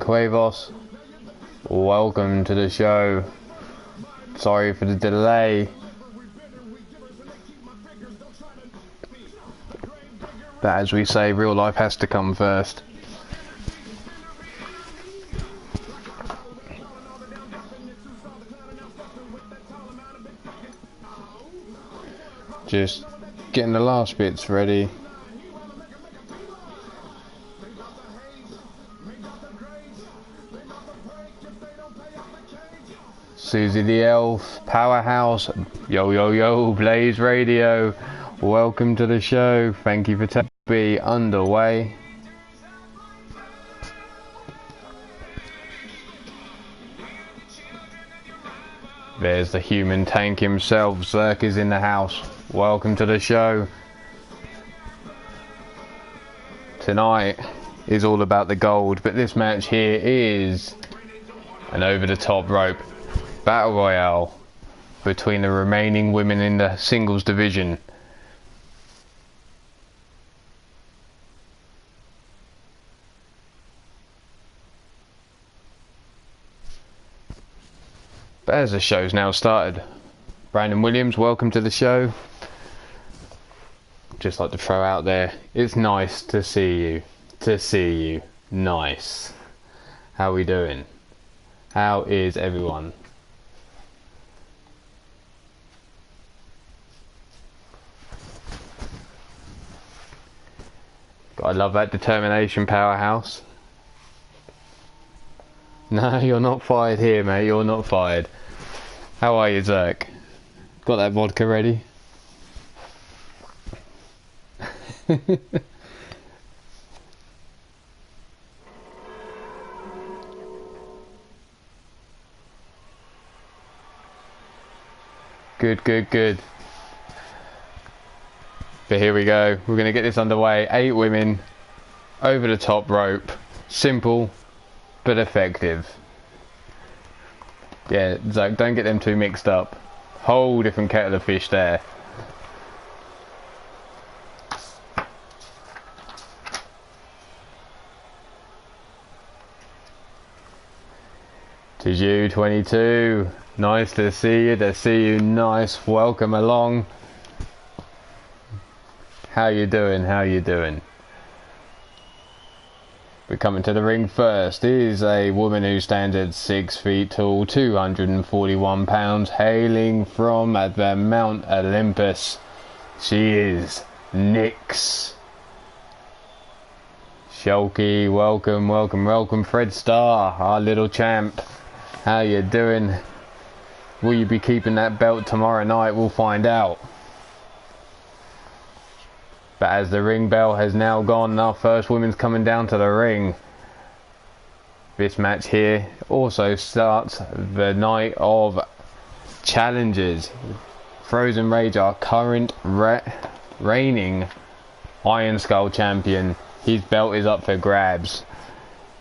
UKWF. Welcome to the show. Sorry for the delay. But as we say, real life has to come first. Just getting the last bits ready. Susie the Elf, Powerhouse, yo yo yo, Blaze Radio. Welcome to the show. Thank you for be underway. There's the human tank himself. Zerk is in the house. Welcome to the show. Tonight is all about the gold, but this match here is an over-the-top rope battle royale between the remaining women in the singles division. But as the show's now started, Brandon Williams, welcome to the show. Just like to throw out there, it's nice to see you. Nice. How we doing? How is everyone? I love that determination, Powerhouse. No, you're not fired here, mate. You're not fired. How are you, Zerk? Got that vodka ready? Good. But here we go. We're going to get this underway. 8 women over the top rope. Simple but effective. Yeah, Zach, don't get them too mixed up. Whole different kettle of fish there. To you, 22. Nice to see you. Nice. Welcome along. How you doing? We're coming to the ring first. Is a woman who stands at 6 feet tall, 241 pounds, hailing from the Mount Olympus. She is Nyx. Shulky, welcome. Fred Starr, our little champ. How you doing? Will you be keeping that belt tomorrow night? We'll find out. But as the ring bell has now gone, our first women's coming down to the ring. This match here also starts the night of challenges. Frozen Rage, our current reigning Iron Skull champion. His belt is up for grabs.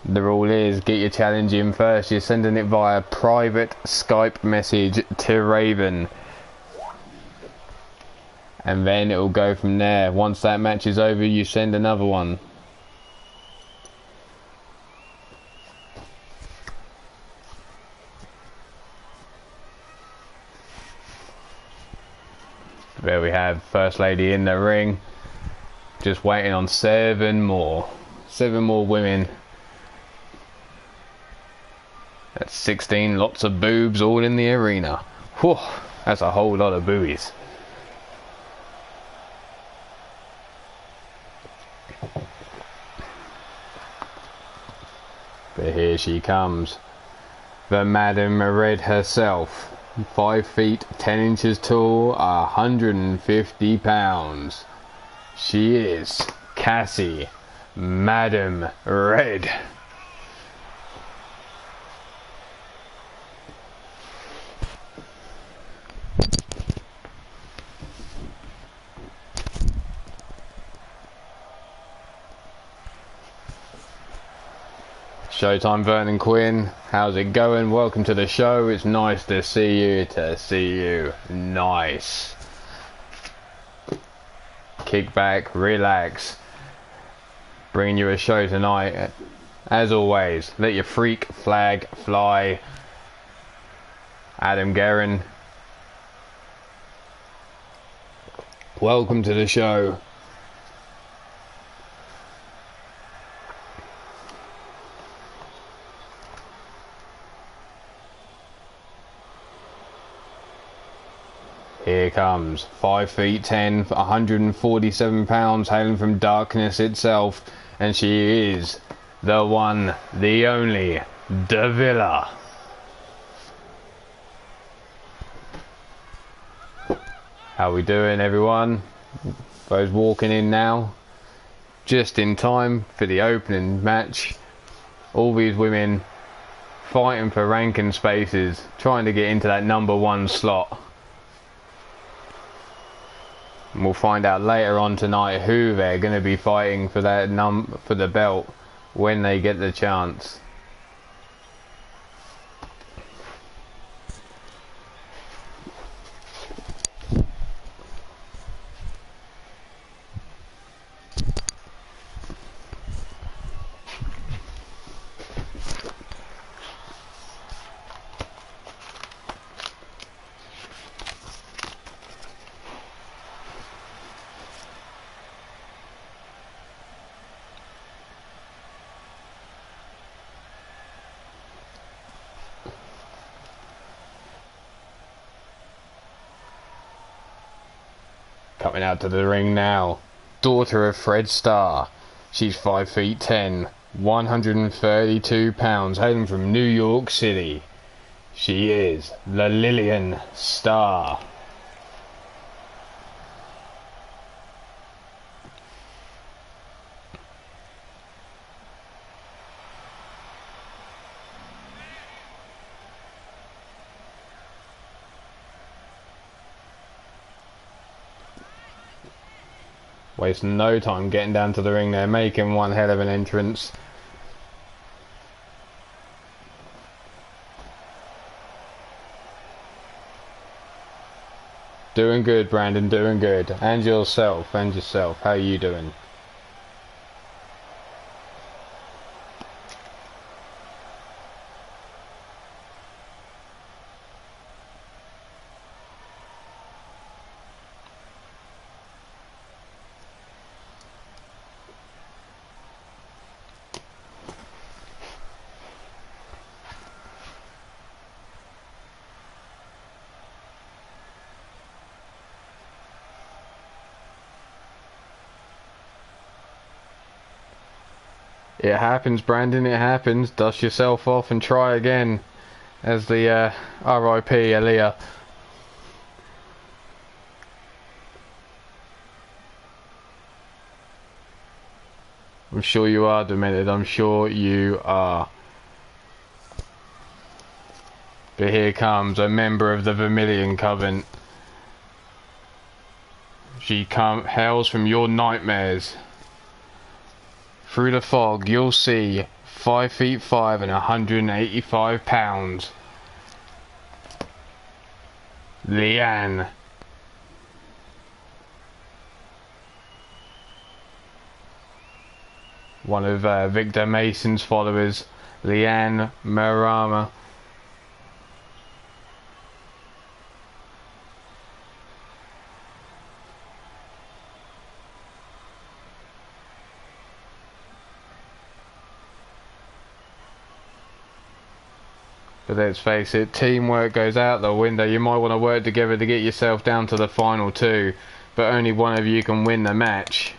The rule is, get your challenge in first. You're sending it via private Skype message to Raven. And then it will go from there. Once that match is over, you send another one. There we have First Lady in the ring. Just waiting on 7 more. 7 more women. That's 16, lots of boobs all in the arena. Whew, that's a whole lot of boobies. But here she comes, the Madam Red herself, 5 feet 10 inches tall, 150 pounds. She is Cassie, Madam Red. Showtime, Vernon Quinn. How's it going? Welcome to the show. It's nice to see you. Nice. Kick back, relax. Bringing you a show tonight as always, let your freak flag fly. Adam Guerin, welcome to the show. Here comes 5 feet 10, 147 pounds, hailing from darkness itself, and she is the one, the only, Davila. How we doing, everyone? Those walking in now, just in time for the opening match. All these women fighting for ranking spaces, trying to get into that #1 slot. And we'll find out later on tonight who they're going to be fighting for that for the belt when they get the chance. Coming out to the ring now, daughter of Fred Starr. She's 5 feet 10, 132 pounds, hailing from New York City. She is the Lillian Starr. Wasting no time getting down to the ring there, making one hell of an entrance. Doing good, Brandon, doing good. And yourself, How are you doing? It happens, Brandon, it happens. Dust yourself off and try again. As the RIP Aaliyah. I'm sure you are, Demented. I'm sure you are. But here comes a member of the Vermilion Coven. She hails from your nightmares. Through the fog, you'll see 5 feet 5 and 185 pounds. Leanne. One of Victor Mason's followers, Leanne Marama. But let's face it, teamwork goes out the window. You might want to work together to get yourself down to the final two, but only one of you can win the match.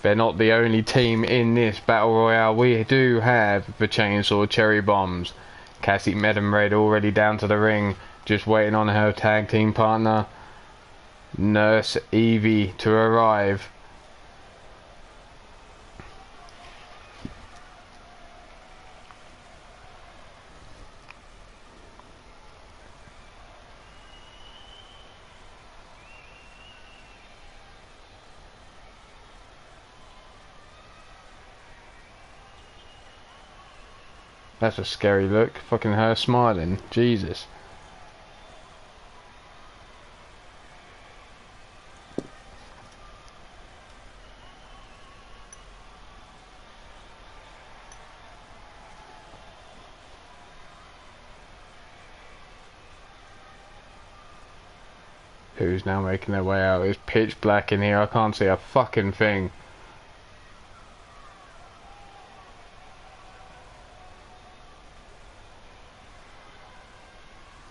They're not the only team in this battle royale. We do have the Chainsaw Cherry Bombs. Cassie Medenred already down to the ring, just waiting on her tag team partner, Nurse Evie, to arrive. That's a scary look. Fucking her smiling. Jesus. who's now making their way out. It's pitch black in here. I can't see a fucking thing.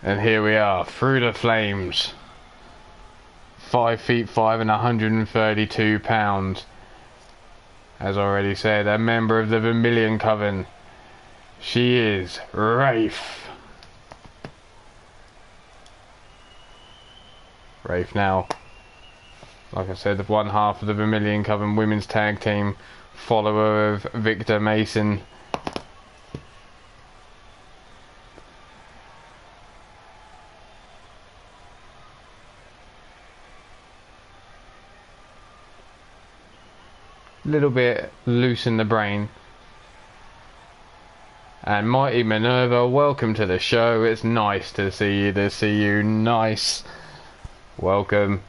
And here we are, through the flames. 5'5" and 132 pounds. As already said, a member of the Vermilion Coven. She is Rafe. Rafe now, like I said, one half of the Vermilion Coven women's tag team, follower of Victor Mason. Little bit loose in the brain. And Mighty Minerva, welcome to the show. It's nice to see you. Nice. Welcome.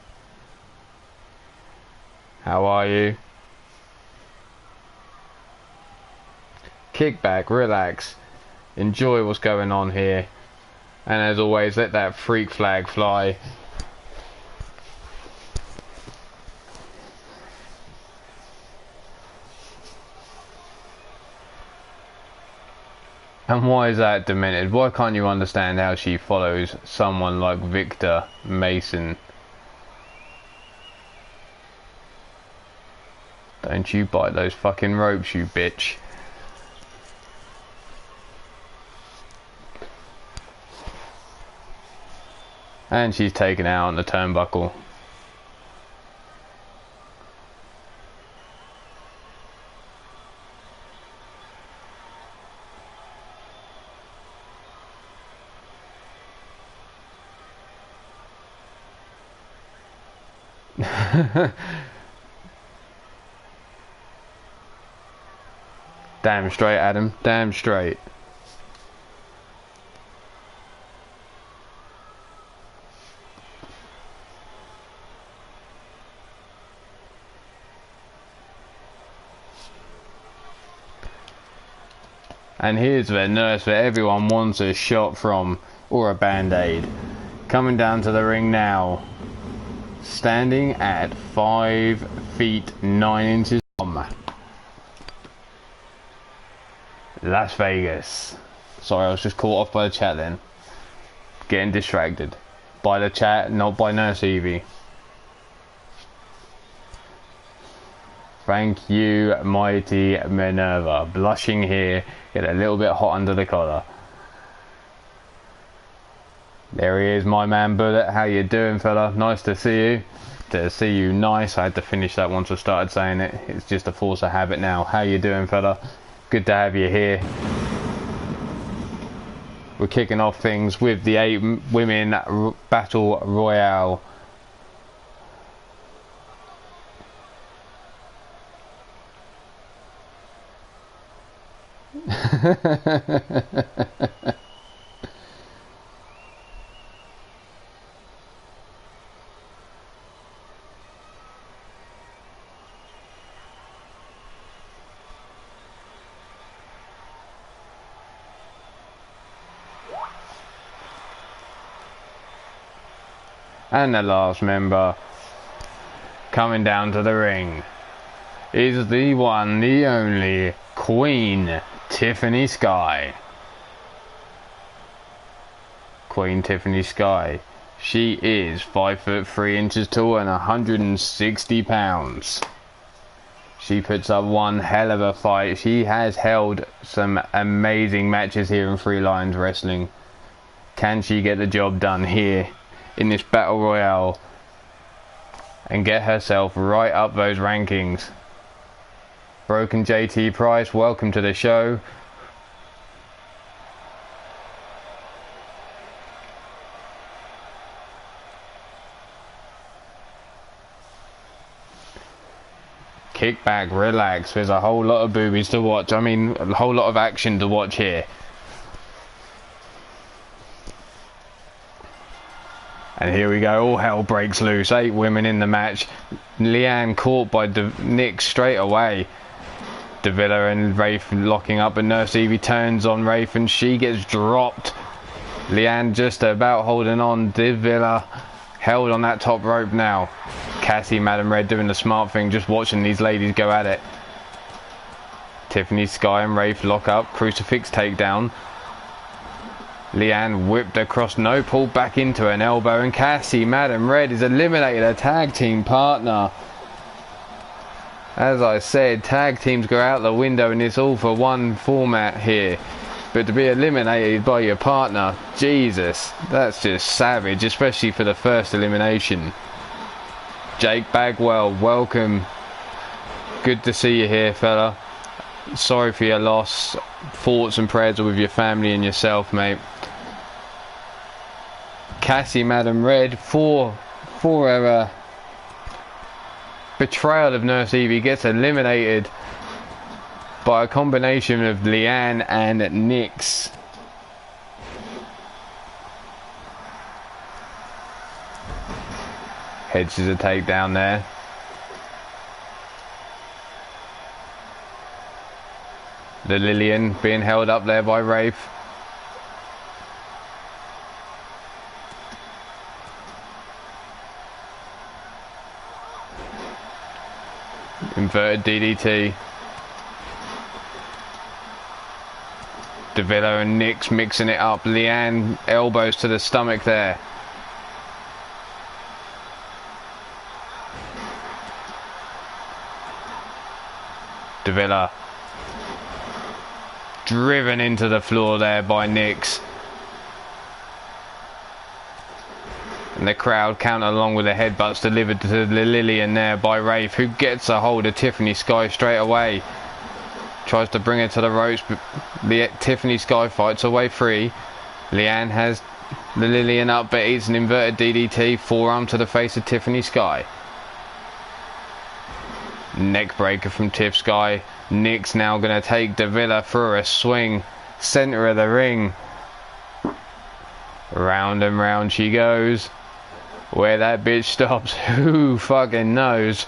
How are you? Kick back, relax, enjoy what's going on here, and as always, let that freak flag fly. And why is that demented? Why can't you understand how she follows someone like Victor Mason? Don't you bite those fucking ropes, you bitch. And she's taken out on the turnbuckle. Damn straight, Adam. Damn straight. And here's the nurse that everyone wants a shot from, or a band-aid. Coming down to the ring now. Standing at 5 feet 9 inches. Las Vegas. Sorry, I was just caught off by the chat then. Getting distracted. By the chat, not by Nurse Evie. Thank you, Mighty Minerva. Blushing here. Get a little bit hot under the collar. There he is, my man Bullet. How you doing, fella? Nice to see you. To see you nice. I had to finish that once I started saying it. It's just a force of habit now. How you doing, fella? Good to have you here. We're kicking off things with the 8 women battle royale. And the last member coming down to the ring is the one, the only Queen Tiffany Sky. Queen Tiffany Sky. She is 5 foot 3 inches tall and 160 pounds. She puts up one hell of a fight. She has held some amazing matches here in Three Lions Wrestling. Can she get the job done here in this battle royale and get herself right up those rankings? Broken JT Price, welcome to the show. Kick back, relax. There's a whole lot of boobies to watch. I mean, a whole lot of action to watch here. And here we go, all hell breaks loose. 8 women in the match. Leanne caught by Nick straight away. Davila and Rafe locking up, but Nurse Evie turns on Rafe and she gets dropped. Leanne just about holding on. Davila Held on that top rope now. Cassie, Madam Red doing the smart thing, just watching these ladies go at it. Tiffany, Sky and Rafe lock up. Crucifix takedown. Leanne whipped across, no, pulled back into an elbow, and Cassie, Madam Red, has eliminated a tag team partner. As I said, tag teams go out the window in this all for one format here. But to be eliminated by your partner, Jesus, that's just savage, especially for the first elimination. Jake Bagwell, welcome. Good to see you here, fella. Sorry for your loss. Thoughts and prayers are with your family and yourself, mate. Cassie, Madam Red, for her betrayal of Nurse Evie, gets eliminated by a combination of Leanne and Nyx. Head scissor takedown there. The Lillian being held up there by Rafe. Inverted DDT. Davila and Nyx mixing it up. Leanne elbows to the stomach there. Davila driven into the floor there by Nyx. And the crowd counter along with the headbutts delivered to the Lillian there by Rafe, who gets a hold of Tiffany Sky straight away. Tries to bring her to the ropes, but Tiffany Sky fights her way free. Leanne has the Lillian up, but it's an inverted DDT, forearm to the face of Tiffany Sky. Neck breaker from Tiff Sky. Nyx now going to take Davila for a swing. Center of the ring. Round and round she goes. Where that bitch stops, who fucking knows?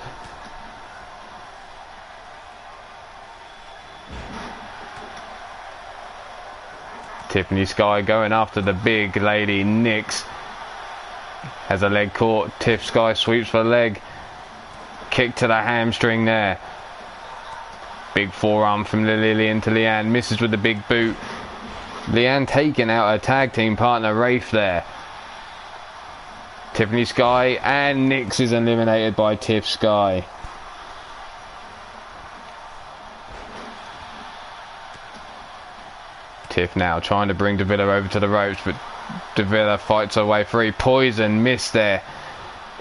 Tiffany Sky going after the big lady. Nyx has a leg caught. Tiff Sky sweeps for the leg. Kick to the hamstring there. Big forearm from Lillian to Leanne. Misses with the big boot. Leanne taking out her tag team partner Rafe there. Tiffany Sky and Nyx is eliminated by Tiff Sky. Tiff now trying to bring Davila over to the ropes, but Davila fights her way free. Poison missed there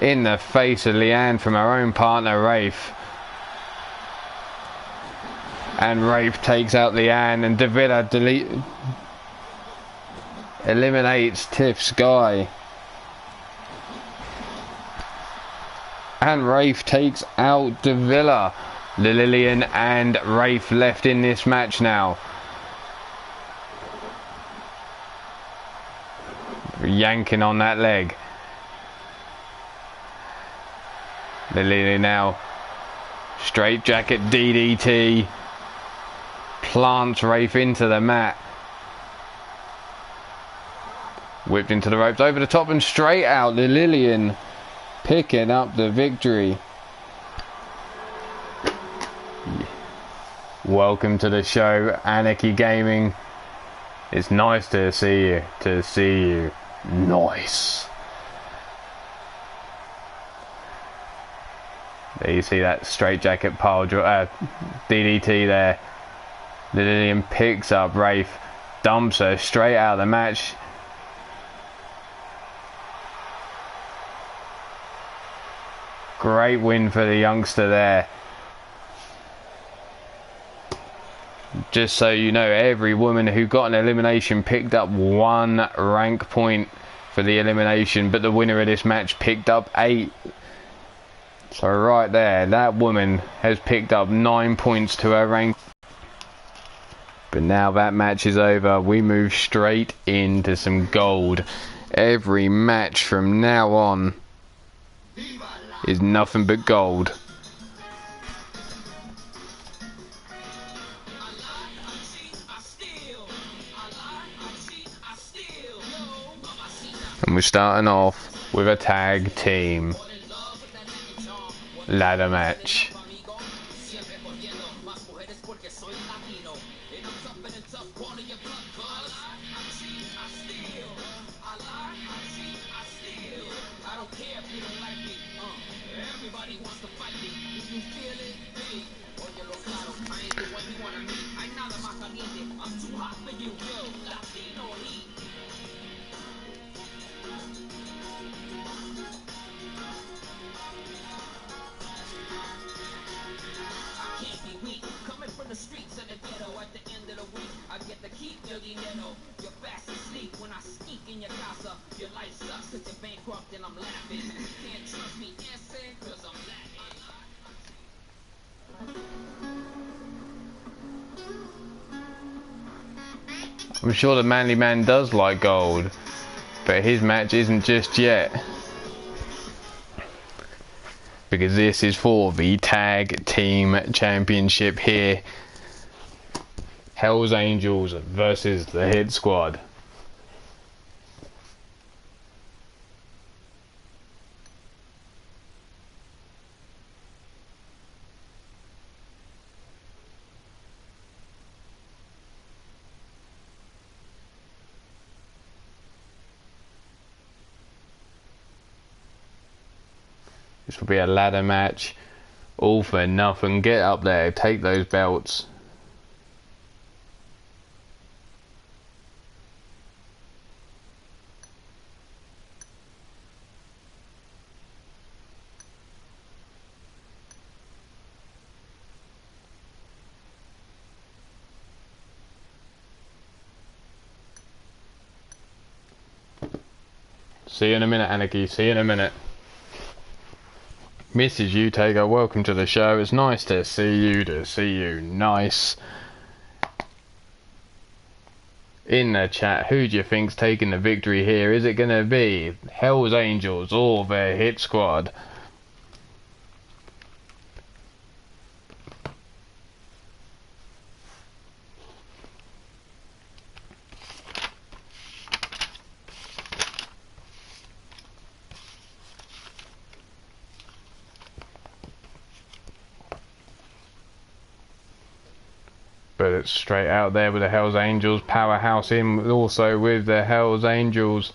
in the face of Leanne from her own partner Rafe. And Rafe takes out Leanne, and Davila eliminates Tiff Sky. And Rafe takes out Davila. Lillian and Rafe left in this match now. Yanking on that leg. Lillian now. Straight jacket DDT. Plants Rafe into the mat. Whipped into the ropes, over the top and straight out. Lillian picking up the victory. Welcome to the show, Anarchy Gaming. It's nice to see you. Nice. There you see that straight jacket pile DDT there. Lillian picks up Rafe, dumps her straight out of the match. Great win for the youngster there. Just so you know, every woman who got an elimination picked up 1 rank point for the elimination, but the winner of this match picked up 8. So right there, that woman has picked up 9 points to her rank. But now that match is over, we move straight into some gold. Every match from now on is nothing but gold. And we're starting off with a tag team ladder match. I'm sure the manly man does like gold, but his match isn't just yet, because this is for the tag team championship here. Hell's Angels versus the Hit Squad. This will be a ladder match, all for nothing. Get up there, take those belts. See you in a minute, Anarchy. See you in a minute. Mrs. Utager, welcome to the show. It's nice to see you. Nice. In the chat, who do you think's taking the victory here? Is it going to be Hell's Angels or the Hit Squad? But it's straight out there with the Hells Angels. Powerhouse in also with the Hells Angels.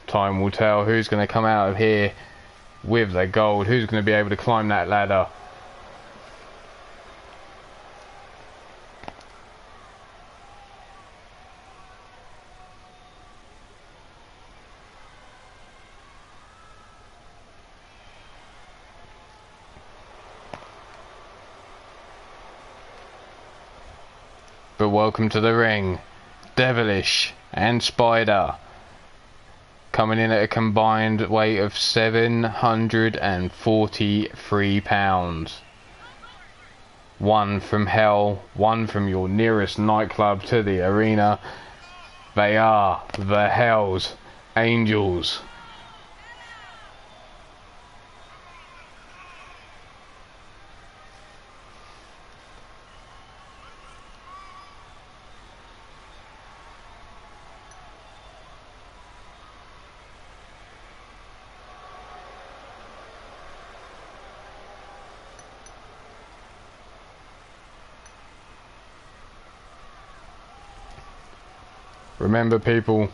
Time will tell who's going to come out of here with the gold. Who's going to be able to climb that ladder. But welcome to the ring, Devilish and Spider, coming in at a combined weight of 743 pounds. One from hell, one from your nearest nightclub to the arena. They are the Hells Angels. Remember people,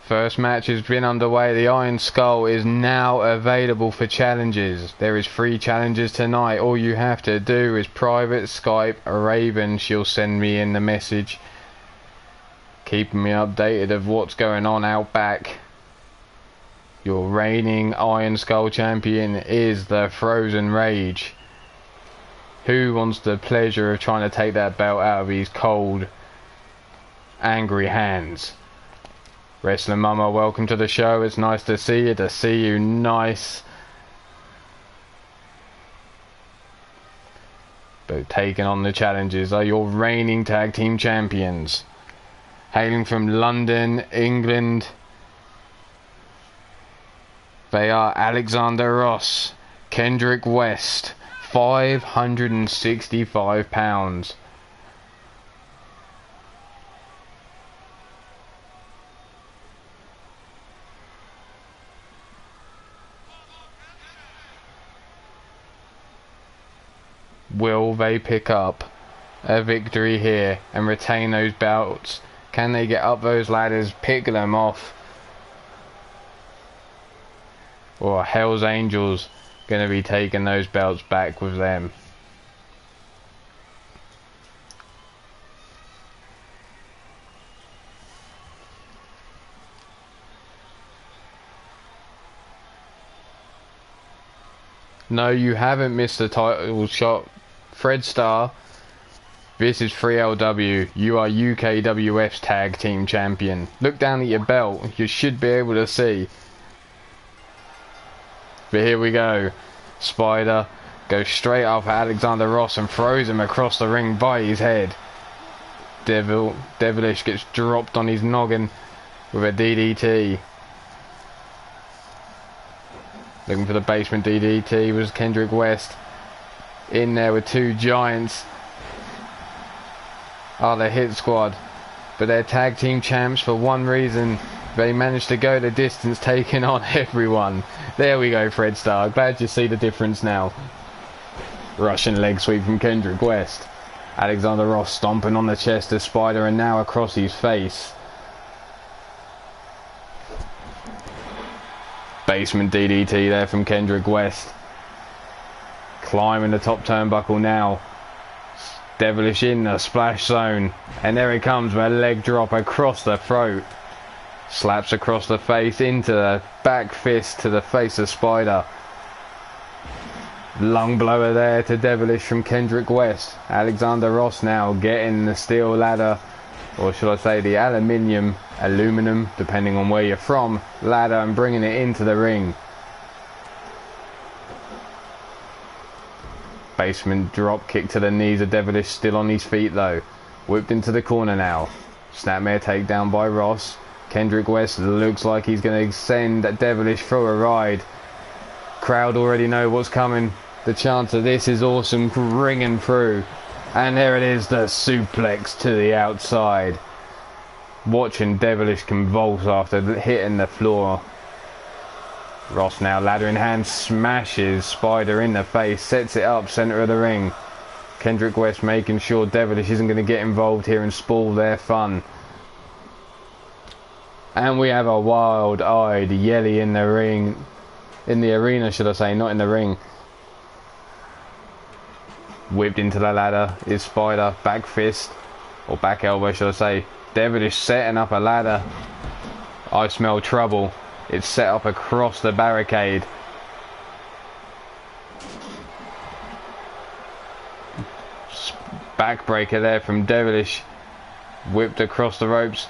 first match has been underway. The Iron Skull is now available for challenges. There is 3 challenges tonight. All you have to do is private Skype Raven. She'll send me in the message, keeping me updated of what's going on out back. Your reigning Iron Skull champion is the Frozen Rage. Who wants the pleasure of trying to take that belt out of his cold, angry hands? Wrestling Mama, welcome to the show. It's nice to see you. Nice. But taking on the challenges are your reigning tag team champions, hailing from London, England. They are Alexander Ross, Kendrick West, 565 pounds. Will they pick up a victory here and retain those belts? Can they get up those ladders, pick them off? Or Hell's Angels going to be taking those belts back with them? No, you haven't missed the title shot. Fred Starr, this is 3LW. You are UKWF's tag team champion. Look down at your belt. You should be able to see. But here we go. Spider goes straight up at Alexander Ross and throws him across the ring by his head. Devilish gets dropped on his noggin with a DDT. Looking for the basement DDT was Kendrick West. In there with two giants. Are the Hit Squad. But they're tag team champs for one reason. They managed to go the distance, taking on everyone. There we go, Fred Starr. Glad you see the difference now. Russian leg sweep from Kendrick West. Alexander Ross stomping on the chest of Spider and now across his face. Basement DDT there from Kendrick West. Climbing the top turnbuckle now. Devilish in the splash zone. And there it comes with a leg drop across the throat. Slaps across the face into the back fist to the face of Spider. Lung blower there to Devilish from Kendrick West. Alexander Ross now getting the steel ladder, or should I say the aluminum, depending on where you're from, ladder, and bringing it into the ring. Basement drop kick to the knees of Devilish, still on his feet though. Whipped into the corner now. Snapmare takedown by Ross. Kendrick West looks like he's going to send Devilish for a ride. Crowd already know what's coming. The chance of this is awesome, ringing through. And there it is, the suplex to the outside. Watching Devilish convulse after hitting the floor. Ross now, ladder in hand, smashes Spider in the face, sets it up, centre of the ring. Kendrick West making sure Devilish isn't going to get involved here and spoil their fun. And we have a wild-eyed Yelly in the ring. In the arena, should I say, not in the ring. Whipped into the ladder is Spider. Back fist, or back elbow, should I say. Devilish setting up a ladder. I smell trouble. It's set up across the barricade. Backbreaker there from Devilish. Whipped across the ropes.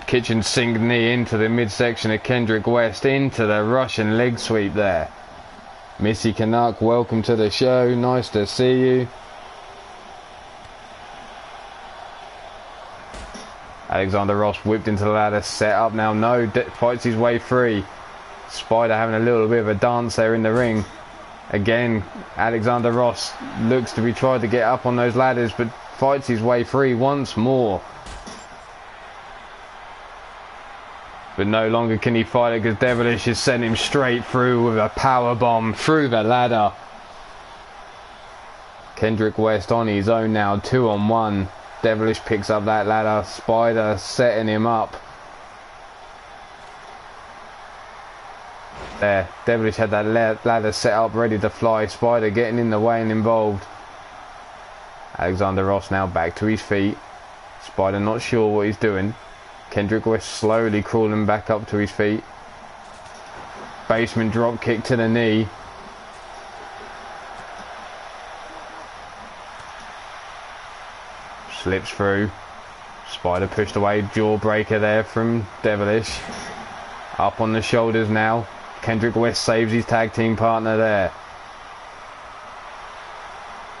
Kitchen sink knee into the midsection of Kendrick West. Into the Russian leg sweep there. Missy Canuck, welcome to the show. Nice to see you. Alexander Ross whipped into the ladder, set up now. No, fights his way free. Spider having a little bit of a dance there in the ring. Again, Alexander Ross looks to be trying to get up on those ladders, but fights his way free once more. But no longer can he fight it because Devilish has sent him straight through with a power bomb through the ladder. Kendrick West on his own now, 2-on-1. Devilish picks up that ladder. Spider setting him up. There, Devilish had that ladder set up ready to fly. Spider getting in the way and involved. Alexander Ross now back to his feet. Spider not sure what he's doing. Kendrick West slowly crawling back up to his feet. Basement drop kick to the knee. Slips through. Spider pushed away. Jawbreaker there from Devilish. Up on the shoulders now. Kendrick West saves his tag team partner there.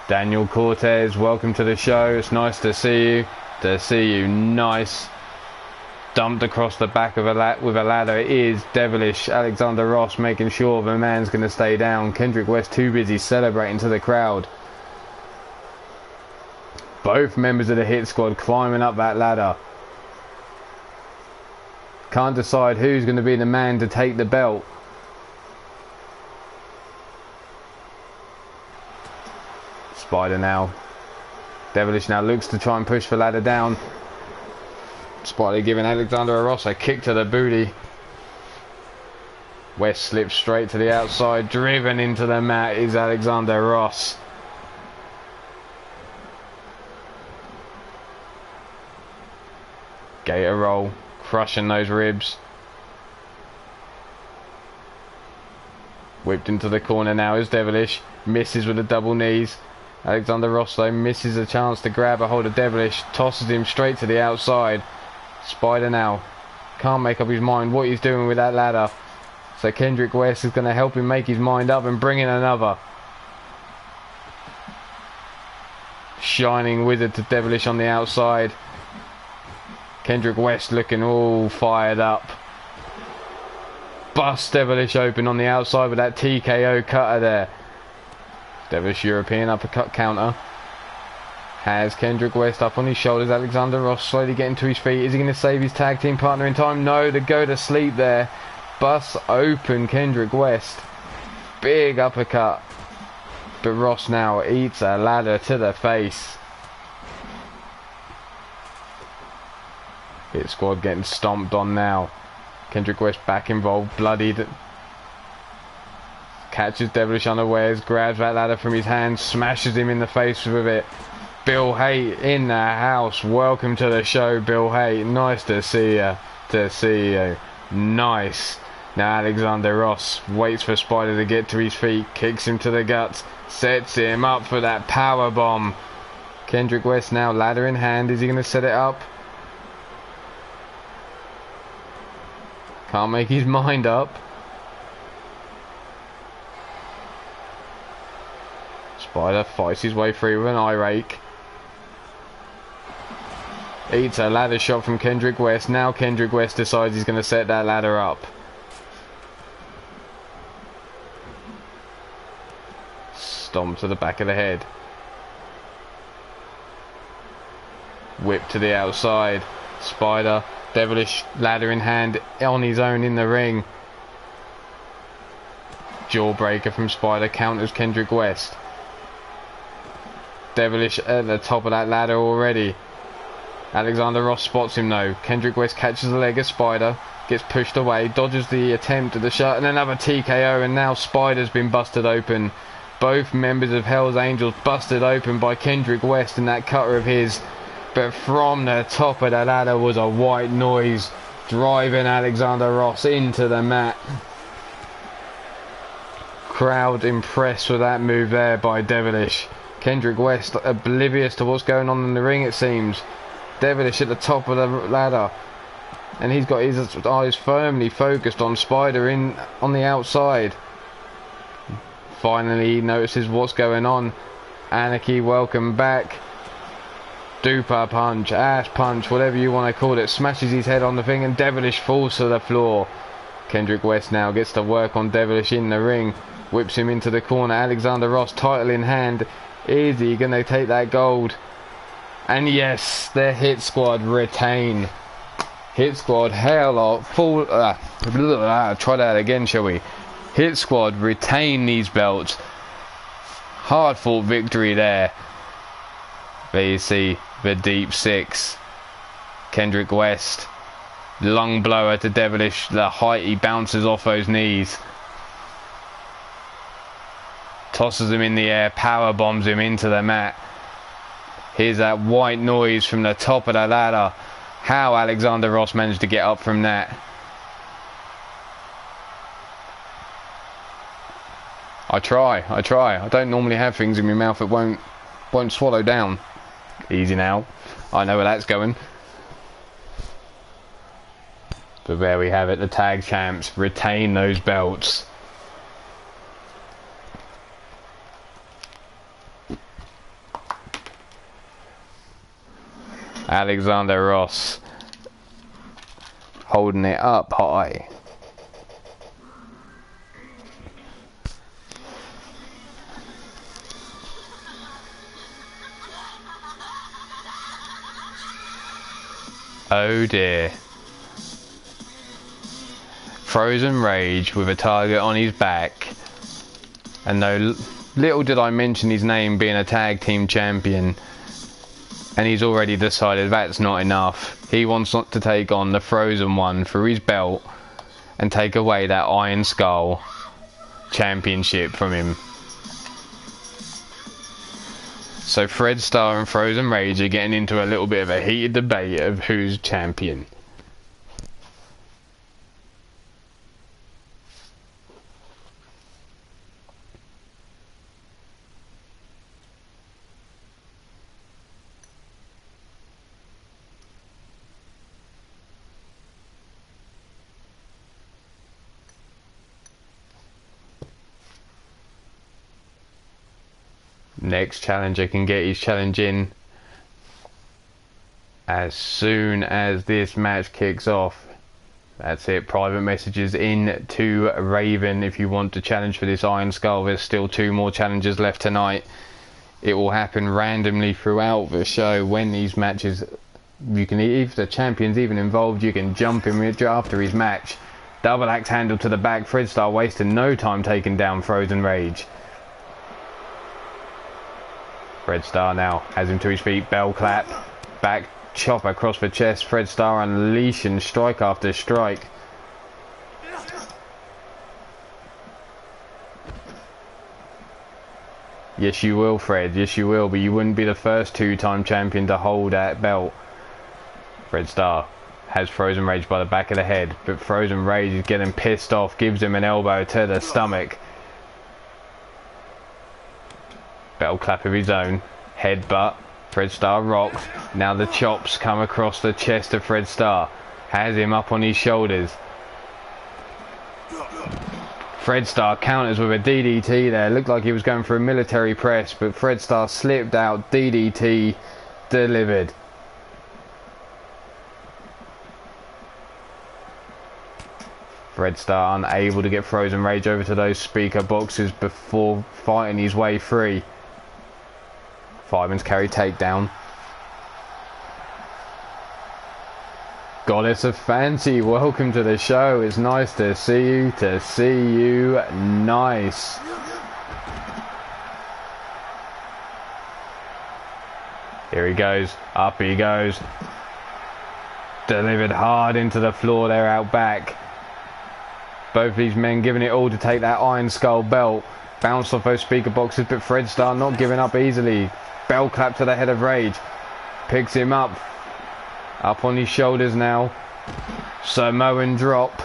Daniel Cortez, welcome to the show. It's nice to see you. Nice. Dumped across the back of with a ladder is Devilish. Alexander Ross making sure the man's going to stay down. Kendrick West too busy celebrating to the crowd. Both members of the Hit Squad climbing up that ladder. Can't decide who's going to be the man to take the belt. Spider now. Devilish now looks to try and push the ladder down. Spider giving Alexander Ross a kick to the booty. West slips straight to the outside. Driven into the mat is Alexander Ross. Gator roll. Crushing those ribs. Whipped into the corner now is Devilish. Misses with the double knees. Alexander Ross though misses a chance to grab a hold of Devilish. Tosses him straight to the outside. Spider now can't make up his mind what he's doing with that ladder. So Kendrick West is going to help him make his mind up and bring in another. Shining Wizard to Devilish on the outside. Kendrick West looking all fired up. Busts Devilish open on the outside with that TKO cutter there. Devilish European uppercut counter. Has Kendrick West up on his shoulders. Alexander Ross slowly getting to his feet. Is he going to save his tag team partner in time? No, to go to sleep there. Busts open Kendrick West. Big uppercut. But Ross now eats a ladder to the face. Hit Squad getting stomped on now. Kendrick West back involved, bloodied. Catches Devilish unawares, grabs that ladder from his hand, smashes him in the face with it. Bill Haight in the house. Welcome to the show, Bill Haight. Nice to see you. Nice. Now Alexander Ross waits for Spider to get to his feet, kicks him to the guts, sets him up for that power bomb. Kendrick West now ladder in hand. Is he going to set it up? Can't make his mind up. Spider fights his way through with an eye rake. Eats a ladder shot from Kendrick West. Now Kendrick West decides he's going to set that ladder up. Stomp to the back of the head. Whip to the outside. Spider, Devilish, ladder in hand, on his own in the ring. Jawbreaker from Spider, counters Kendrick West. Devilish at the top of that ladder already. Alexander Ross spots him though. Kendrick West catches the leg of Spider, gets pushed away, dodges the attempt at the shot, and another TKO, and now Spider's been busted open. Both members of Hell's Angels busted open by Kendrick West in that cutter of his. But from the top of the ladder was a white noise, driving Alexander Ross into the mat. Crowd impressed with that move there by Devilish. Kendrick West oblivious to what's going on in the ring, it seems. Devilish at the top of the ladder, and he's got his eyes firmly focused on Spider in on the outside. Finally he notices what's going on. Anarchy, welcome back. Duper punch, ass punch, whatever you want to call it, smashes his head on the thing, and Devilish falls to the floor. Kendrick West now gets to work on Devilish in the ring, whips him into the corner. Alexander Ross, title in hand. Is he going to take that gold? And yes, the Hit Squad retain. Hit Squad, hell or full. Try that again, shall we? Hit Squad retain these belts. Hard fought victory there. There you see the deep six. Kendrick West, lung blower to Devilish. The height he bounces off those knees. Tosses him in the air, power bombs him into the mat. Here's that white noise from the top of the ladder. How Alexander Ross managed to get up from that. I try. I don't normally have things in my mouth that won't swallow down. Easy now. I know where that's going. But there we have it. The tag champs retain those belts. Alexander Ross holding it up high. Oh dear. Frozen Rage with a target on his back and no Little did I mention his name being a tag team champion, and he's already decided that's not enough. He wants not to take on the Frozen One for his belt and take away that Iron Skull championship from him. So Fred Starr and Frozen Rage are getting into a little bit of a heated debate of who's champion. Next challenger can get his challenge in as soon as this match kicks off. That's it. Private messages in to Raven if you want to challenge for this Iron Skull. There's still 2 more challenges left tonight. It will happen randomly throughout the show when these matches. You can, if the champion's even involved, you can jump him after his match. Double axe handle to the back. Fred Starr wasting no time taking down Frozen Rage. Fred Starr now has him to his feet. Bell clap. Back chop across the chest. Fred Starr unleashing strike after strike. Yes you will, Fred. Yes you will. But you wouldn't be the first 2-time champion to hold that belt. Fred Starr has Frozen Rage by the back of the head. But Frozen Rage is getting pissed off. Gives him an elbow to the stomach. Bell clap of his own. Headbutt. Fred Starr rocks. Now the chops come across the chest of Fred Starr. Has him up on his shoulders. Fred Starr counters with a DDT there. Looked like he was going for a military press, but Fred Starr slipped out. DDT delivered. Fred Starr unable to get Frozen Rage over to those speaker boxes before fighting his way free. Fireman's carry takedown. Goddess of Fancy, welcome to the show. It's nice to see you. Nice. Here he goes. Up he goes. Delivered hard into the floor there out back. Both these men giving it all to take that Iron Skull belt. Bounced off those speaker boxes, but Fred Starr not giving up easily. Bell clap to the head of Rage. Picks him up. Up on his shoulders now. Samoan drop.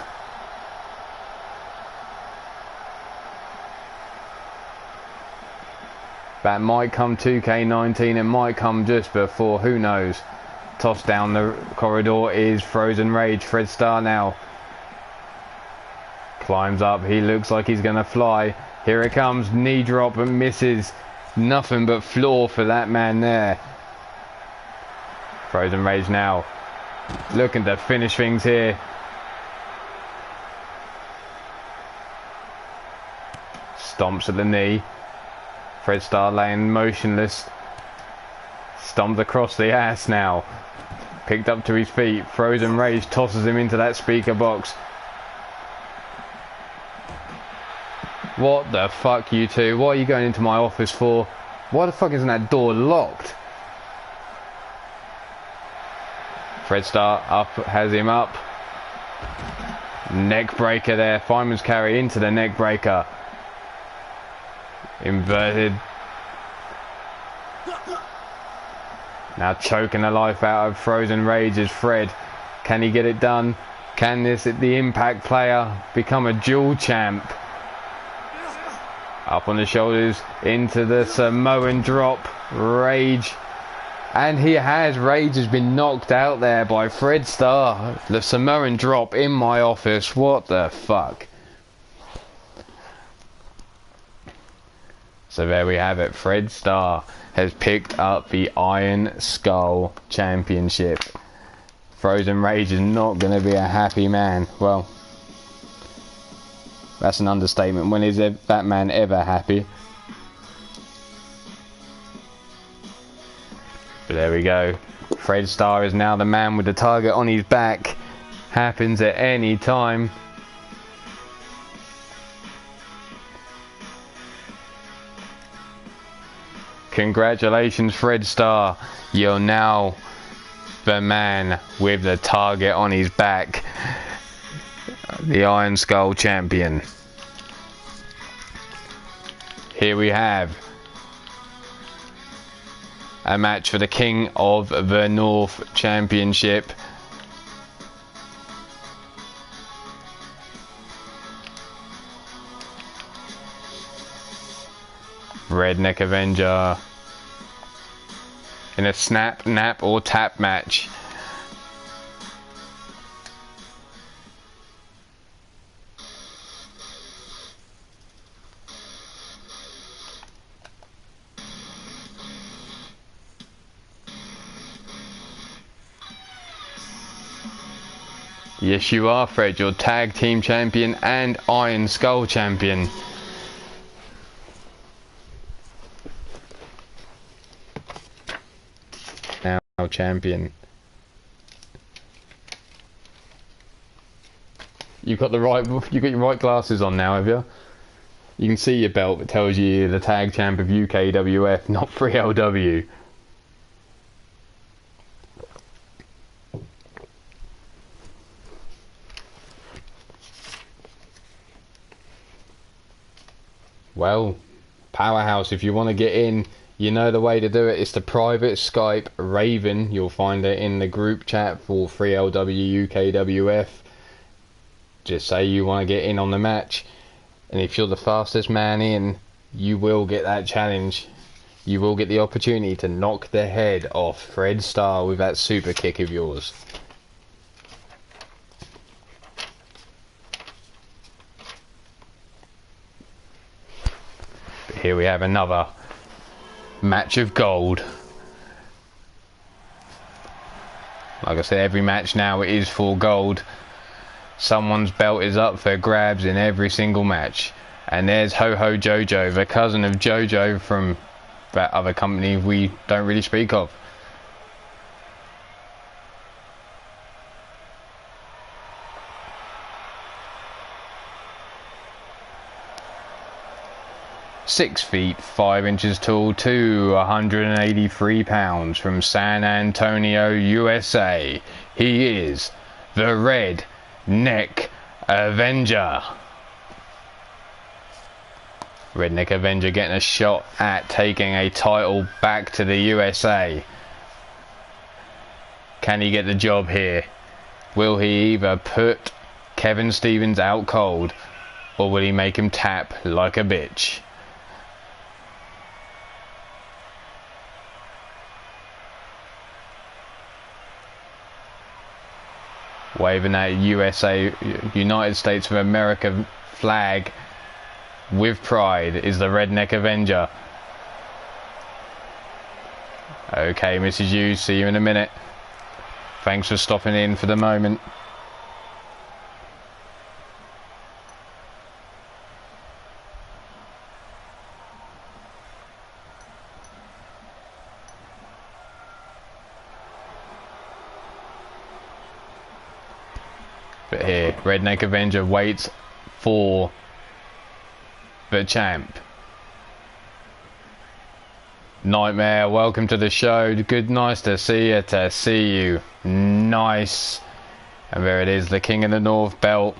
That might come 2K19. It might come just before. Who knows? Tossed down the corridor is Frozen Rage. Fred Starr now. Climbs up. He looks like he's going to fly. Here it comes. Knee drop and misses. Nothing but floor for that man there. Frozen Rage now. Looking to finish things here. Stomps at the knee. Fred Starr laying motionless. Stomped across the ass now. Picked up to his feet. Frozen Rage tosses him into that speaker box. What the fuck, you two? What are you going into my office for? Why the fuck isn't that door locked? Fred Starr up, has him up. Neck breaker there. Fireman's carry into the neck breaker. Inverted. Now choking the life out of Frozen Rage is Fred. Can he get it done? Can the Impact player become a dual champ? Up on the shoulders, into the Samoan drop. Rage. And he has. Rage has been knocked out there by Fred Starr. The Samoan drop in my office. What the fuck? So there we have it. Fred Starr has picked up the Iron Skull Championship. Frozen Rage is not going to be a happy man. Well, that's an understatement. When is that man ever happy? But there we go. Fred Starr is now the man with the target on his back. Happens at any time. Congratulations, Fred Starr. You're now the man with the target on his back. The Iron Skull champion. Here we have a match for the King of the North Championship. Redneck Avenger in a snap, nap or tap match. Yes, you are, Fred. You're tag team champion and Iron Skull champion. Now champion. You got your right glasses on now, have you? You can see your belt that tells you you're the tag champ of UKWF, not 3LW. Well, Powerhouse, if you want to get in, you know the way to do it. It's the private Skype Raven. You'll find it in the group chat for 3LW UKWF. Just say you want to get in on the match. And if you're the fastest man in, you will get that challenge. You will get the opportunity to knock the head off Fred Starr with that super kick of yours. But here we have another match of gold. Like I said, every match now is for gold. Someone's belt is up for grabs in every single match. And there's Ho Ho Jojo, the cousin of Jojo from that other company we don't really speak of. Six feet 5 inches tall, 183 pounds, from San Antonio, USA. He is the Redneck Avenger. Redneck Avenger getting a shot at taking a title back to the USA. Can he get the job here? Will he either put Kevin Stevens out cold, or will he make him tap like a bitch? Waving that USA, United States of America flag with pride is the Redneck Avenger. Okay, Mrs. Hughes, see you in a minute. Thanks for stopping in for the moment. But here, Redneck Avenger waits for the champ. Nightmare, welcome to the show. Good, nice to see you. Nice. And there it is, the King of the North belt.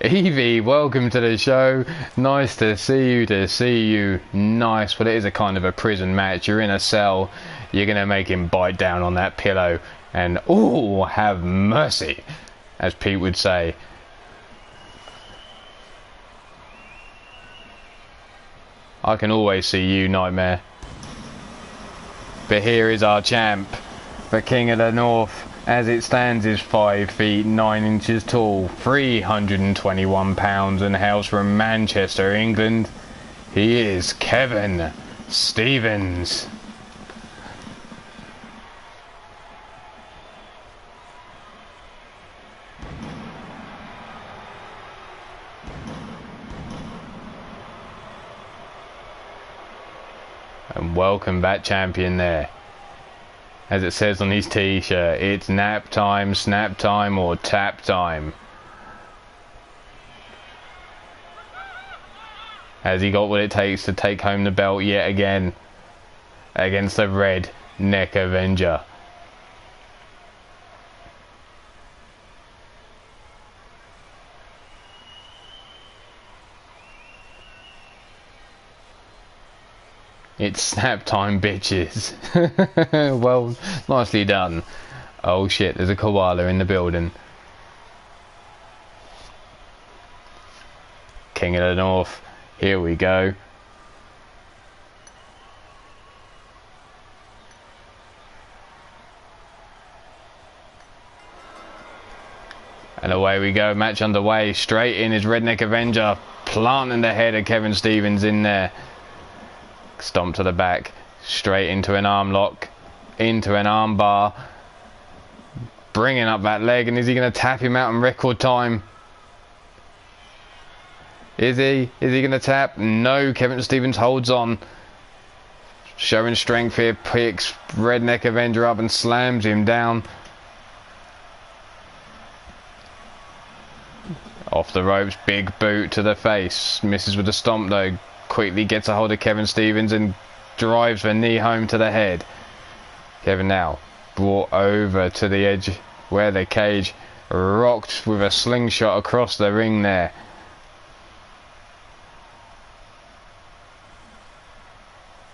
Evie, welcome to the show. Nice to see you. Nice. Well, it is a kind of a prison match. You're in a cell. You're going to make him bite down on that pillow. And, oh, have mercy, as Pete would say. I can always see you, Nightmare. But here is our champ, the King of the North. As it stands, is 5 feet 9 inches tall, 321 pounds, and hails from Manchester, England. He is Kevin Stevens. And welcome back, champion there. As it says on his t-shirt, it's nap time, snap time, or tap time. Has he got what it takes to take home the belt yet again against the Redneck Avenger? It's snap time, bitches. Well, nicely done. Oh shit, there's a koala in the building. King of the North. Here we go. And away we go. Match underway. Straight in is Redneck Avenger. Planting the head of Kevin Stevens in there. Stomp to the back. Straight into an arm lock. Into an arm bar. Bringing up that leg. And is he going to tap him out in record time? Is he? Is he going to tap? No. Kevin Stevens holds on. Showing strength here. Picks Redneck Avenger up and slams him down. Off the ropes. Big boot to the face. Misses with a stomp though. Quickly gets a hold of Kevin Stevens and drives the knee home to the head. Kevin now brought over to the edge where the cage. Rocked with a slingshot across the ring there.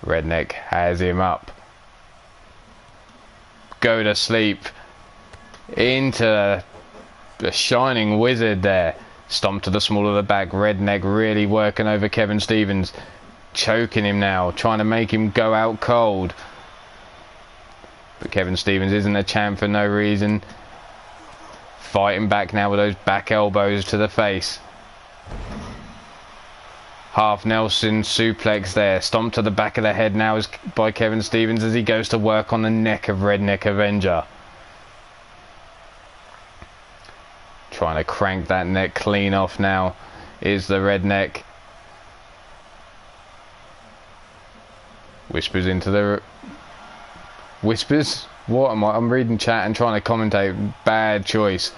Redneck has him up. Go to sleep. Into the shining wizard there. Stomp to the small of the back. Redneck really working over Kevin Stevens. Choking him now. Trying to make him go out cold. But Kevin Stevens isn't a champ for no reason. Fighting back now with those back elbows to the face. Half Nelson suplex there. Stomp to the back of the head now is by Kevin Stevens as he goes to work on the neck of Redneck Avenger. Trying to crank that neck clean off now is the Redneck. Whispers into the... Whispers? What am I? I'm reading chat and trying to commentate. Bad choice.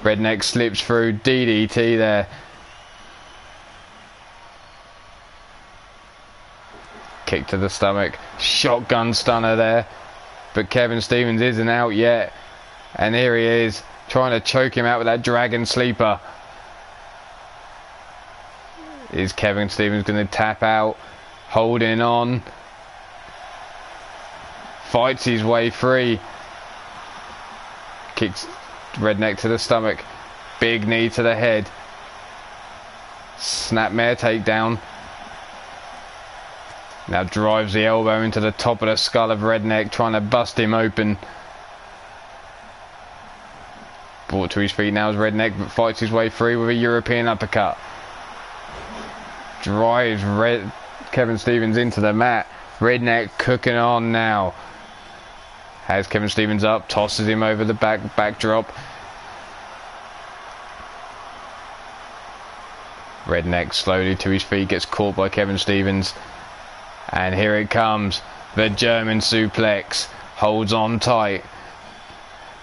Redneck slips through. DDT there. Kick to the stomach. Shotgun stunner there. But Kevin Stevens isn't out yet. And here he is. Trying to choke him out with that dragon sleeper. Is Kevin Stevens going to tap out? Holding on. Fights his way free. Kicks Redneck to the stomach. Big knee to the head. Snapmare takedown. Now drives the elbow into the top of the skull of Redneck, trying to bust him open. Brought to his feet now is Redneck, but fights his way free with a European uppercut. Drives Kevin Stevens into the mat. Redneck cooking on now. Has Kevin Stevens up, tosses him over the backdrop. Redneck slowly to his feet, gets caught by Kevin Stevens. And here it comes, the German suplex. Holds on tight.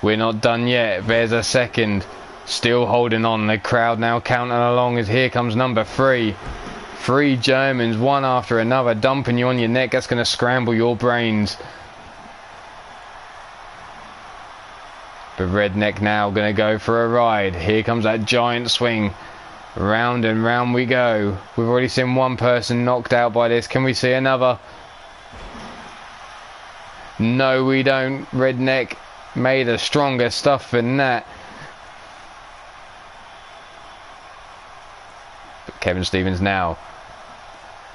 We're not done yet. There's a second. Still holding on. The crowd now counting along as here comes number 3. 3 Germans, one after another, dumping you on your neck. That's going to scramble your brains. But Redneck now going to go for a ride. Here comes that giant swing. Round and round we go. We've already seen one person knocked out by this. Can we see another? No, we don't. Redneck made of stronger stuff than that. But Kevin Stevens now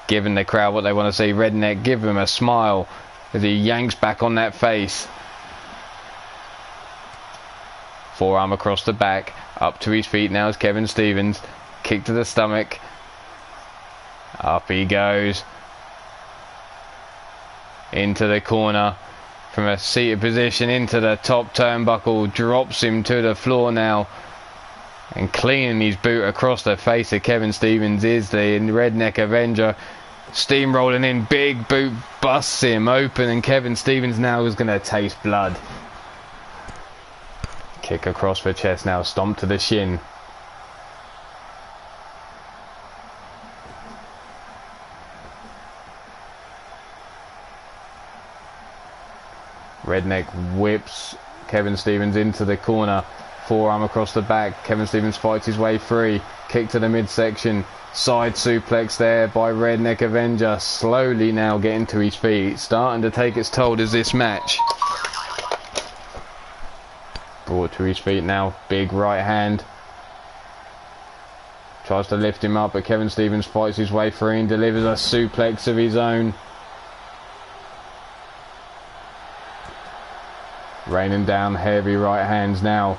giving the crowd what they want to see. Redneck give him a smile as he yanks back on that face. Forearm across the back. Up to his feet now is Kevin Stevens. Kick to the stomach. Up he goes. Into the corner. From a seated position into the top turnbuckle. Drops him to the floor now. And cleaning his boot across the face of Kevin Stevens is the Redneck Avenger. Steamrolling in. Big boot busts him open. And Kevin Stevens now is going to taste blood. Kick across the chest now. Stomp to the shin. Redneck whips Kevin Stevens into the corner. Forearm across the back. Kevin Stevens fights his way free. Kick to the midsection. Side suplex there by Redneck Avenger. Slowly now getting to his feet. Starting to take its toll as this match. Brought to his feet now. Big right hand. Tries to lift him up, but Kevin Stevens fights his way free and delivers a suplex of his own. Raining down heavy right hands now.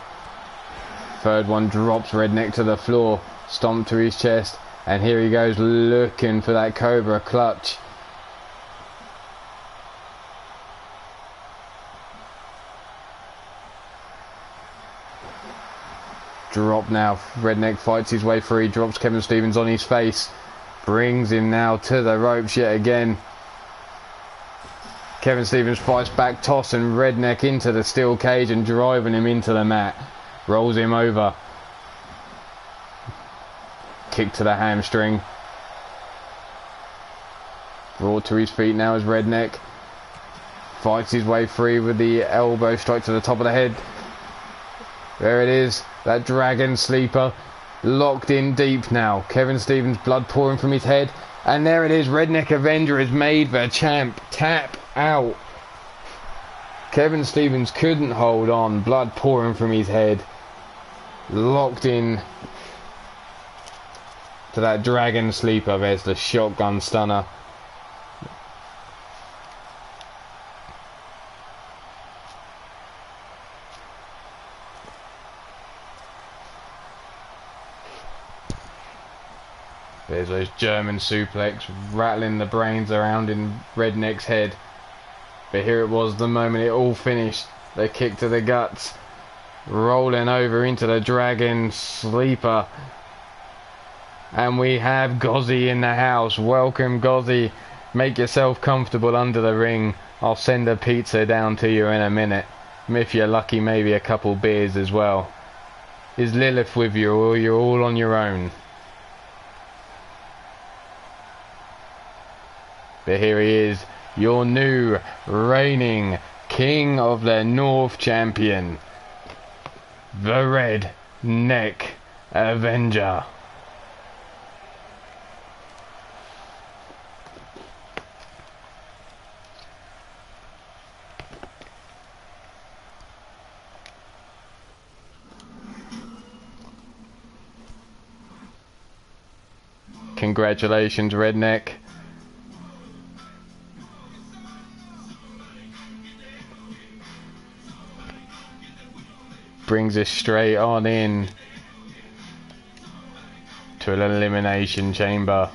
Third one drops Redneck to the floor. Stomp to his chest. And here he goes looking for that Cobra clutch. Drop now. Redneck fights his way free. Drops Kevin Stevens on his face. Brings him now to the ropes yet again. Kevin Stevens fights back, tossing Redneck into the steel cage and driving him into the mat. Rolls him over. Kick to the hamstring. Brought to his feet now as Redneck fights his way free with the elbow strike to the top of the head. There it is. That dragon sleeper locked in deep now. Kevin Stevens blood pouring from his head. And there it is. Redneck Avenger is made the champ. Tap out. Kevin Stevens couldn't hold on. Blood pouring from his head. Locked in to that dragon sleeper. There's the shotgun stunner. There's those German suplex rattling the brains around in Redneck's head. But here it was, the moment it all finished. The kick to the guts. Rolling over into the dragon sleeper. And we have Gozzy in the house. Welcome, Gozzy. Make yourself comfortable under the ring. I'll send a pizza down to you in a minute. If you're lucky, maybe a couple beers as well. Is Lilith with you, or you're all on your own? But here he is, your new reigning King of the North champion, the Redneck Avenger. Congratulations, Redneck. Brings us straight on in to an elimination chamber.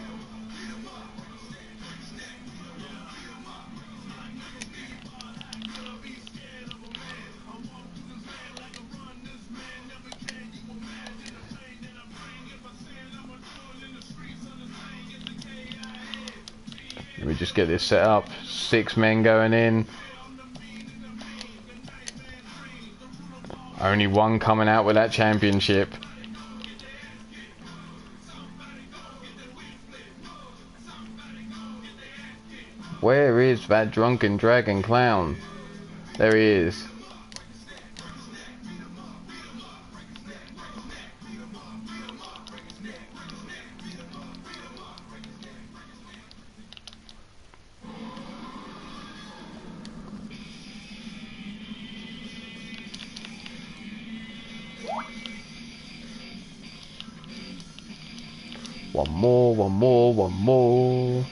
Let me just get this set up. 6 men going in. Only one coming out with that championship. Where is that drunken dragon clown? There he is. One more, one more, one more.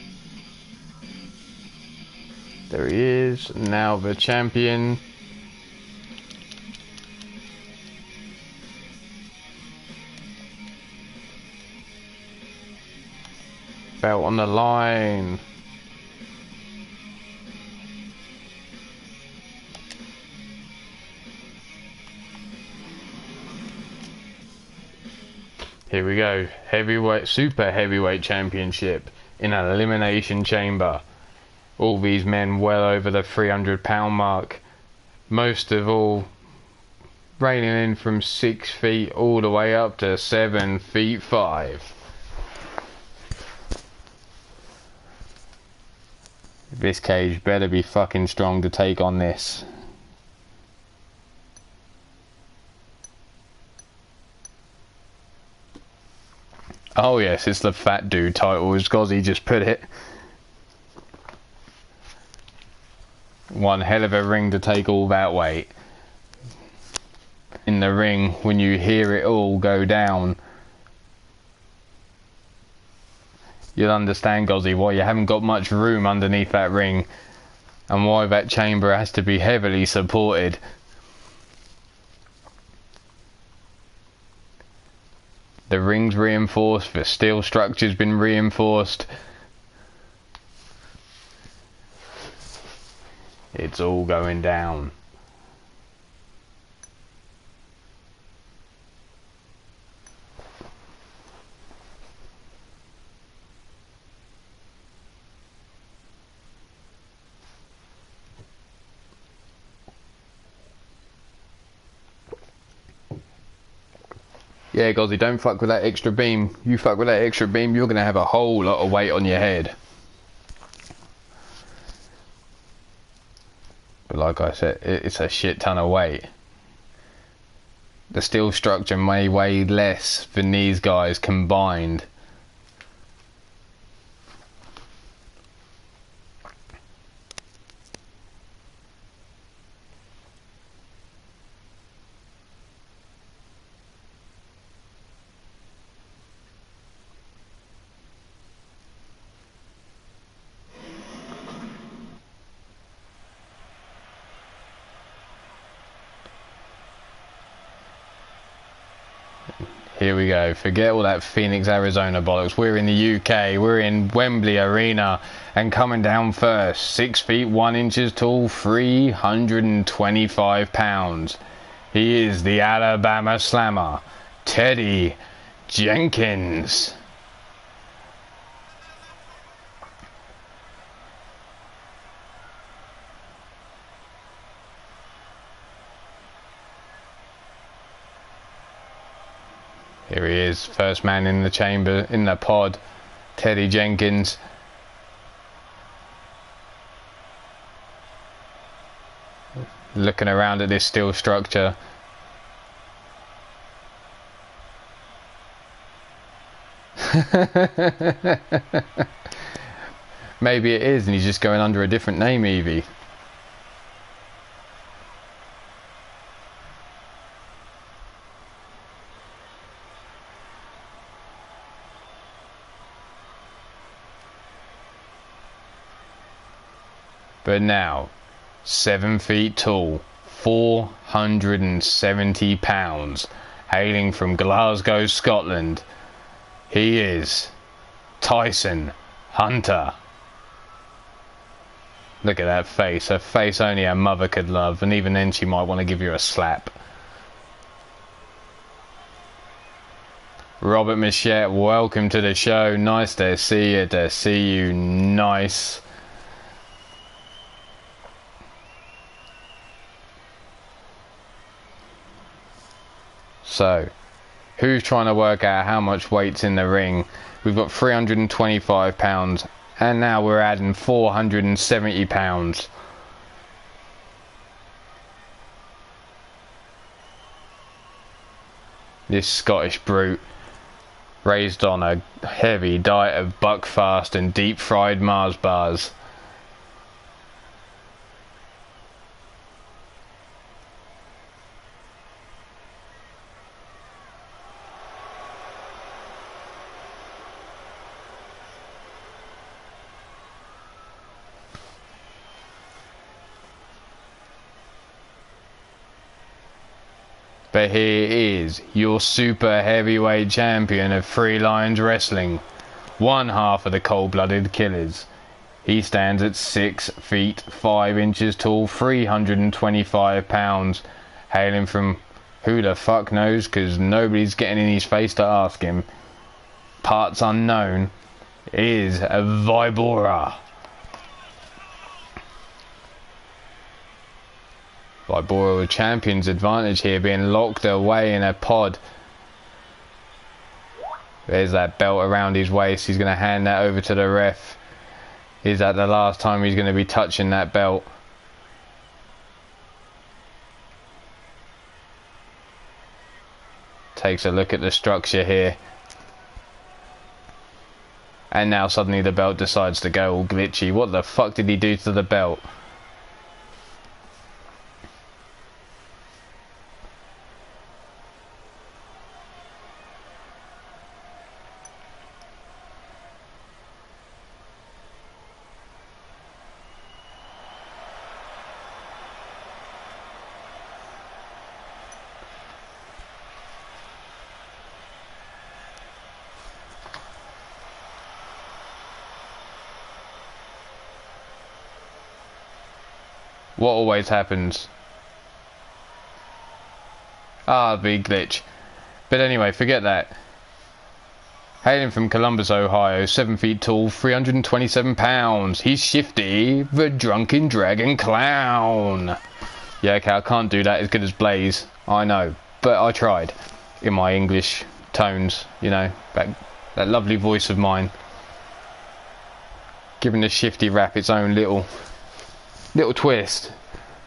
There he is, now the champion. Belt on the line. Here we go, heavyweight, super heavyweight championship in an elimination chamber. All these men well over the 300-pound mark. Most of all raining in from 6 feet all the way up to 7 feet 5. This cage better be fucking strong to take on this. Oh yes, it's the fat dude title, as Gozzy just put it. One hell of a ring to take all that weight. In the ring, when you hear it all go down, you'll understand, Gozzy, why you haven't got much room underneath that ring and why that chamber has to be heavily supported. The ring's reinforced, the steel structure's been reinforced. It's all going down. Yeah, Gozzy, don't fuck with that extra beam. You fuck with that extra beam, you're going to have a whole lot of weight on your head. But like I said, it's a shit ton of weight. The steel structure may weigh less than these guys combined. Here we go. Forget all that Phoenix, Arizona bollocks. We're in the UK. We're in Wembley Arena. And coming down first, 6 feet 1 inches tall, 325 pounds. He is the Alabama Slammer, Teddy Jenkins. Here he is, first man in the chamber, in the pod, Teddy Jenkins. Looking around at this steel structure. Maybe it is and he's just going under a different name, Evie. But now, 7 feet tall, 470 pounds, hailing from Glasgow, Scotland, he is Tyson Hunter. Look at that face, a face only a mother could love, and even then she might want to give you a slap. Robert Michette, welcome to the show. Nice to see you, nice. So, who's trying to work out how much weight's in the ring? We've got 325 pounds, and now we're adding 470 pounds. This Scottish brute, raised on a heavy diet of buckfast and deep fried Mars bars. But here is your super heavyweight champion of Three Lions Wrestling, one half of the Cold-Blooded Killers. He stands at 6 feet 5 inches tall, 325 pounds, hailing from who the fuck knows, because nobody's getting in his face to ask him. Parts unknown, is Vibora. Vibora with champion's advantage here, being locked away in a pod. There's that belt around his waist. He's going to hand that over to the ref. Is that the last time he's going to be touching that belt? Takes a look at the structure here. And now suddenly the belt decides to go all glitchy. What the fuck did he do to the belt? What always happens? Ah, big glitch. But anyway, forget that. Hailing from Columbus, Ohio, 7 feet tall, 327 pounds. He's Shifty, the drunken dragon clown. Yeah, okay, I can't do that as good as Blaze. I know, but I tried. In my English tones, you know, that lovely voice of mine. Giving the Shifty rap its own little twist.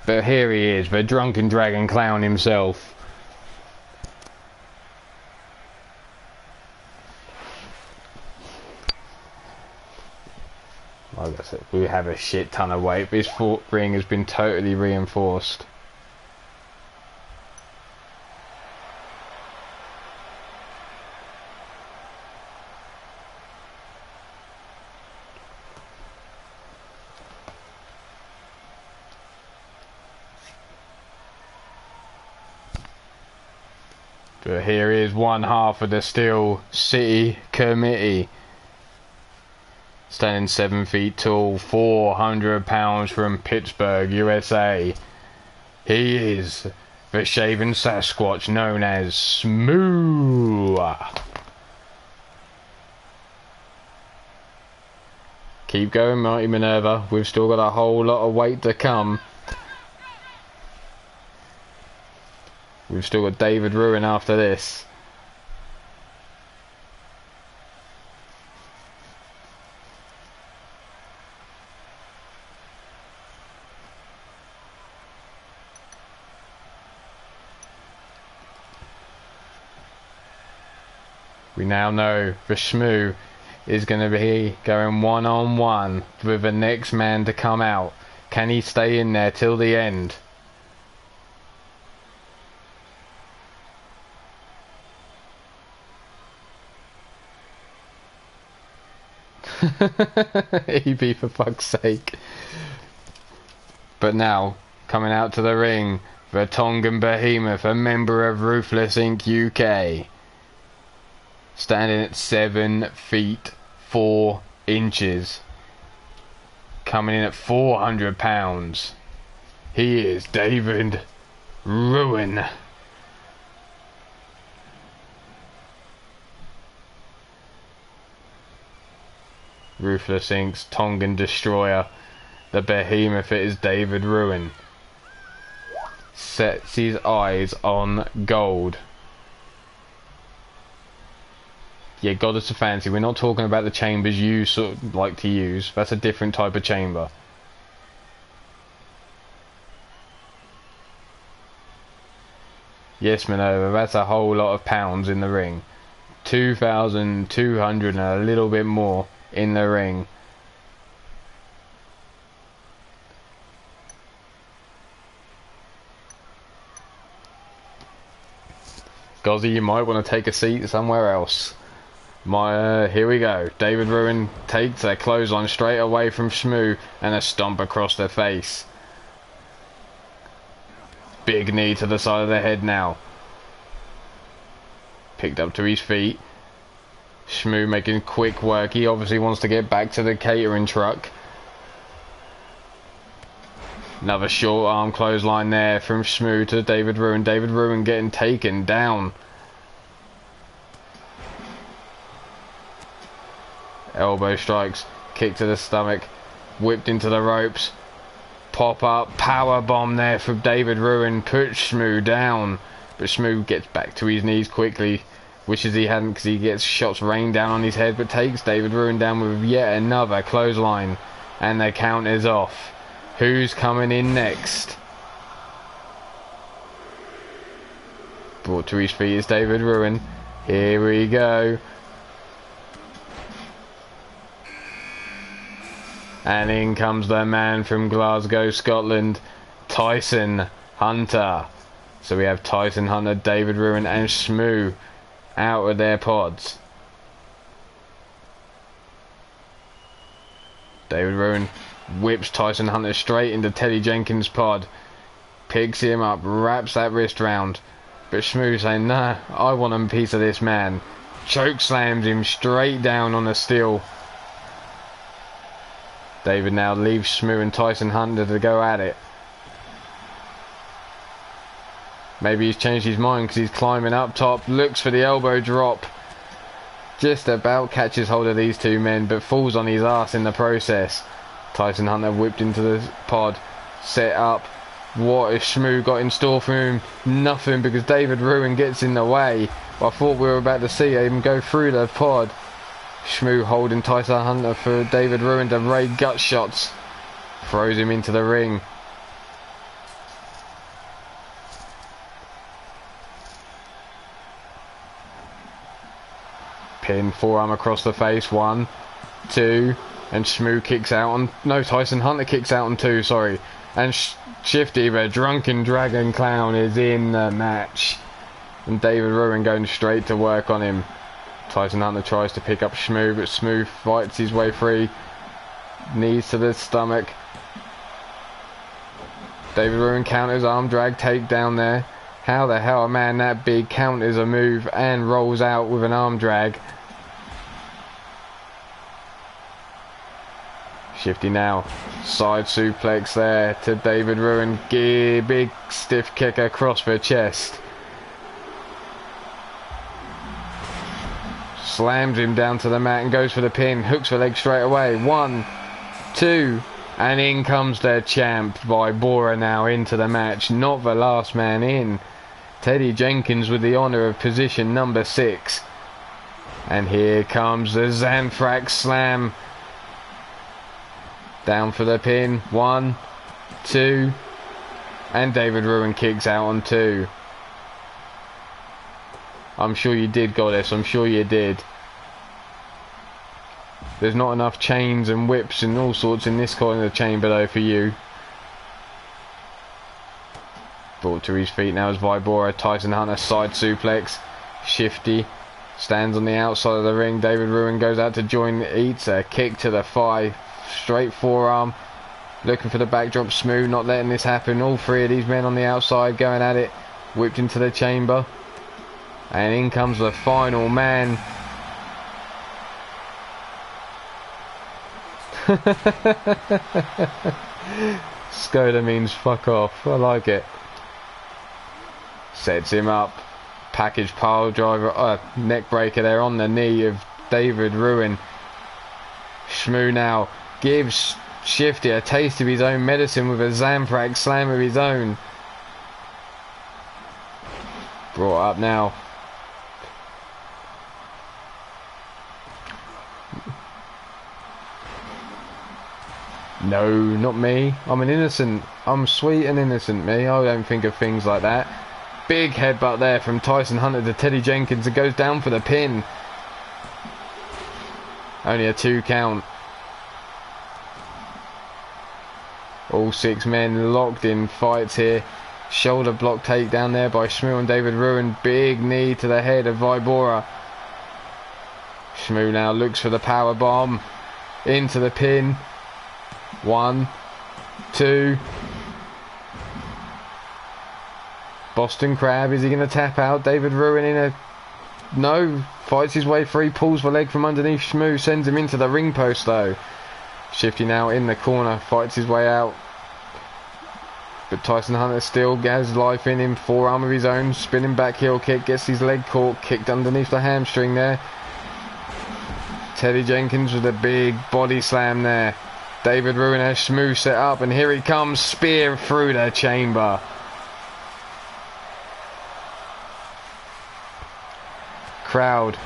But here he is, the drunken dragon clown himself. Like I said, we have a shit ton of weight. This ring has been totally reinforced. But here is one half of the Steel City Committee. Standing 7 feet tall, 400 pounds from Pittsburgh, USA. He is the shaven Sasquatch known as Smoo. Keep going, Mighty Minerva. We've still got a whole lot of weight to come. We've still got David Ruin after this. We now know the Shmoo is going to be going one-on-one with the next man to come out. Can he stay in there till the end? EB, for fuck's sake. But now, coming out to the ring, the Tongan Behemoth, a member of Ruthless Inc. UK. Standing at 7 feet 4 inches. Coming in at 400 pounds. He is David Ruin. Ruthless Inc.'s Tongan Destroyer. The Behemoth is David Ruin. Sets his eyes on gold. Yeah, Goddess of Fancy. We're not talking about the chambers you sort of like to use. That's a different type of chamber. Yes, Minerva, that's a whole lot of pounds in the ring. 2,200 and a little bit more in the ring. Gozzy, you might want to take a seat somewhere else. Here we go. David Ruin takes a clothesline straight away from Shmoo and a stomp across the face. Big knee to the side of the head now. Picked up to his feet. Shmoo making quick work. He obviously wants to get back to the catering truck. Another short arm clothesline there from Shmoo to David Ruin. David Ruin getting taken down. Elbow strikes, kick to the stomach, whipped into the ropes. Pop up, power bomb there from David Ruin, puts Shmoo down. But Shmoo gets back to his knees quickly. Wishes he hadn't, because he gets shots rained down on his head, but takes David Ruin down with yet another clothesline. And the count is off. Who's coming in next? Brought to his feet is David Ruin. Here we go. And in comes the man from Glasgow, Scotland, Tyson Hunter. So we have Tyson Hunter, David Ruin and Shmoo out of their pods. David Ruin whips Tyson Hunter straight into Teddy Jenkins' pod. Picks him up, wraps that wrist round. But Shmoo saying, nah, I want a piece of this man. Choke slams him straight down on the steel. David now leaves Shmoo and Tyson Hunter to go at it. Maybe he's changed his mind because he's climbing up top. Looks for the elbow drop. Just about catches hold of these two men, but falls on his ass in the process. Tyson Hunter whipped into the pod. Set up. What has Shmoo got in store for him? Nothing, because David Ruin gets in the way. I thought we were about to see him go through the pod. Shmoo holding Tyson Hunter for David Ruin to raid gut shots. Throws him into the ring. Pin, forearm across the face. 1, 2, and Shmoo kicks out on... No, Tyson Hunter kicks out on 2, sorry. And Shifty, the drunken dragon clown, is in the match. And David Ruin going straight to work on him. Tyson Hunter tries to pick up Shmoo, but Shmoo fights his way free. Knees to the stomach. David Ruin counters, arm drag, takedown there. How the hell a man that big counters a move and rolls out with an arm drag? Shifty now. Side suplex there to David Ruin. Big stiff kick across the chest. Slams him down to the mat and goes for the pin. Hooks the leg straight away. 1, 2, and in comes the champ Vibora now into the match. Not the last man in. Teddy Jenkins with the honour of position number 6. And here comes the Zanthrax slam. Down for the pin. 1, 2, and David Ruin kicks out on 2. I'm sure you did, Goddess. I'm sure you did. There's not enough chains and whips and all sorts in this corner of the chamber though for you. Brought to his feet now as Vibora. Tyson Hunter side suplex. Shifty stands on the outside of the ring. David Ruin goes out to join. Eats a kick to the thigh. Straight forearm. Looking for the backdrop. Shmoo not letting this happen. All 3 of these men on the outside going at it. Whipped into the chamber. And in comes the final man. Skoda means fuck off. I like it. Sets him up. Package pile driver. Neck breaker there on the knee of David Ruin. Shmoo now gives Shifty a taste of his own medicine with a Zanthrax slam of his own. Brought up now. No, not me. I'm an innocent. I'm sweet and innocent, me. I don't think of things like that. Big headbutt there from Tyson Hunter to Teddy Jenkins. It goes down for the pin. Only a 2 count. All 6 men locked in fights here. Shoulder block takedown there by Shmoo and David Ruin. Big knee to the head of Vibora. Shmoo now looks for the power bomb. Into the pin. 1, 2. Boston Crab, is he going to tap out? David Ruin in a... No. Fights his way free, pulls the leg from underneath Shmoo, sends him into the ring post though. Shifty now in the corner, fights his way out. But Tyson Hunter still has life in him. Forearm of his own, spinning back heel kick, gets his leg caught, kicked underneath the hamstring there. Teddy Jenkins with a big body slam there. David Ruin has Shmoo set up, and here he comes, spear through the chamber. Crowd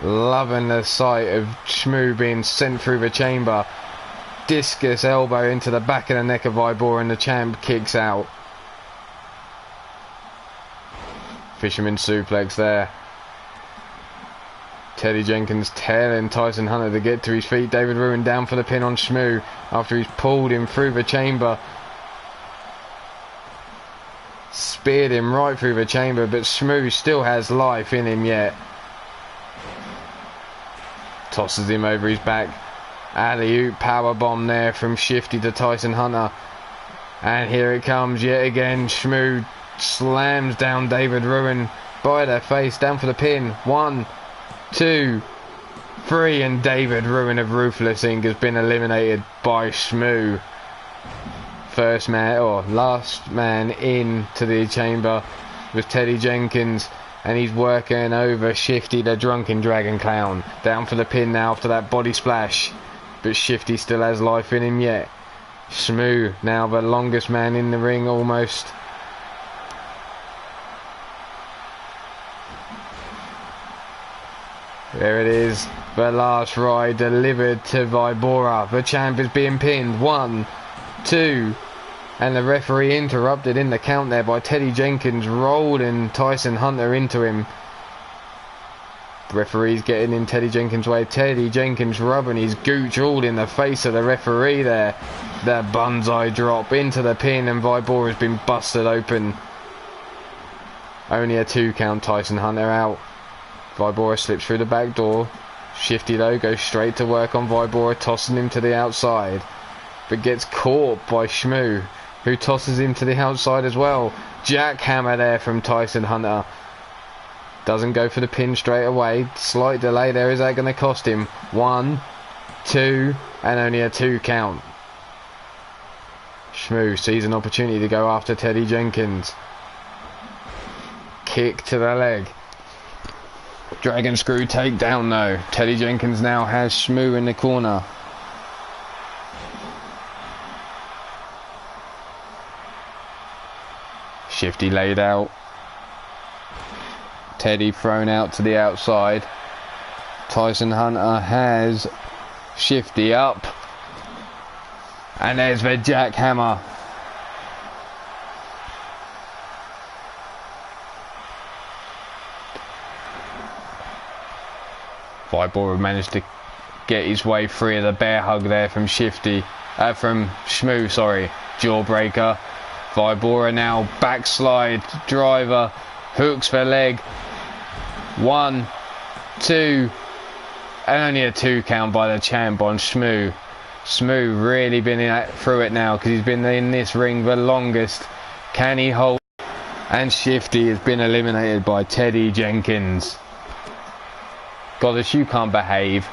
loving the sight of Shmoo being sent through the chamber. Discus elbow into the back of the neck of Vibora, and the champ kicks out. Fisherman suplex there. Teddy Jenkins telling Tyson Hunter to get to his feet. David Ruin down for the pin on Shmoo after he's pulled him through the chamber. Speared him right through the chamber, but Shmoo still has life in him yet. Tosses him over his back. Alley-oop powerbomb there from Shifty to Tyson Hunter. And here it comes yet again. Shmoo slams down David Ruin by the face, down for the pin. 1, 2, 3, and David Ruin of Ruthless Inc. has been eliminated by Shmoo. First man, or last man into the chamber was Teddy Jenkins, and he's working over Shifty, the drunken dragon clown. Down for the pin now after that body splash, but Shifty still has life in him yet. Shmoo now the longest man in the ring almost. There it is, the last ride delivered to Vibora. The champ is being pinned. 1, 2, and the referee interrupted in the count there by Teddy Jenkins rolling Tyson Hunter into him. Referee's getting in Teddy Jenkins' way. Teddy Jenkins rubbing his gooch all in the face of the referee there. The bonsai drop into the pin, and Vibora's been busted open. Only a 2 count, Tyson Hunter out. Vibora slips through the back door. Shifty though goes straight to work on Vibora, tossing him to the outside, but gets caught by Shmoo, who tosses him to the outside as well. Jackhammer there from Tyson Hunter. Doesn't go for the pin straight away. Slight delay there. Is that going to cost him? 1, 2, and only a 2 count. Shmoo sees an opportunity to go after Teddy Jenkins. Kick to the leg. Dragon screw takedown though. Teddy Jenkins now has Shmoo in the corner. Shifty laid out. Teddy thrown out to the outside. Tyson Hunter has Shifty up. And there's the jackhammer. Vibora managed to get his way free of the bear hug there from Shifty. From Shmoo, sorry. Jawbreaker. Vibora now backslide driver. Hooks the leg. 1, 2, and only a 2 count by the champ on Shmoo. Shmoo really been through it now because he's been in this ring the longest. Can he hold? And Shifty has been eliminated by Teddy Jenkins. Goddess, you can't behave.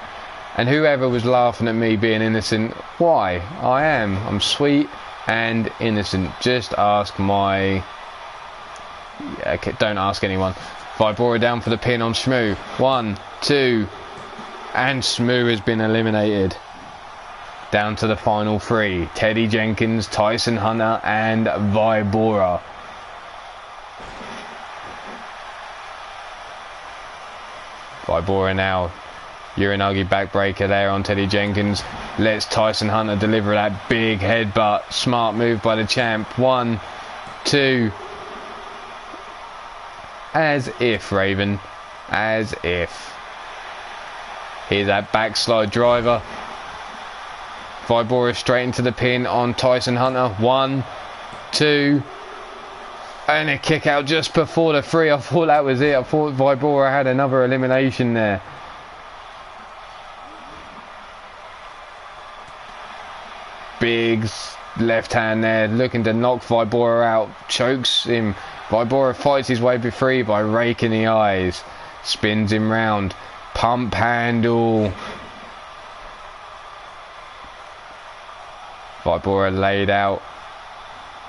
And whoever was laughing at me being innocent, why? I am. I'm sweet and innocent. Just ask my... Yeah, okay, don't ask anyone. Vibora down for the pin on Shmoo. 1, 2, and Shmoo has been eliminated. Down to the final 3. Teddy Jenkins, Tyson Hunter, and Vibora. Vibora now. Uranagi backbreaker there on Teddy Jenkins. Lets Tyson Hunter deliver that big headbutt. Smart move by the champ. 1, 2. As if, Raven. As if. Here's that backslide driver. Vibora straight into the pin on Tyson Hunter. 1, 2. And a kick out just before the 3. I thought that was it. I thought Vibora had another elimination there. Big left hand there, looking to knock Vibora out. Chokes him. Vibora fights his way free by raking the eyes. Spins him round. Pump handle. Vibora laid out.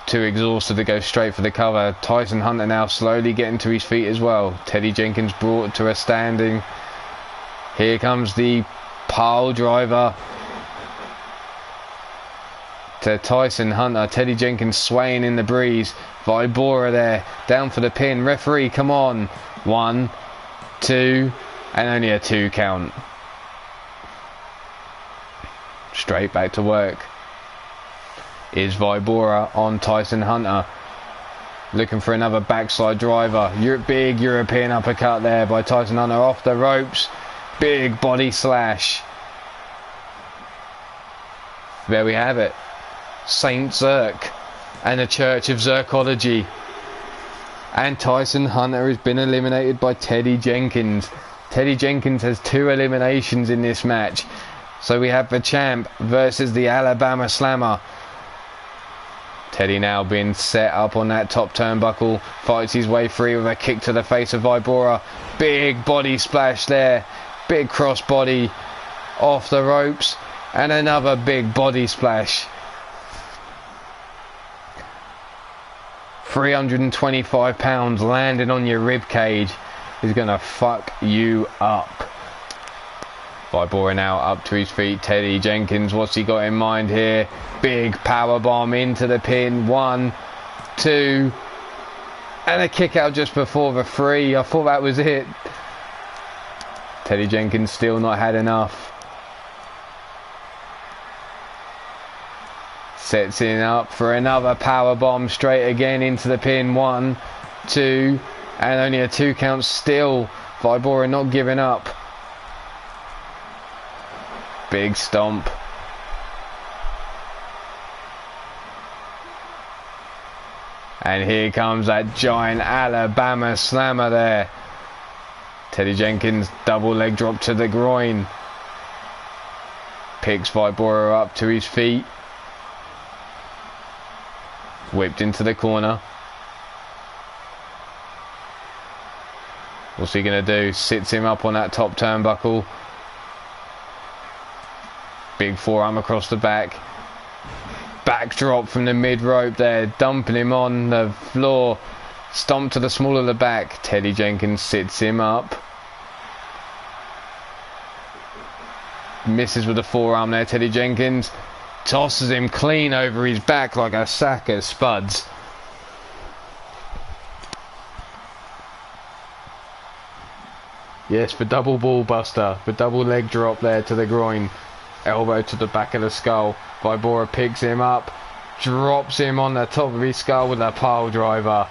Too exhausted to go straight for the cover. Tyson Hunter now slowly getting to his feet as well. Teddy Jenkins brought to a standing. Here comes the pile driver to Tyson Hunter. Teddy Jenkins swaying in the breeze. Vibora there, down for the pin. Referee, come on. 1, 2, and only a 2 count. Straight back to work is Vibora on Tyson Hunter. Looking for another backside driver. Big European uppercut there by Tyson Hunter off the ropes. Big body slash. There we have it. Saint Zerk and the Church of Zerkology. And Tyson Hunter has been eliminated by Teddy Jenkins. Teddy Jenkins has 2 eliminations in this match. So we have the champ versus the Alabama Slammer. Teddy now being set up on that top turnbuckle. Fights his way free with a kick to the face of Vibora. Big body splash there. Big cross body off the ropes. And another big body splash. 325 pounds landing on your rib cage is going to fuck you up. Vibora now up to his feet. Teddy Jenkins, what's he got in mind here? Big power bomb into the pin. 1, 2, and a kick out just before the 3. I thought that was it. Teddy Jenkins still not had enough. Sets in up for another power bomb straight again into the pin. 1, 2, and only a 2 count still. Vibora not giving up. Big stomp. And here comes that giant Alabama Slammer there. Teddy Jenkins double leg drop to the groin. Picks Vibora up to his feet. Whipped into the corner. What's he going to do? Sits him up on that top turnbuckle. Big forearm across the back. Backdrop from the mid rope there. Dumping him on the floor. Stomp to the small of the back. Teddy Jenkins sits him up. Misses with the forearm there. Teddy Jenkins tosses him clean over his back like a sack of spuds. Yes, the double ball buster. The double leg drop there to the groin. Elbow to the back of the skull. Vibora picks him up. Drops him on the top of his skull with a pile driver.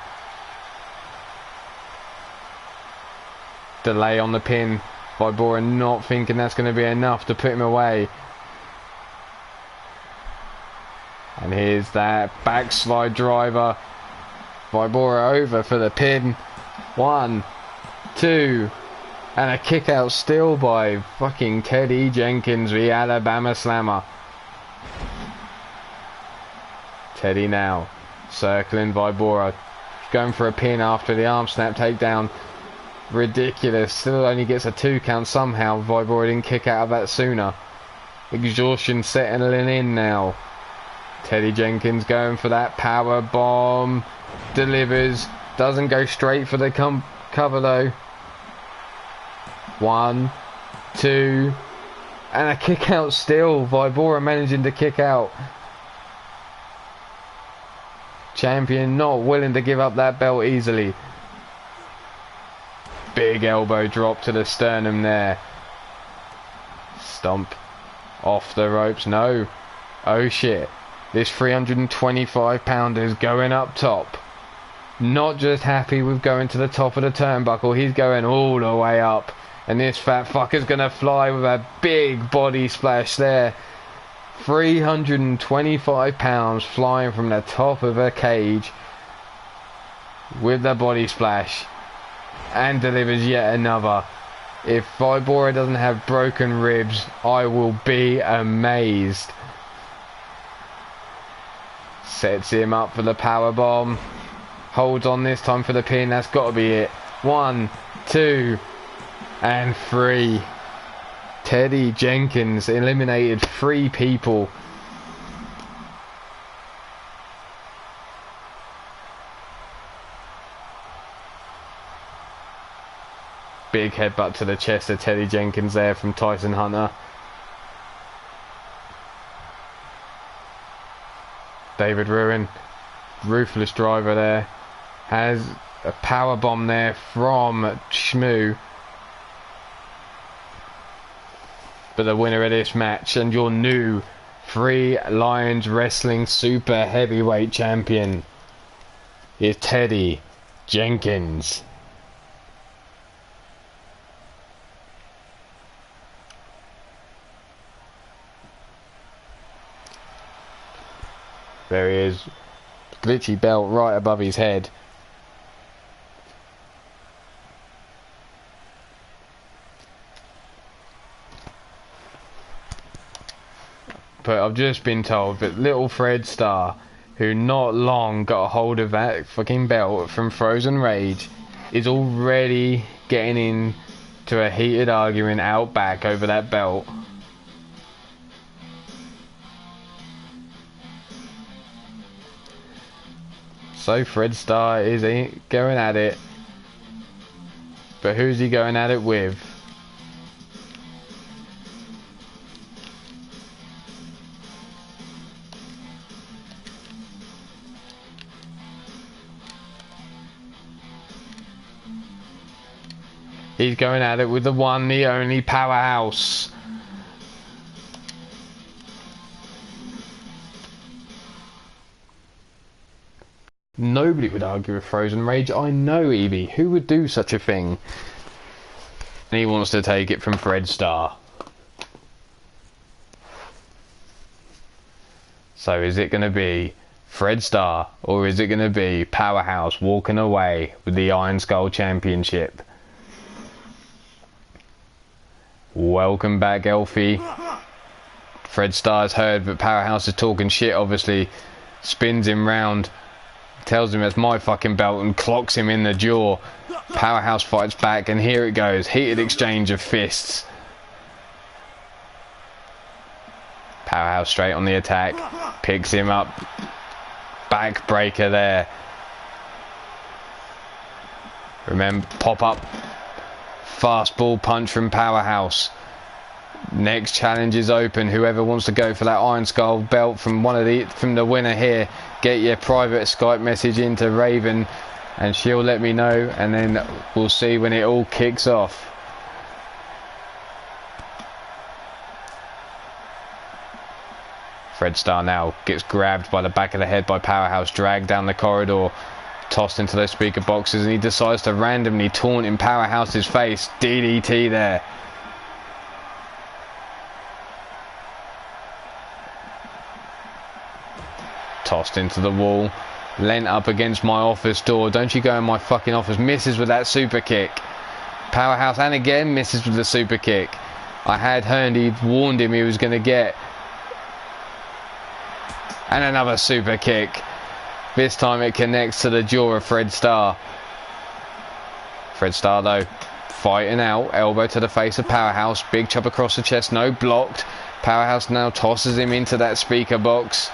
Delay on the pin. Vibora not thinking that's going to be enough to put him away. And here's that backslide driver. Vibora over for the pin. 1, 2, and a kick out still by fucking Teddy Jenkins, the Alabama Slammer. Teddy now circling Vibora, going for a pin after the arm snap takedown. Ridiculous. Still only gets a 2 count somehow. Vibora didn't kick out of that sooner. Exhaustion settling in now. Teddy Jenkins going for that power bomb. Delivers. Doesn't go straight for the cover though. 1, 2, and a kick out still. Vibora managing to kick out. Champion not willing to give up that belt easily. Big elbow drop to the sternum there. Stomp off the ropes. No. Oh shit. This 325 pounder is going up top. Not just happy with going to the top of the turnbuckle. He's going all the way up. And this fat fucker's going to fly with a big body splash there. 325 pounds flying from the top of a cage with the body splash. And delivers yet another. If Vibora doesn't have broken ribs, I will be amazed. Sets him up for the power bomb. Holds on this time for the pin. That's got to be it. 1, 2, and 3. Teddy Jenkins eliminated 3 people. Big headbutt to the chest of Teddy Jenkins there from Tyson Hunter. David Ruin, ruthless driver there, has a power bomb there from Shmoo. But the winner of this match and your new Three Lions Wrestling Super Heavyweight Champion is Teddy Jenkins. There he is. Glitchy belt right above his head. But I've just been told that little Fred Starr, who not long got a hold of that fucking belt from Frozen Rage, is already getting into a heated argument out back over that belt. So Fred Starr is going at it. But who's he going at it with? He's going at it with the one, the only Powerhouse. Nobody would argue with Frozen Rage. I know, Evie. Who would do such a thing? And he wants to take it from Fred Starr. So is it going to be Fred Starr, or is it going to be Powerhouse walking away with the Iron Skull Championship? Welcome back, Elfie. Fred Starr's heard that Powerhouse is talking shit, obviously. Spins him round. Tells him it's my fucking belt and clocks him in the jaw. Powerhouse fights back, and here it goes. Heated exchange of fists. Powerhouse straight on the attack. Picks him up. Backbreaker there. Remember, pop up. Fastball punch from Powerhouse. Next challenge is open. Whoever wants to go for that Iron Skull belt from the winner here, get your private Skype message into Raven and she'll let me know, and then we'll see when it all kicks off. Fred Starr now gets grabbed by the back of the head by Powerhouse, dragged down the corridor, tossed into those speaker boxes, and he decides to randomly taunt in Powerhouse's face. DDT there. Tossed into the wall. Lent up against my office door. Don't you go in my fucking office. Misses with that super kick. Powerhouse, and again misses with the super kick. I had Herndy warned him he was going to get. And another super kick. This time it connects to the jaw of Fred Starr. Fred Starr though, fighting out. Elbow to the face of Powerhouse. Big chop across the chest. No, blocked. Powerhouse now tosses him into that speaker box.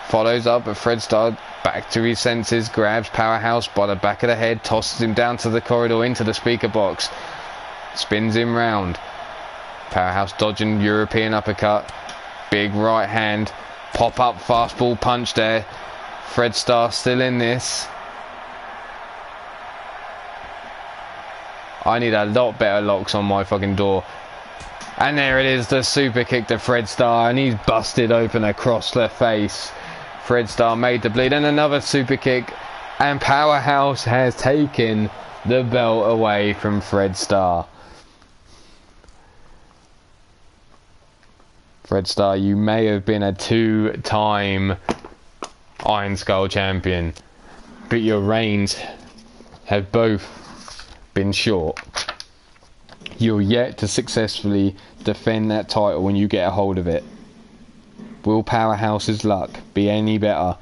Follows up, but Fred Starr back to his senses. Grabs Powerhouse by the back of the head. Tosses him down to the corridor into the speaker box. Spins him round. Powerhouse dodging European uppercut. Big right hand. Pop up fastball punch there. Fred Starr still in this. I need a lot better locks on my fucking door. And there it is, the super kick to Fred Starr, and he's busted open across the face. Fred Starr made to bleed, and another super kick, and Powerhouse has taken the belt away from Fred Starr. Fred Starr, you may have been a two-time Iron Skull champion, but your reigns have both been short. You're yet to successfully defend that title when you get a hold of it. Will Powerhouse's luck be any better?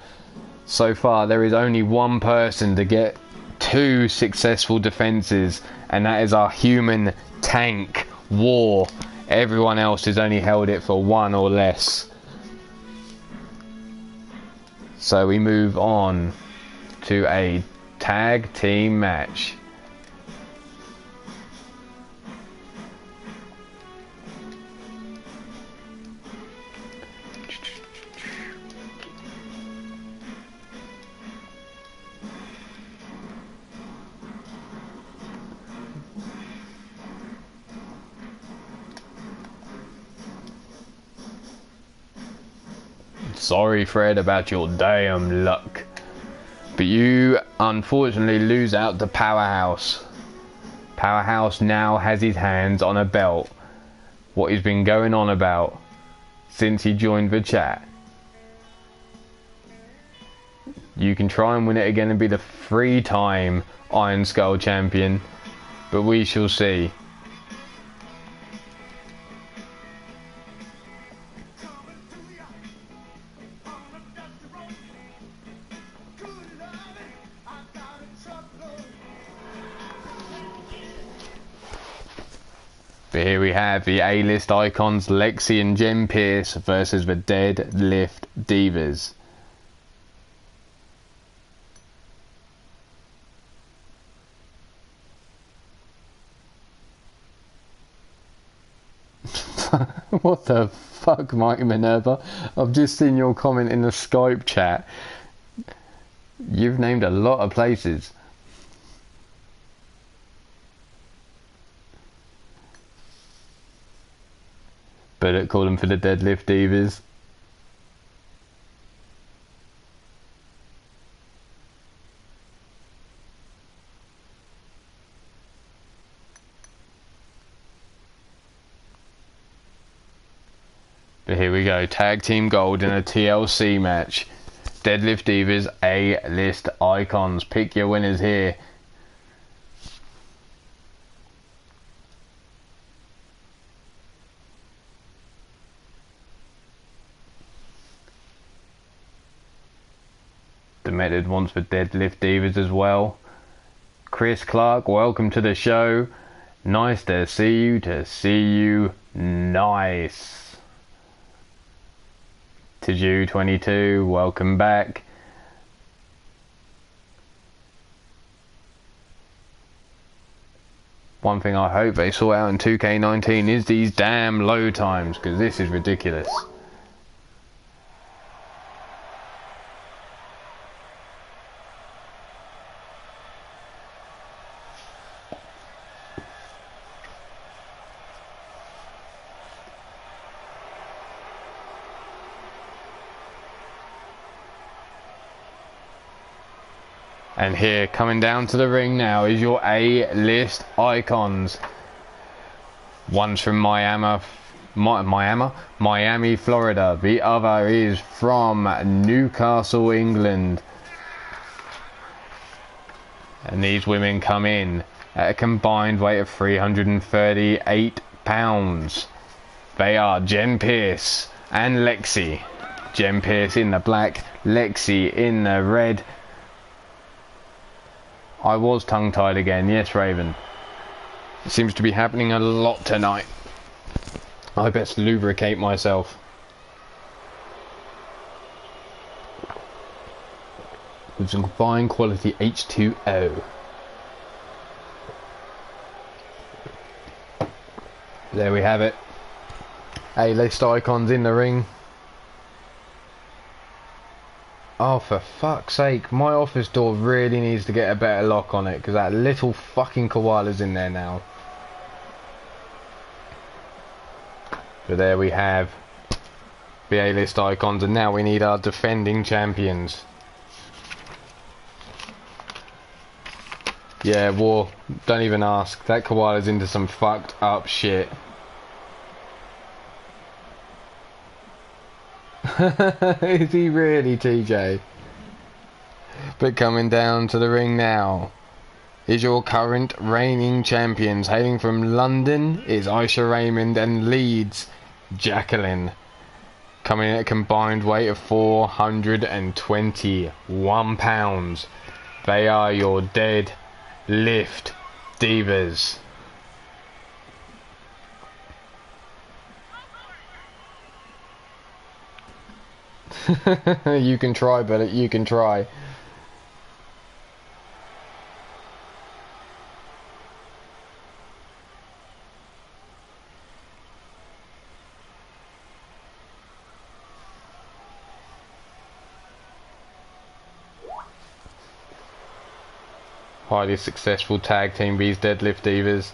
So far there is only one person to get two successful defenses, and that is our human tank War. Everyone else has only held it for one or less. So we move on to a tag team match. Sorry, Fred, about your damn luck. But you unfortunately lose out to Powerhouse. Powerhouse now has his hands on a belt. What he's been going on about since he joined the chat. You can try and win it again and be the 3-time Iron Skull champion, but we shall see. But here we have the A-list icons Lexi and Jem Pierce versus the Deadlift Divas. What the fuck, Mike Minerva? I've just seen your comment in the Skype chat. You've named a lot of places. But call them for the Deadlift Divas. But here we go, tag team gold in a TLC match. Deadlift Divas A-list icons. Pick your winners here. The Method wants for Deadlift Divas as well. Chris Clark, welcome to the show. Nice to see you. Nice. To Jew 22, welcome back. One thing I hope they sort out in 2K19 is these damn load times, because this is ridiculous. And here, coming down to the ring now, is your A-list icons. One's from Miami, Florida. The other is from Newcastle, England. And these women come in at a combined weight of 338 pounds. They are Jem Pierce and Lexi. Jem Pierce in the black, Lexi in the red. I was tongue-tied again, yes Raven. It seems to be happening a lot tonight. I best lubricate myself. With some fine quality H2O. There we have it. A-list icons in the ring. Oh, for fuck's sake, my office door really needs to get a better lock on it, because that little fucking koala's in there now. But there we have the A-list icons, and now we need our defending champions. Yeah, War, don't even ask. That koala's into some fucked up shit. Is he really, TJ? But coming down to the ring now is your current reigning champions. Hailing from London is Aisha Raymond and Leeds, Jacqueline. Coming in at a combined weight of 421 pounds. They are your Deadlift Divas. You can try, but you can try. Highly successful tag team, these Deadlift Divas.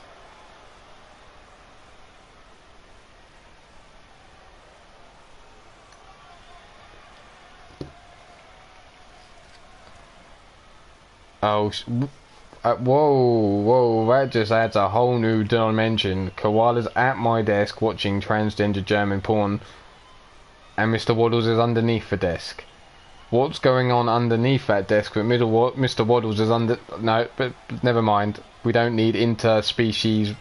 Oh, whoa, that just adds a whole new dimension. Koala's at my desk watching transgender German porn, and Mr. Waddles is underneath the desk. what's going on underneath that desk, but Mr. Waddles is under... No, but never mind. We don't need interspecies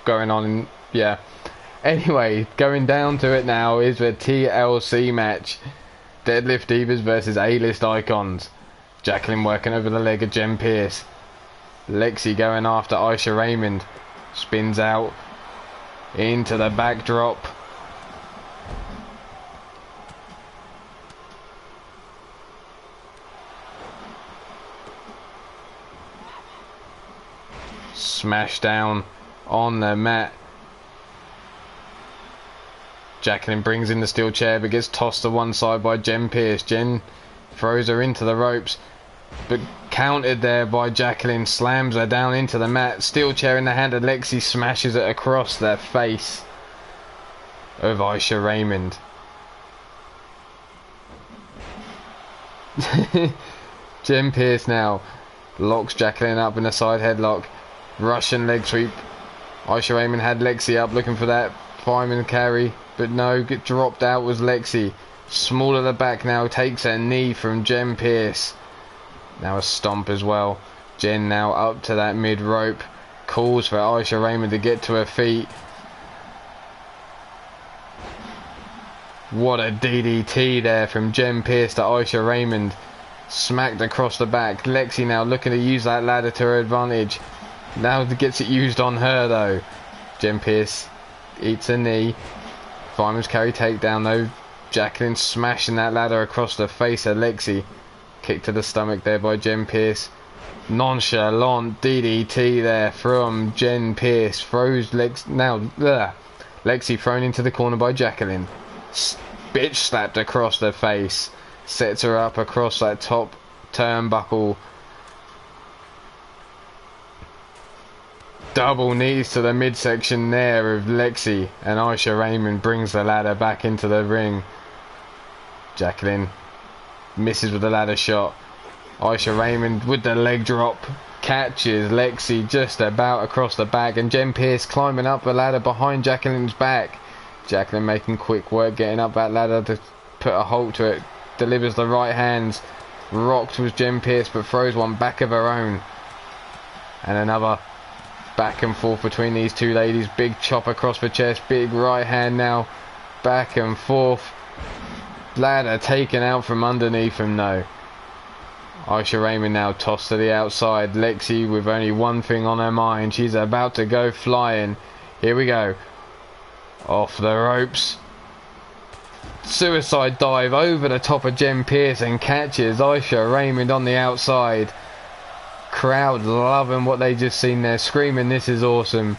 going on. Yeah. Anyway, going down to it now is the TLC match. Deadlift Divas versus A-list icons. Jacqueline working over the leg of Jen Pierce. Lexi going after Aisha Raymond. Spins out into the backdrop. Smash down on the mat. Jacqueline brings in the steel chair but gets tossed to one side by Jen Pierce. Jen throws her into the ropes but countered there by Jacqueline. Slams her down into the mat. Steel chair in the hand of Lexi, smashes it across the face of Aisha Raymond. Jen Pierce now locks Jacqueline up in a side headlock. Russian leg sweep. Aisha Raymond had Lexi up looking for that fireman carry, but no, get dropped out was Lexi. Small at the back now, takes a knee from Jen Pierce. Now a stomp as well. Jen now up to that mid rope. Calls for Aisha Raymond to get to her feet. What a DDT there from Jen Pierce to Aisha Raymond. Smacked across the back. Lexi now looking to use that ladder to her advantage. Now gets it used on her though. Jen Pierce eats a knee. Fireman's carry takedown though. Jacqueline smashing that ladder across the face of Lexi. Kick to the stomach there by Jen Pierce. Nonchalant DDT there from Jen Pierce. Throws Lex now. Lexi thrown into the corner by Jacqueline. Bitch slapped across the face. Sets her up across that top turnbuckle. Double knees to the midsection there of Lexi, and Aisha Raymond brings the ladder back into the ring. Jacqueline misses with the ladder shot. Aisha Raymond with the leg drop catches Lexi just about across the back, and Jen Pierce climbing up the ladder behind Jacqueline's back. Jacqueline making quick work getting up that ladder to put a halt to it. Delivers the right hands. Rocked was Jen Pierce but throws one back of her own. And another back and forth between these two ladies. Big chop across the chest. Big right hand now. Back and forth. Ladder taken out from underneath him. No. Aisha Raymond now tossed to the outside. Lexi with only one thing on her mind. She's about to go flying. Here we go. Off the ropes. Suicide dive over the top of Jen Pierce and catches Aisha Raymond on the outside. Crowd loving what they just seen there, screaming this is awesome.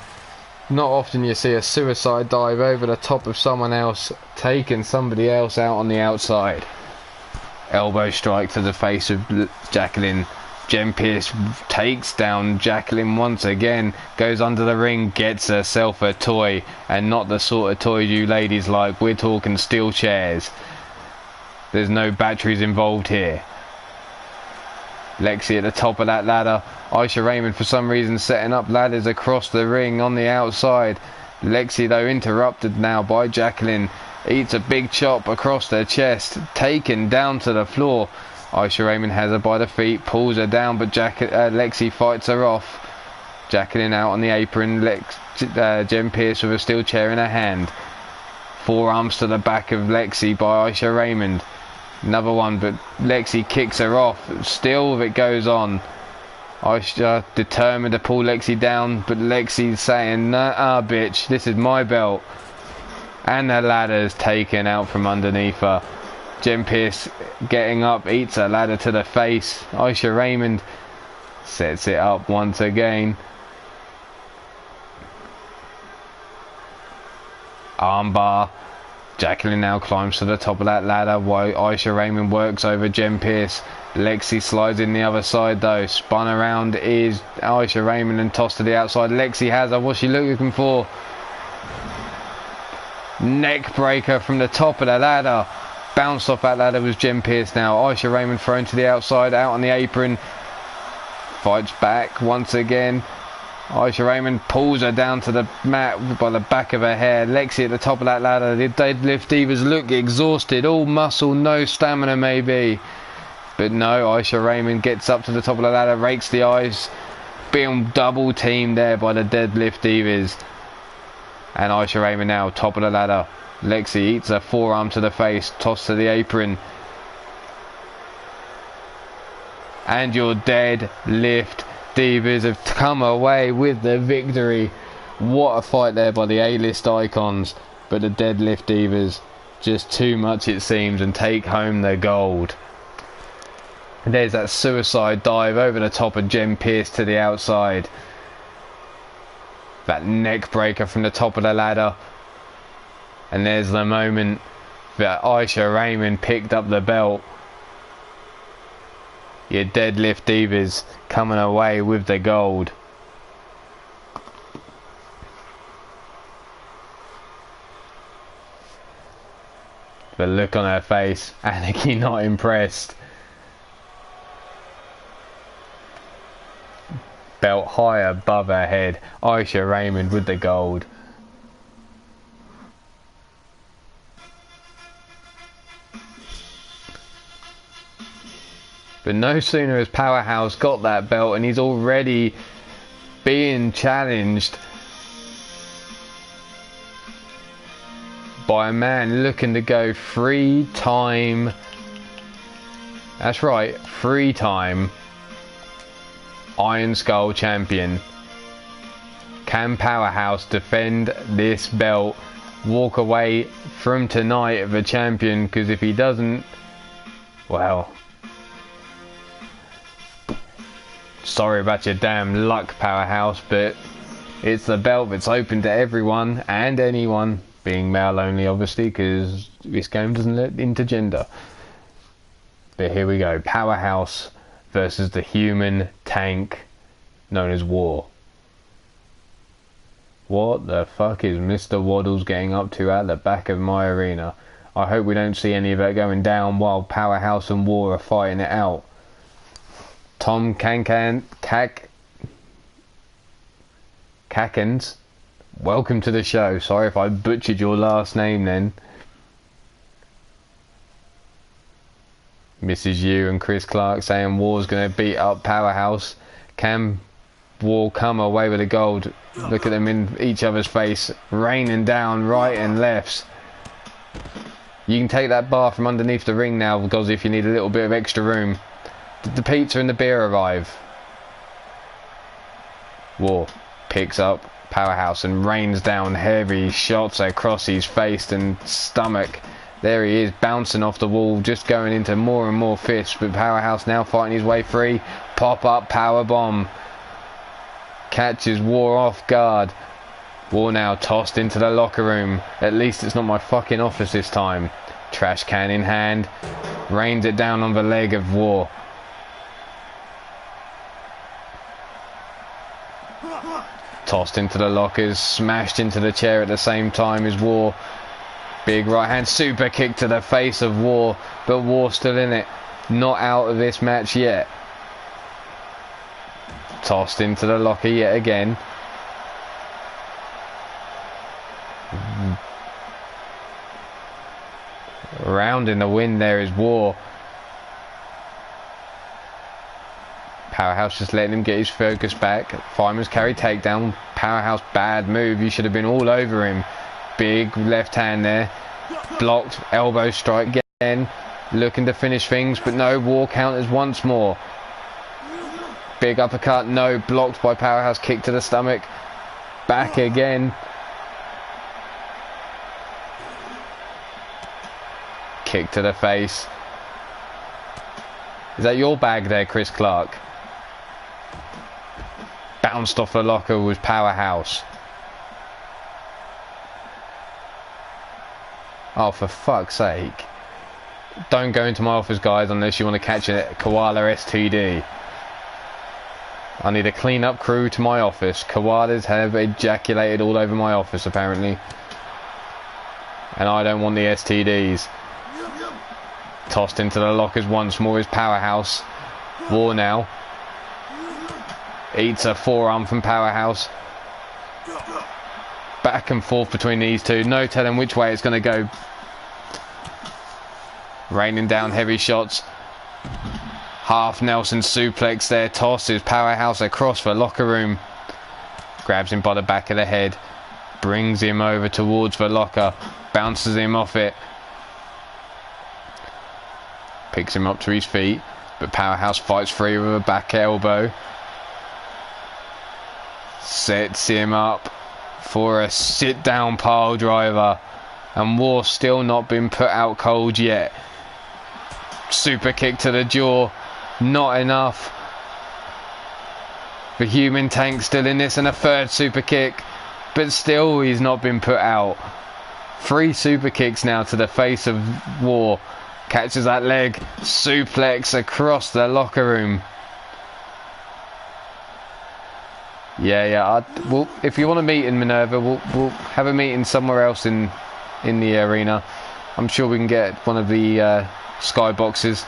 Not often you see a suicide dive over the top of someone else, taking somebody else out on the outside. Elbow strike to the face of Jacqueline. Jen Pierce takes down Jacqueline once again, goes under the ring, gets herself a toy, and not the sort of toys you ladies like. We're talking steel chairs. There's no batteries involved here. Lexi at the top of that ladder. Aisha Raymond for some reason setting up ladders across the ring on the outside. Lexi though interrupted now by Jacqueline. Eats a big chop across their chest, taken down to the floor. Aisha Raymond has her by the feet, pulls her down, but Lexi fights her off. Jacqueline out on the apron. Jen Pierce with a steel chair in her hand. Forearms to the back of Lexi by Aisha Raymond. Another one, but Lexi kicks her off. Still it goes on. Aisha determined to pull Lexi down, but Lexi's saying, nah, bitch, this is my belt. And the ladder's taken out from underneath her. Jen Pierce getting up, eats a ladder to the face. Aisha Raymond sets it up once again. Armbar. Jacqueline now climbs to the top of that ladder while Aisha Raymond works over Jen Pierce. Lexi slides in the other side though. Spun around is Aisha Raymond and tossed to the outside. Lexi has her. What's she looking for? Neck breaker from the top of the ladder. Bounced off that ladder was Jen Pierce now. Aisha Raymond thrown to the outside, out on the apron. Fights back once again. Aisha Raymond pulls her down to the mat by the back of her hair. Lexi at the top of that ladder. The deadlift divas look exhausted. All muscle, no stamina maybe. But no, Aisha Raymond gets up to the top of the ladder, rakes the eyes. Being double teamed there by the deadlift divas. And Aisha Raymond now top of the ladder. Lexi eats a forearm to the face, toss to the apron. And your deadlift divas have come away with the victory. What a fight there by the A-list icons. But the deadlift divas, just too much it seems, and take home the gold. There's that suicide dive over the top of Jem Pierce to the outside. That neck breaker from the top of the ladder. And there's the moment that Aisha Raymond picked up the belt. Your deadlift divas coming away with the gold. The look on her face, Anarchy not impressed. Belt high above her head. Aisha Raymond with the gold. But no sooner has Powerhouse got that belt and he's already being challenged by a man looking to go 3-time, that's right, 3-time Iron Skull champion. Can Powerhouse defend this belt, walk away from tonight of a champion? Because if he doesn't, well, sorry about your damn luck, Powerhouse, but it's the belt that's open to everyone and anyone, being male only obviously, because this game doesn't let into gender. But here we go, Powerhouse versus the human tank known as War. What the fuck is Mr. Waddles getting up to at the back of my arena? I hope we don't see any of it going down while Powerhouse and War are fighting it out. Tom Cackens, welcome to the show. Sorry if I butchered your last name then. Mrs. Yu and Chris Clark saying War's going to beat up Powerhouse. Can War come away with the gold? Look at them in each other's face, raining down right and lefts. You can take that bar from underneath the ring now, because if you need a little bit of extra room. Did the pizza and the beer arrive? War picks up Powerhouse and rains down heavy shots across his face and stomach. There he is, bouncing off the wall, just going into more and more fists, but Powerhouse now fighting his way free. Pop-up power bomb. Catches War off guard. War now tossed into the locker room. At least it's not my fucking office this time. Trash can in hand. Rains it down on the leg of War. Tossed into the lockers, smashed into the chair at the same time as War. Big right hand super kick to the face of War, but War still in it. Not out of this match yet. Tossed into the locker yet again. Around in the wind there is War. Powerhouse just letting him get his focus back. Fireman's carry takedown. Powerhouse bad move. You should have been all over him. Big left hand there. Blocked. Elbow strike again. Looking to finish things, but no. War counters once more. Big uppercut. No. Blocked by Powerhouse. Kick to the stomach. Back again. Kick to the face. Is that your bag there, Chris Clark? Bounced off the locker was Powerhouse. Oh, for fuck's sake. Don't go into my office, guys, unless you want to catch a koala STD. I need a clean-up crew to my office. Koalas have ejaculated all over my office, apparently. And I don't want the STDs. Tossed into the lockers once more is Powerhouse. War now. Eats a forearm from Powerhouse. Back and forth between these two. No telling which way it's going to go. Raining down heavy shots. Half Nelson suplex there. Tosses Powerhouse across the locker room. Grabs him by the back of the head. Brings him over towards the locker. Bounces him off it. Picks him up to his feet. But Powerhouse fights free with a back elbow. Sets him up for a sit-down pile driver. And War still not been put out cold yet. Super kick to the jaw. Not enough. The human tank still in this, and a third super kick. But still he's not been put out. 3 super kicks now to the face of War. Catches that leg. Suplex across the locker room. Yeah. Well, if you want to meet in Minerva, we'll have a meeting somewhere else in the arena. I'm sure we can get one of the skyboxes.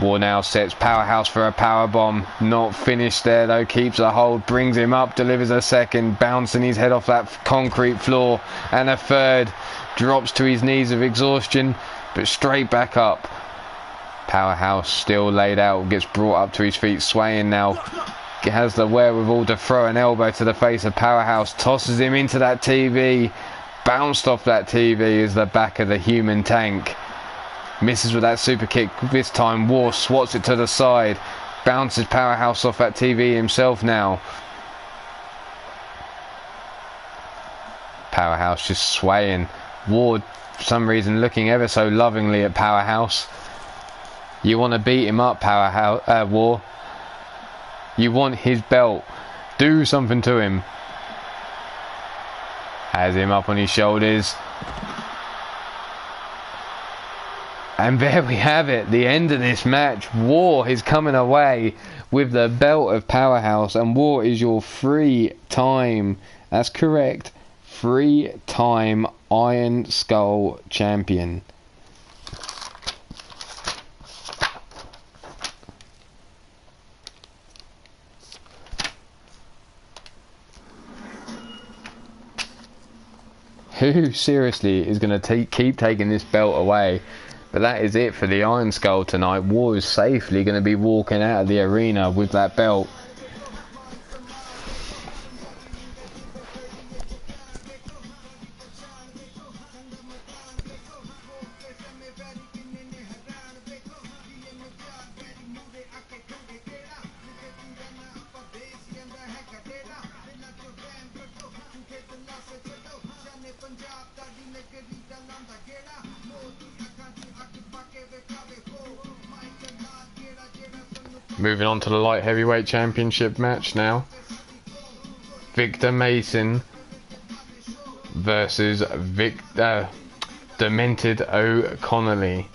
War now sets Powerhouse for a power bomb. Not finished there though. Keeps a hold. Brings him up. Delivers a second. Bouncing his head off that concrete floor. And a third. Drops to his knees of exhaustion. But straight back up. Powerhouse still laid out. Gets brought up to his feet. Swaying now. Has the wherewithal to throw an elbow to the face of Powerhouse. Tosses him into that TV. Bounced off that TV as the back of the human tank. Misses with that super kick. This time War swats it to the side. Bounces Powerhouse off that TV himself now. Powerhouse just swaying. War, for some reason, looking ever so lovingly at Powerhouse. You want to beat him up, Powerhouse, War. You want his belt. Do something to him. Has him up on his shoulders. And there we have it. The end of this match. War is coming away with the belt of Powerhouse. And War is your 3-time, that's correct, 3-time Iron Skull champion. Who seriously is going to keep taking this belt away? But that is it for the Iron Skull tonight. War is safely going to be walking out of the arena with that belt. Moving on to the light heavyweight championship match now. Victor Mason versus Demented O'Connolly.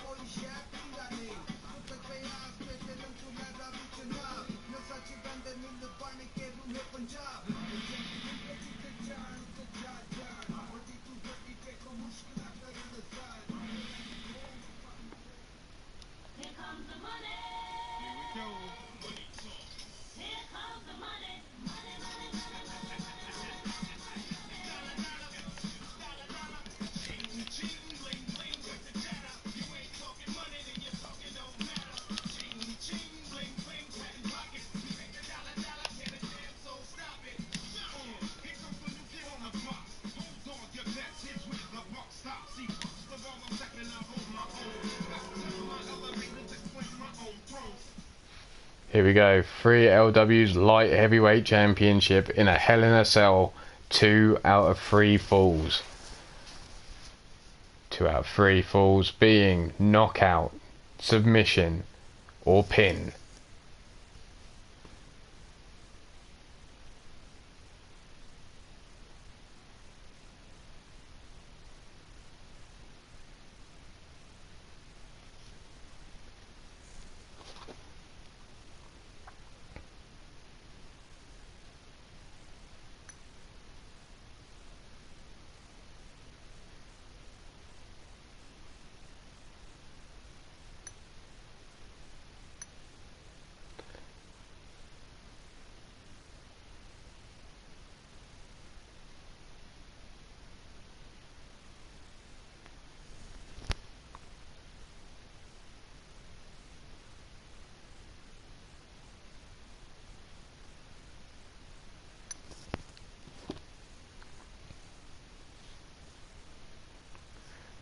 Here we go, 3LW's light heavyweight championship in a Hell in a Cell. 2 out of 3 falls. 2 out of 3 falls being knockout, submission, or pin.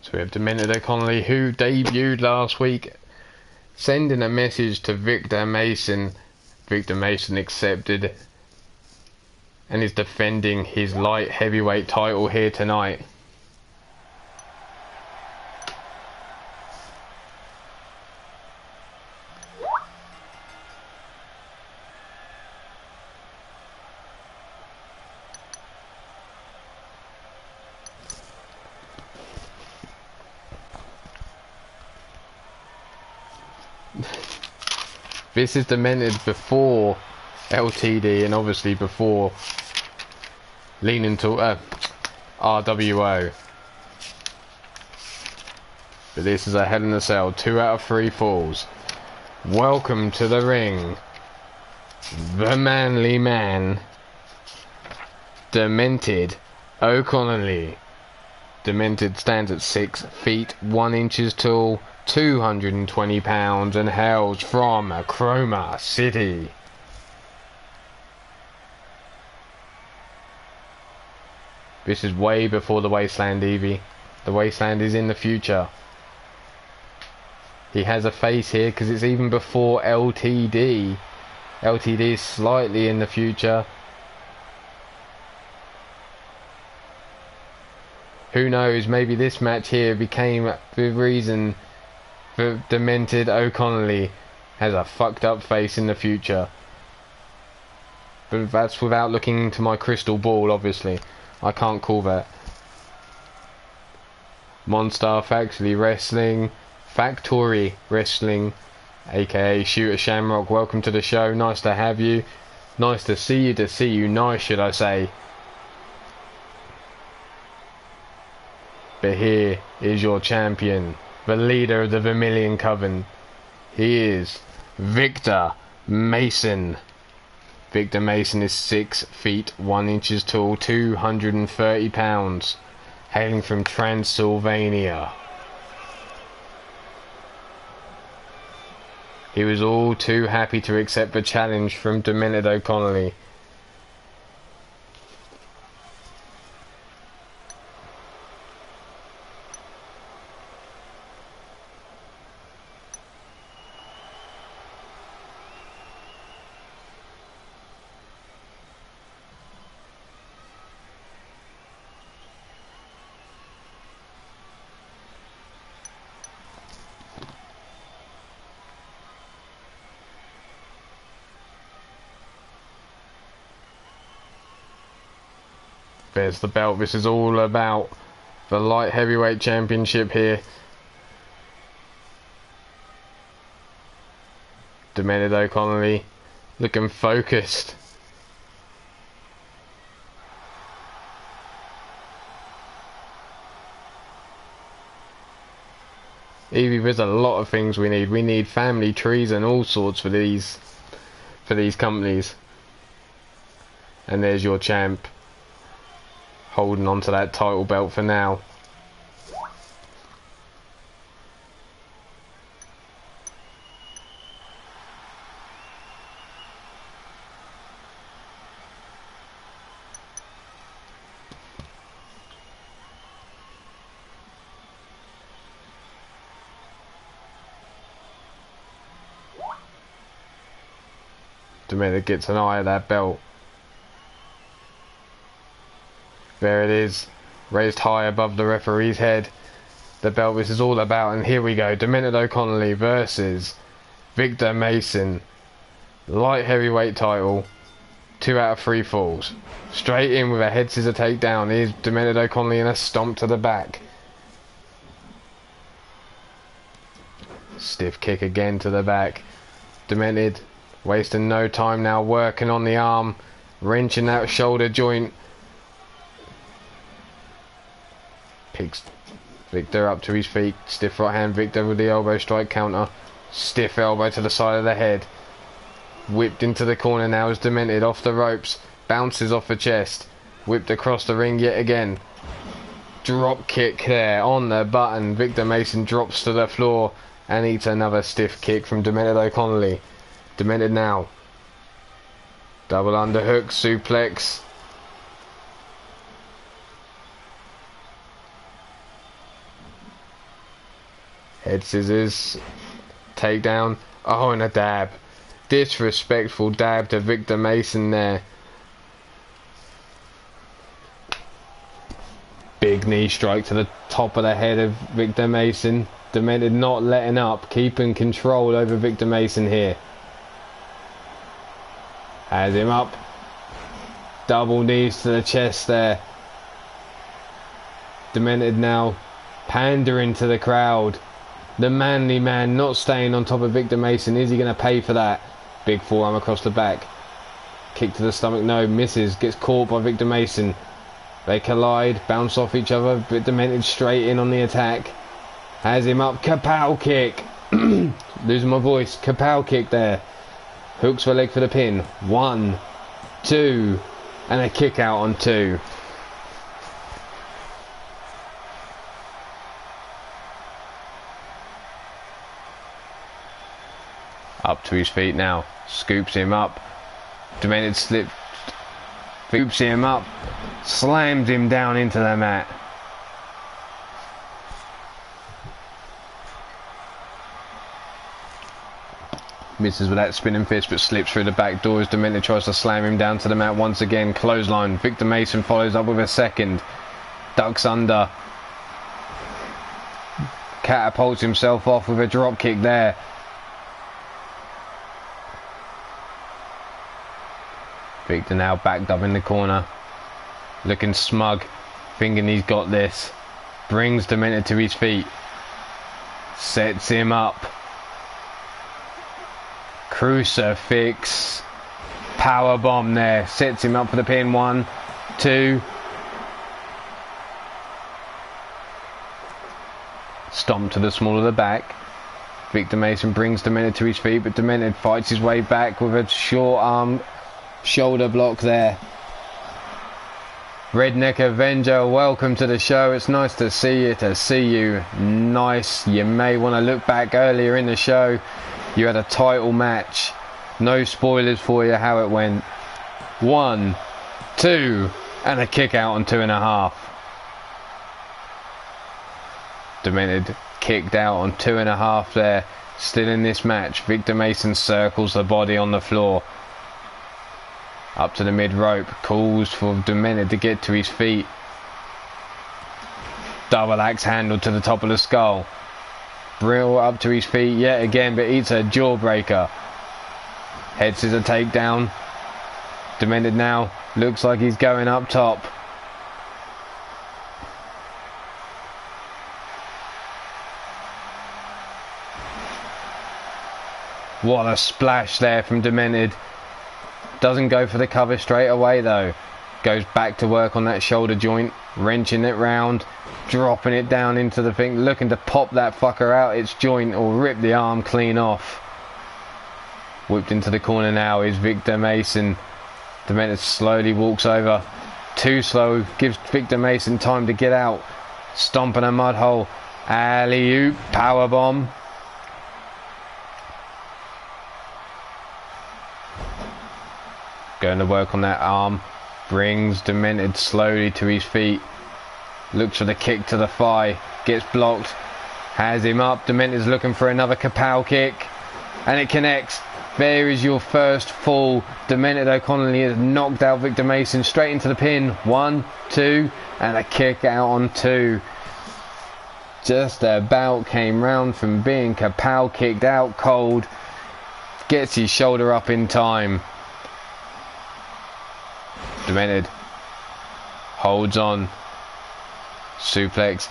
So we have Demented O'Connolly, who debuted last week, sending a message to Victor Mason. Victor Mason accepted and is defending his light heavyweight title here tonight. This is Demented before LTD and obviously before leaning to RWO. But this is a Hell in a Cell, 2 out of 3 falls. Welcome to the ring, the manly man, Demented O'Connolly. Demented stands at 6 feet 1 inches tall, 220 pounds, and hails from Chroma City. This is way before the Wasteland, Evie. The Wasteland is in the future. He has a face here because it's even before LTD. LTD is slightly in the future. Who knows, maybe this match here became the reason that Demented O'Connolly has a fucked up face in the future. But that's without looking into my crystal ball, obviously. I can't call that. Monstar Factory Wrestling, aka Shooter Shamrock, welcome to the show. Nice to have you. Nice to see you, nice should I say. But here is your champion, the leader of the Vermilion Coven. He is Victor Mason. Victor Mason is 6 feet 1 inches tall, 230 pounds, hailing from Transylvania. He was all too happy to accept the challenge from Demented O'Connolly. There's the belt. This is all about the light heavyweight championship here. Demented O'Connolly looking focused. Evie, there's a lot of things we need. We need family trees and all sorts for these companies. And there's your champ, holding on to that title belt for now. Demented gets an eye of that belt. There it is, raised high above the referee's head. The belt this is all about, and here we go. Demented O'Connolly versus Victor Mason. Light heavyweight title, 2 out of 3 falls. Straight in with a head scissor takedown. Here's Demented O'Connolly and a stomp to the back. Stiff kick again to the back. Demented wasting no time now, working on the arm, wrenching that shoulder joint. Picks Victor up to his feet. Stiff right hand Victor with the elbow strike counter. Stiff elbow to the side of the head. Whipped into the corner now as Demented off the ropes. Bounces off the chest. Whipped across the ring yet again. Drop kick there on the button. Victor Mason drops to the floor and eats another stiff kick from Demented O'Connolly. Demented now. Double underhook, suplex. Head scissors. Takedown. Oh, and a dab. Disrespectful dab to Victor Mason there. Big knee strike to the top of the head of Victor Mason. Demented not letting up, keeping control over Victor Mason here. Has him up. Double knees to the chest there. Demented now pandering to the crowd. The manly man not staying on top of Victor Mason. Is he going to pay for that? Big forearm across the back. Kick to the stomach, no, misses. Gets caught by Victor Mason. They collide, bounce off each other. But Demented straight in on the attack. Has him up, kapow kick. Losing my voice, kapow kick there. Hooks for leg for the pin. 1, 2, and a kick out on 2. Up to his feet now, scoops him up. Demented slipped, scoops him up, slams him down into the mat. Misses with that spinning fist, but slips through the back door as Demented tries to slam him down to the mat once again. Clothesline. Victor Mason follows up with a second. Ducks under. Catapults himself off with a drop kick there. Victor now backed up in the corner. Looking smug. Thinking he's got this. Brings Demented to his feet. Sets him up. Crucifix. Power bomb there. Sets him up for the pin. 1, 2. Stomp to the small of the back. Victor Mason brings Demented to his feet, but Demented fights his way back with a short arm shoulder block there. Redneck Avenger, welcome to the show. It's nice to see you. Nice. You may want to look back earlier in the show. You had a title match. No spoilers for you how it went. 1, 2, and a kick out on 2.5. Demented kicked out on 2.5 there. Still in this match. Victor Mason circles the body on the floor. Up to the mid rope. Calls for Demented to get to his feet. Double axe handle to the top of the skull. Brill up to his feet yet again, but eats a jawbreaker. Head scissor takedown. Demented now looks like he's going up top. What a splash there from Demented. Doesn't go for the cover straight away though. Goes back to work on that shoulder joint, wrenching it round, dropping it down into the thing, looking to pop that fucker out its joint or rip the arm clean off. Whipped into the corner now is Victor Mason. Demented slowly walks over. Too slow, gives Victor Mason time to get out. Stomping a mud hole. Alley-oop, powerbomb. Going to work on that arm. Brings Demented slowly to his feet. Looks for the kick to the thigh. Gets blocked. Has him up. Demented's looking for another kapow kick. And it connects. There is your first fall. Demented O'Connelly has knocked out Victor Mason straight into the pin. 1, 2, and a kick out on 2. Just about came round from being kapow kicked out cold. Gets his shoulder up in time. Demented holds on. Suplex.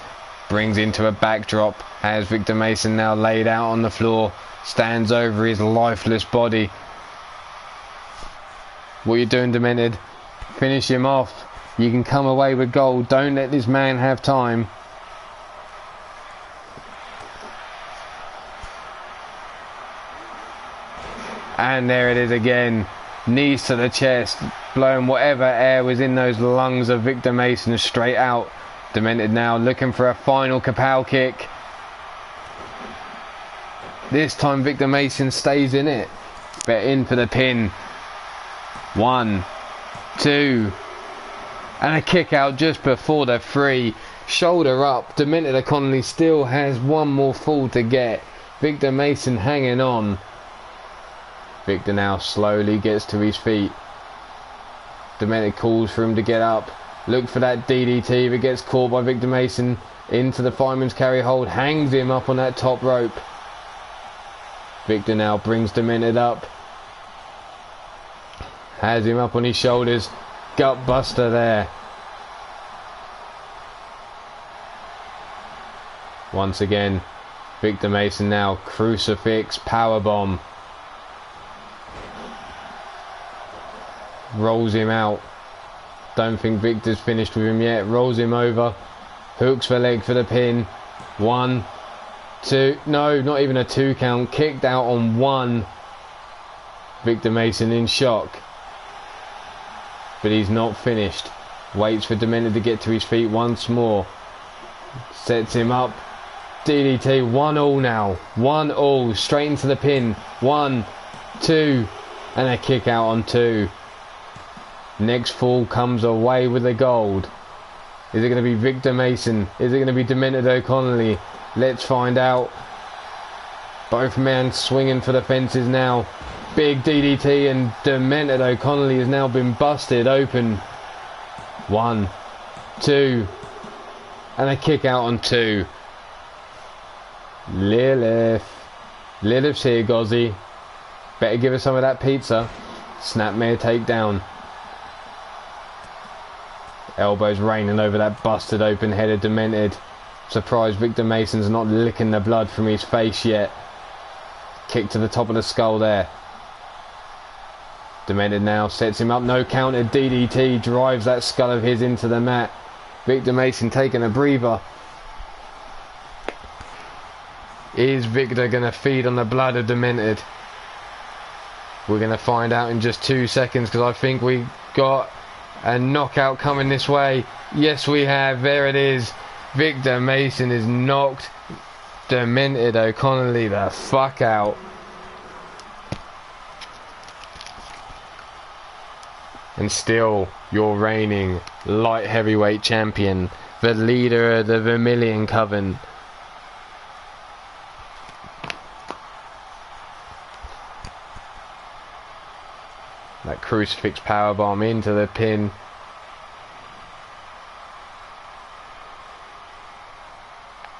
Brings into a backdrop. Has Victor Mason now laid out on the floor. Stands over his lifeless body. What are you doing, Demented? Finish him off. You can come away with gold. Don't let this man have time. And there it is again. Knees to the chest, blowing whatever air was in those lungs of Victor Mason straight out. Demented now looking for a final kapow kick. This time Victor Mason stays in it, but in for the pin. 1, 2, and a kick out just before the 3. Shoulder up. Demented O'Connolly still has one more fall to get. Victor Mason hanging on. Victor now slowly gets to his feet. Demented calls for him to get up. Look for that DDT, but gets caught by Victor Mason into the fireman's carry hold. Hangs him up on that top rope. Victor now brings Demented up. Has him up on his shoulders. Gut buster there. Once again, Victor Mason now crucifix powerbomb. Rolls him out. Don't think Victor's finished with him yet. Rolls him over. Hooks the leg for the pin. 1, 2. No, not even a 2 count. Kicked out on 1. Victor Mason in shock. But he's not finished. Waits for Demented to get to his feet once more. Sets him up. DDT. 1-1 now. 1-1. Straight into the pin. 1, 2. And a kick out on 2. Next fall comes away with the gold. Is it going to be Victor Mason? Is it going to be Demented O'Connolly? Let's find out. Both men swinging for the fences now. Big DDT and Demented O'Connolly has now been busted open. 1, 2. And a kick out on 2. Lilith. Lilith's here, Gozzy. Better give her some of that pizza. Snapmare takedown. Elbows raining over that busted open head of Demented. Surprised Victor Mason's not licking the blood from his face yet. Kick to the top of the skull there. Demented now sets him up. No counter. DDT drives that skull of his into the mat. Victor Mason taking a breather. Is Victor going to feed on the blood of Demented? We're going to find out in just 2 seconds, because I think we got a knockout coming this way. Yes, we have. There it is. Victor Mason is knocked Demented O'Connolly the fuck out. And still your reigning light heavyweight champion, the leader of the Vermilion Coven. That crucifix powerbomb into the pin.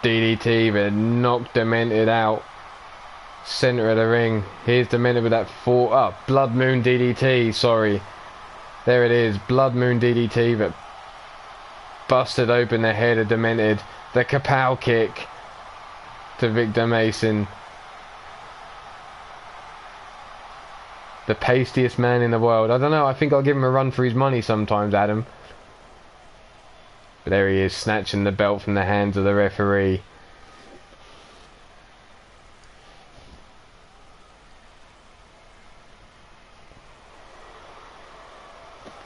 DDT, but knocked Demented out. Center of the ring. Here's Demented with that Blood Moon DDT, sorry. There it is, Blood Moon DDT, but busted open the head of Demented. The kapow kick to Victor Mason. The pastiest man in the world. I don't know, I think I'll give him a run for his money sometimes, Adam. But there he is, snatching the belt from the hands of the referee.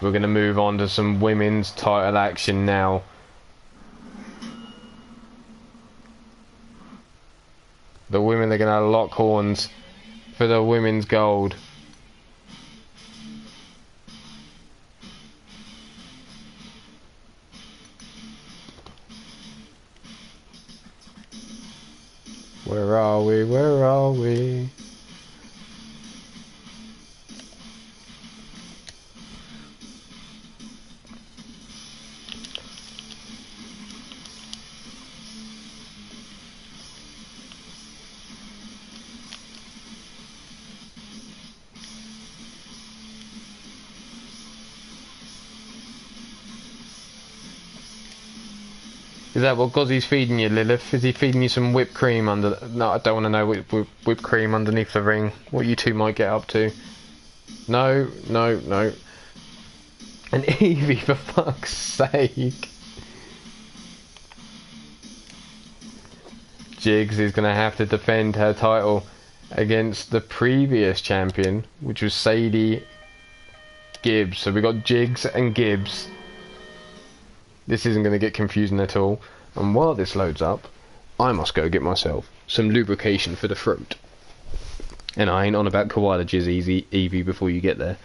We're going to move on to some women's title action now. The women are going to lock horns for the women's gold. Where are we? Where are we? Is that what Gozzy's feeding you, Lilith? Is he feeding you some whipped cream under... No, I don't want to know whipped cream underneath the ring. What you two might get up to. No, no, no. And Evie, for fuck's sake. Jigs is going to have to defend her title against the previous champion, which was Sadie Gibbs. So we got Jigs and Gibbs. This isn't going to get confusing at all. And while this loads up, I must go get myself some lubrication for the throat. And I ain't on about koala jizz, Evie, before you get there.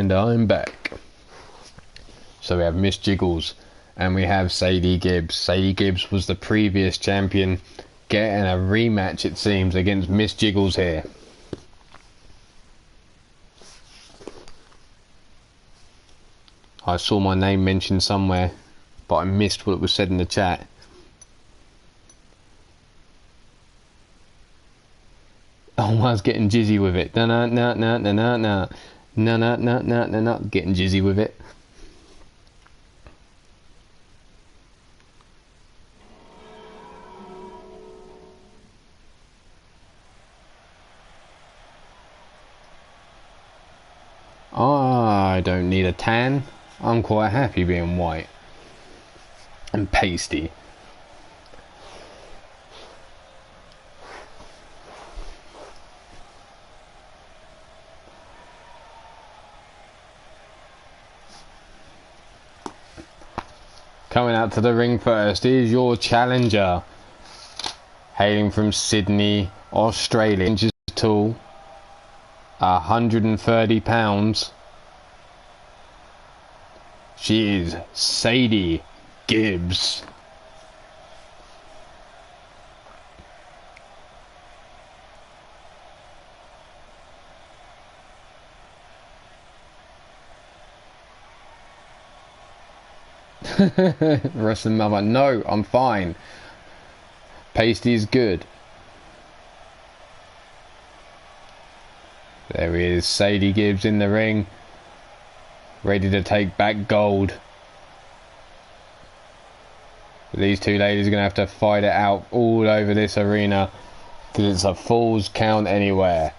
And I'm back. So we have Miss Jiggles and we have Sadie Gibbs. Sadie Gibbs was the previous champion, getting a rematch, it seems, against Miss Jiggles here. I saw my name mentioned somewhere, but I missed what was said in the chat. Oh, I was getting jizzy with it. No, no, no, no, no, no, no. No, no, no, no, no, no. Getting jizzy with it. I don't need a tan. I'm quite happy being white and pasty. Coming out to the ring first is your challenger, hailing from Sydney, Australia. Inches tall, 130 pounds. She is Sadie Gibbs. Wrestling mother, no, I'm fine. Pasty is good. There he is, Sadie Gibbs in the ring, ready to take back gold. These two ladies are going to have to fight it out all over this arena because it's a Falls Count Anywhere.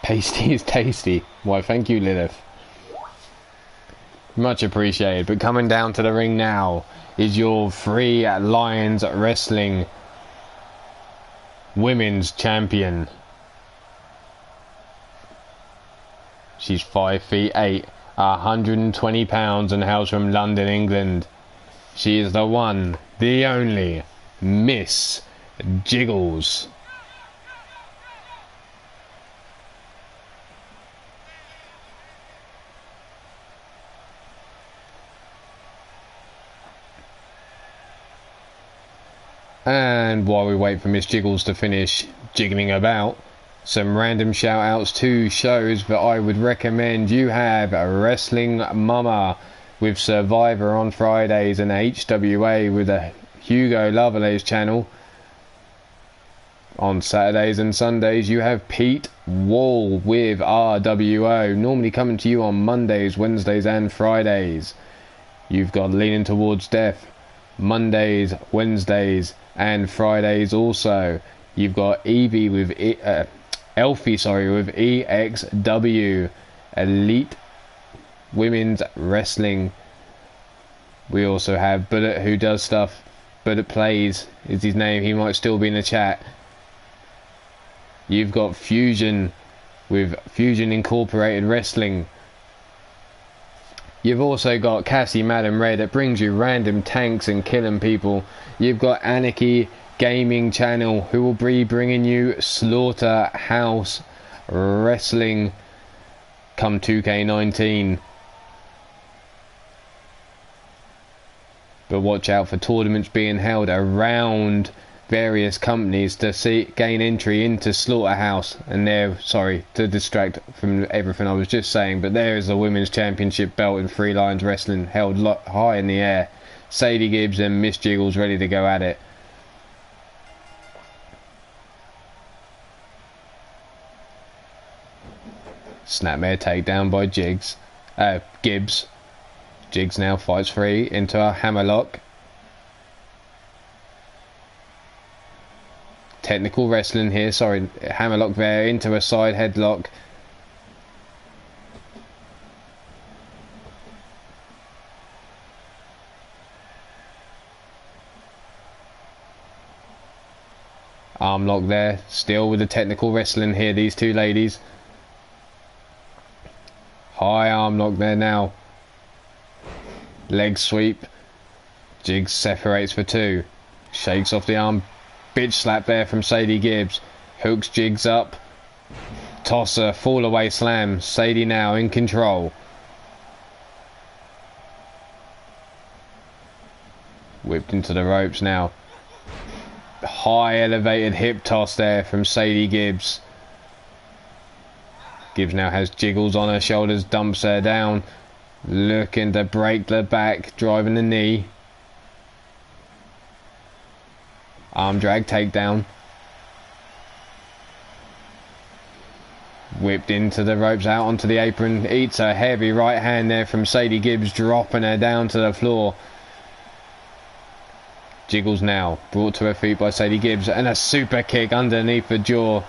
Pasty is tasty. Why, thank you, Lilith. Much appreciated. But coming down to the ring now is your Three Lions Wrestling Women's Champion. She's 5'8", 120 pounds, and hails from London, England. She is the one, the only Miss Jiggles. And while we wait for Miss Jiggles to finish jiggling about, some random shout outs to shows that I would recommend. You have Wrestling Mama with Survivor on Fridays and HWA with a Hugo Lovelace channel. On Saturdays and Sundays you have Pete Wall with RWO, normally coming to you on Mondays, Wednesdays and Fridays. You've got Leaning Towards Death Mondays, Wednesdays and Fridays also. You've got Evie with Elfie, with EXW, Elite Women's Wrestling. We also have Bullet, who does stuff. Bullet Plays is his name. He might still be in the chat. You've got Fusion with Fusion Incorporated Wrestling. You've also got Cassie Madam Red that brings you random tanks and killing people. You've got Anarchy Gaming Channel, who will be bringing you Slaughterhouse Wrestling come 2K19. But watch out for tournaments being held around various companies to gain entry into Slaughterhouse. And there, sorry to distract from everything I was just saying, but there is the Women's Championship belt in Three Lions Wrestling held high in the air. Sadie Gibbs and Miss Jiggles ready to go at it. Snapmare takedown by Gibbs. Jigs now fights free into a hammerlock. Technical wrestling here, sorry, hammerlock there into a side headlock. Arm lock there, still with the technical wrestling here, these two ladies. High arm lock there now. Leg sweep. Jigs separates for two. Shakes off the arm. Bitch slap there from Sadie Gibbs. Hooks jigs up. Tosser, fall away slam. Sadie now in control. Whipped into the ropes now. High elevated hip toss there from Sadie Gibbs. Gibbs now has Jiggles on her shoulders, dumps her down. Looking to break the back, driving the knee. Arm drag takedown. Whipped into the ropes, out onto the apron. Eats a heavy right hand there from Sadie Gibbs, dropping her down to the floor. Jiggles now brought to her feet by Sadie Gibbs, and a super kick underneath the jaw.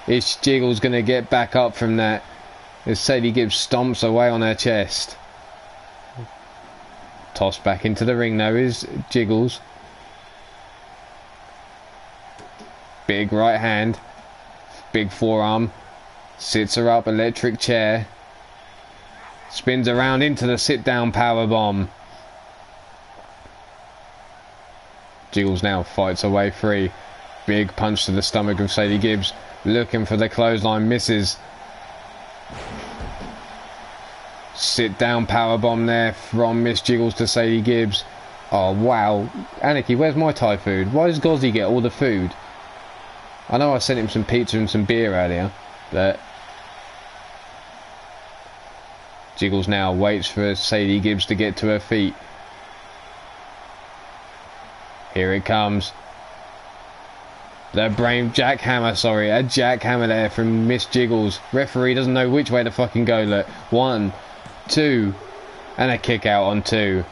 Is Jiggles going to get back up from that as Sadie Gibbs stomps away on her chest? Tossed back into the ring now is Jiggles. Big right hand, big forearm, sits her up, electric chair, spins around into the sit down power bomb. Jiggles now fights her way free. Big punch to the stomach of Sadie Gibbs, looking for the clothesline, misses. Sit down power bomb there from Miss Jiggles to Sadie Gibbs. Oh wow, Anarchy, where's my Thai food? Why does Gozzy get all the food? I know I sent him some pizza and some beer earlier, but Jiggles now waits for Sadie Gibbs to get to her feet. Here it comes. The brain jackhammer, sorry, a jackhammer there from Miss Jiggles. Referee doesn't know which way to fucking go. Look, 1, 2, and a kick out on 2.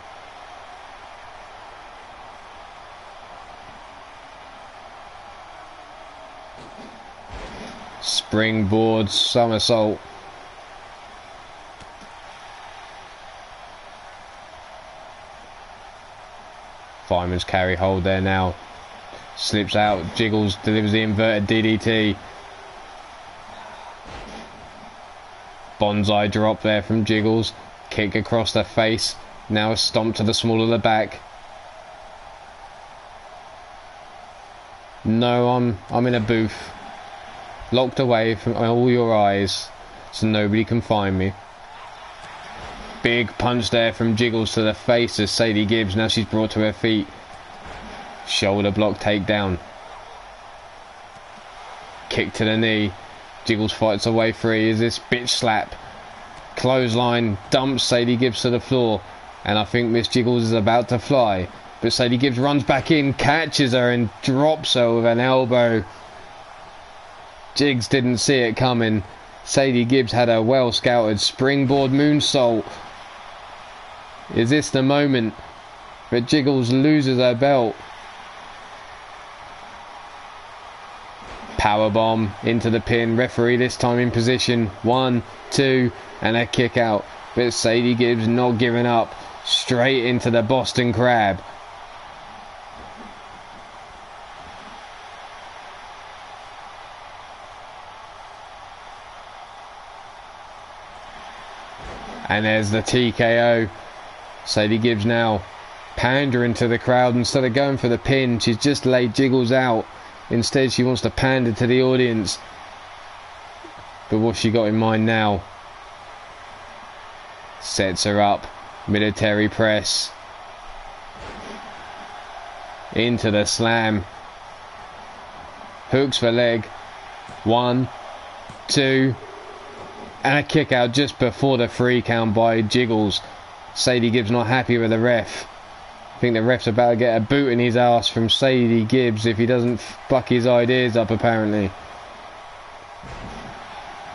Springboard somersault. Fireman's carry hold there now. Slips out. Jiggles delivers the inverted DDT. Bonsai drop there from Jiggles. Kick across the face. Now a stomp to the small of the back. No, I'm in a booth. Locked away from all your eyes, so nobody can find me. Big punch there from Jiggles to the face as Sadie Gibbs, now she's brought to her feet. Shoulder block takedown. Kick to the knee. Jiggles fights her way free. Is this bitch slap? Clothesline dumps Sadie Gibbs to the floor. And I think Miss Jiggles is about to fly. But Sadie Gibbs runs back in, catches her and drops her with an elbow. Jigs didn't see it coming. Sadie Gibbs had a well scouted springboard moonsault. Is this the moment that Jiggles loses her belt? Powerbomb into the pin. Referee this time in position. 1, 2, and a kick out. But Sadie Gibbs not giving up. Straight into the Boston Crab. And there's the TKO. Sadie Gibbs now pandering to the crowd. Instead of going for the pin, she's just laid Jiggles out. Instead, she wants to pander to the audience. But what's she got in mind now? Sets her up. Military press. Into the slam. Hooks for leg. 1, 2. And a kick out just before the 3 count by Jiggles. Sadie Gibbs not happy with the ref. I think the ref's about to get a boot in his ass from Sadie Gibbs if he doesn't buck his ideas up apparently.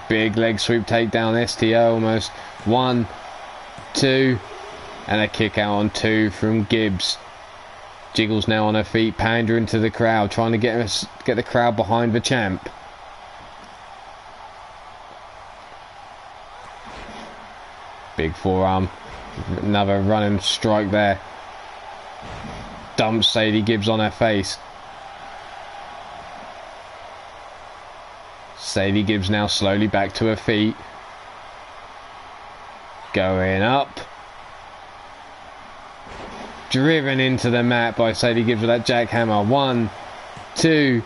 Big leg sweep takedown, STO almost. 1, 2, and a kick out on 2 from Gibbs. Jiggles now on her feet, pandering to the crowd, trying to get the crowd behind the champ. Big forearm. Another running strike there. Dumps Sadie Gibbs on her face. Sadie Gibbs now slowly back to her feet. Going up. Driven into the mat by Sadie Gibbs with that jackhammer. 1, 2,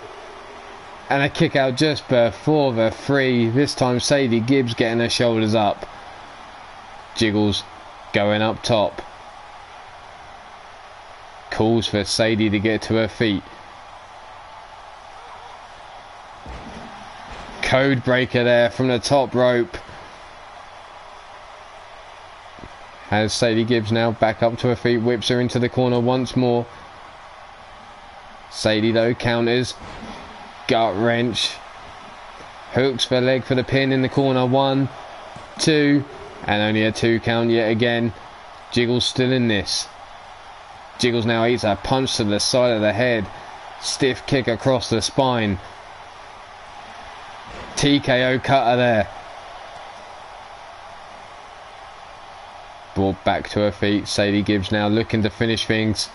and a kick out just before the 3. This time Sadie Gibbs getting her shoulders up. Jiggles going up top. Calls for Sadie to get to her feet. Code breaker there from the top rope. Has Sadie Gibbs now back up to her feet, whips her into the corner once more. Sadie though counters. Gut wrench. Hooks the leg for the pin in the corner. 1, 2, and only a 2 count yet again. Jiggles still in this. Jiggles now eats a punch to the side of the head. Stiff kick across the spine. TKO cutter there. Brought back to her feet. Sadie Gibbs now looking to finish things.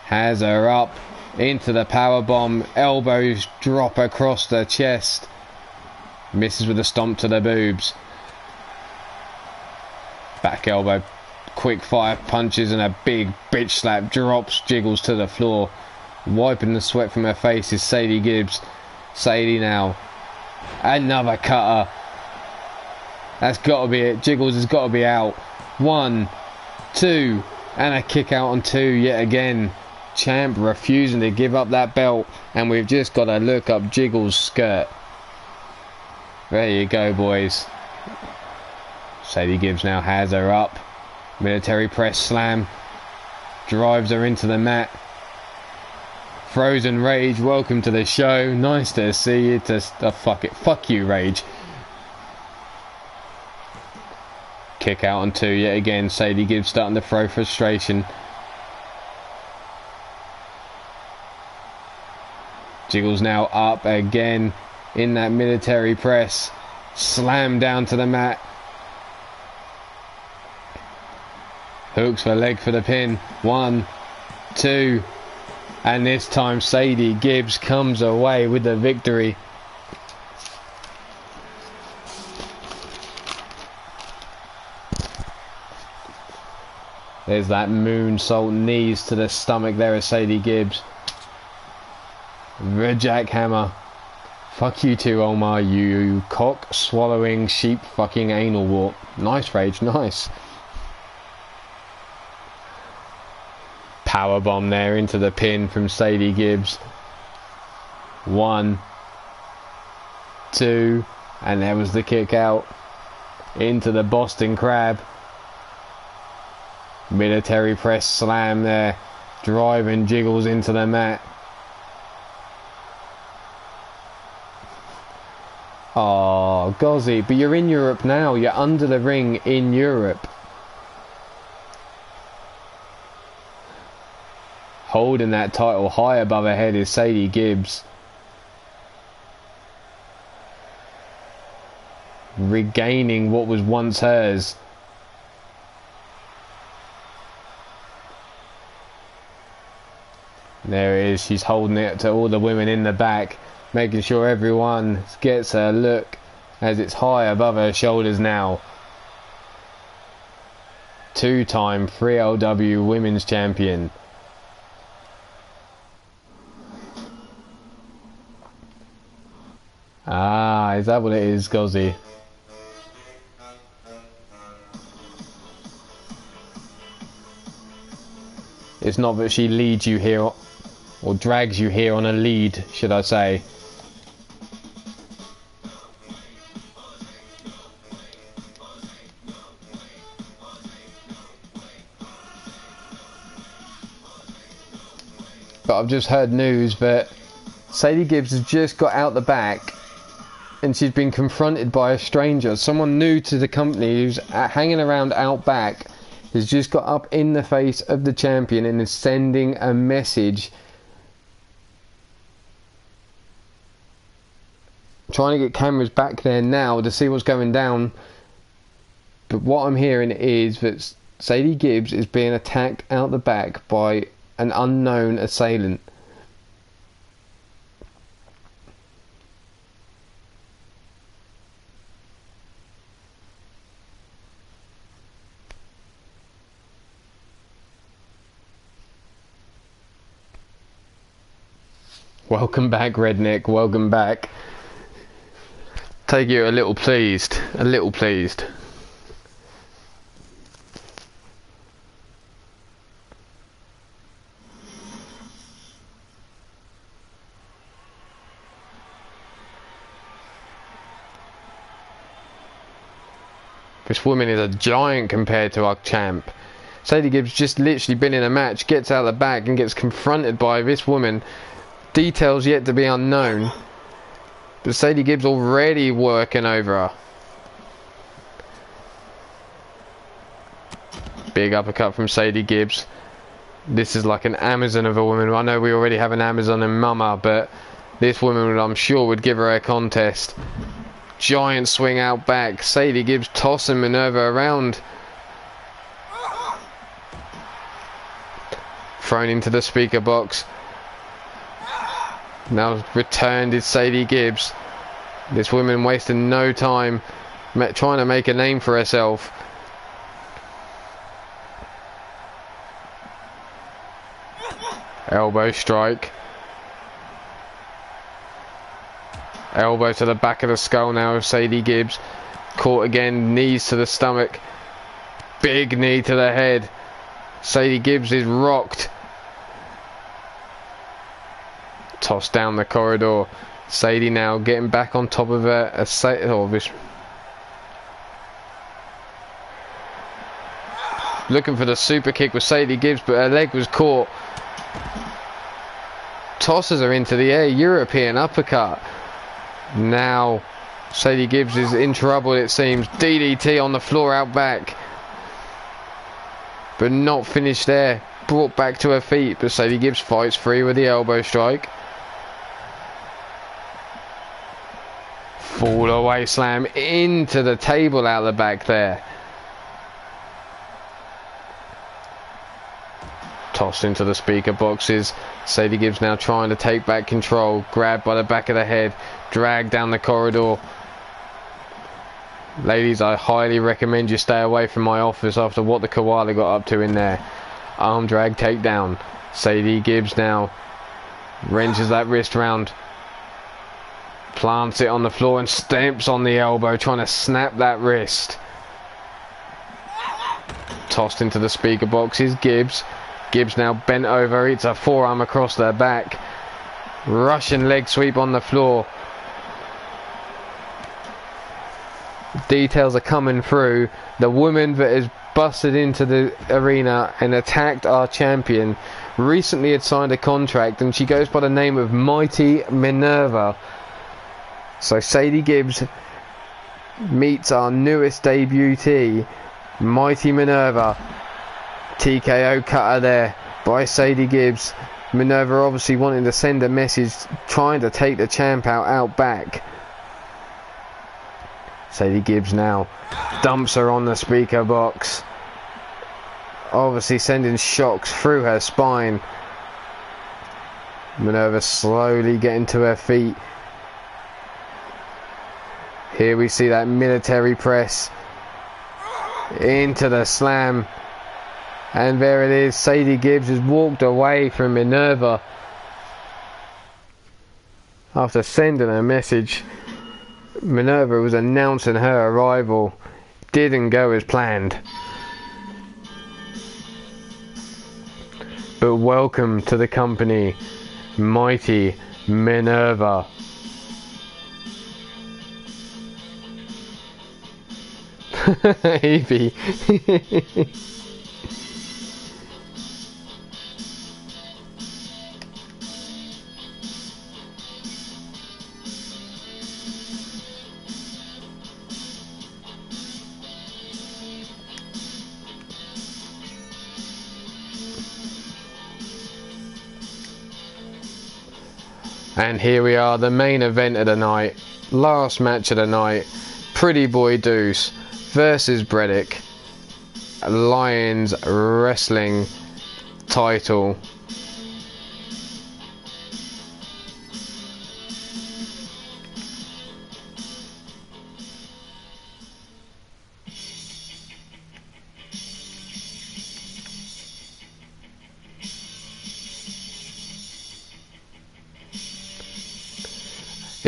Has her up into the power bomb. Elbows drop across the chest. Misses with a stomp to the boobs. Back elbow. Quick fire punches and a big bitch slap drops Jiggles to the floor. Wiping the sweat from her face is Sadie Gibbs. Sadie now. Another cutter. That's got to be it. Jiggles has got to be out. 1, 2, and a kick out on 2 yet again. Champ refusing to give up that belt, and we've just got to look up Jiggles' skirt. There you go, boys. Sadie Gibbs now has her up. Military press slam. Drives her into the mat. Frozen Rage, welcome to the show. Nice to see you. Fuck it. Fuck you, Rage. Kick out on 2 yet again. Sadie Gibbs starting to throw frustration. Jiggles now up again in that military press. Slam down to the mat. Hooks for leg for the pin. 1, 2, and this time Sadie Gibbs comes away with the victory. There's that moonsault knees to the stomach there of Sadie Gibbs. The jackhammer. Fuck you too, Omar, you cock swallowing sheep fucking anal wart. Nice, Rage, nice. Powerbomb there into the pin from Sadie Gibbs. 1, 2, and there was the kick out into the Boston Crab. Military press slam there, driving Jiggles into the mat. Oh, Gozzy, but you're in Europe now. You're under the ring in Europe. Holding that title high above her head is Sadie Gibbs. Regaining what was once hers. There it is. She's holding it to all the women in the back, making sure everyone gets a look as it's high above her shoulders now. 2-time 3LW Women's Champion. Ah, is that what it is, Gozzy? It's not that she leads you here, or drags you here on a lead, should I say. But I've just heard news that Sadie Gibbs has just got out the back and she's been confronted by a stranger, someone new to the company who's hanging around out back, has just got up in the face of the champion and is sending a message trying to get cameras back there now to see what's going down. But what I'm hearing is that Sadie Gibbs is being attacked out the back by an unknown assailant. Welcome back, Redneck. Welcome back. Take you a little pleased. A little pleased. This woman is a giant compared to our champ. Sadie Gibbs just literally been in a match, gets out of the back and gets confronted by this woman. Details yet to be unknown. But Sadie Gibbs already working over her. Big uppercut from Sadie Gibbs. This is like an Amazon of a woman. I know we already have an Amazon in Mama, but this woman I'm sure would give her a contest. Giant swing out back. Sadie Gibbs tossing Minerva around. Thrown into the speaker box. Now returned is Sadie Gibbs. This woman wasting no time trying to make a name for herself. Elbow strike. Elbow to the back of the skull now of Sadie Gibbs. Caught again, knees to the stomach. Big knee to the head. Sadie Gibbs is rocked. Tossed down the corridor. Sadie now getting back on top of her. Looking for the super kick with Sadie Gibbs, but her leg was caught. Tosses her into the air. European uppercut. Now Sadie Gibbs is in trouble, it seems. DDT on the floor out back. But not finished there. Brought back to her feet, but Sadie Gibbs fights free with the elbow strike. Fall away slam into the table out the back there. Tossed into the speaker boxes. Sadie Gibbs now trying to take back control. Grabbed by the back of the head. Dragged down the corridor. Ladies, I highly recommend you stay away from my office after what the koala got up to in there. Arm drag takedown. Sadie Gibbs now wrenches that wrist round. Plants it on the floor and stamps on the elbow, trying to snap that wrist. Tossed into the speaker boxes. Gibbs. Gibbs now bent over. It's a forearm across their back. Russian leg sweep on the floor. Details are coming through. The woman that has busted into the arena and attacked our champion recently had signed a contract, and she goes by the name of Mighty Minerva. So Sadie Gibbs meets our newest debutee, Mighty Minerva. TKO cutter there by Sadie Gibbs. Minerva obviously wanting to send a message, trying to take the champ out back. Sadie Gibbs now dumps her on the speaker box, obviously sending shocks through her spine. Minerva slowly getting to her feet. Here we see that military press into the slam, and there it is. Sadie Gibbs has walked away from Minerva after sending a message. Minerva was announcing her arrival. Didn't go as planned. But welcome to the company, Mighty Minerva. Evie. And here we are, the main event of the night, last match of the night. Pretty Boy Deuce versus Bredick, Lions Wrestling title.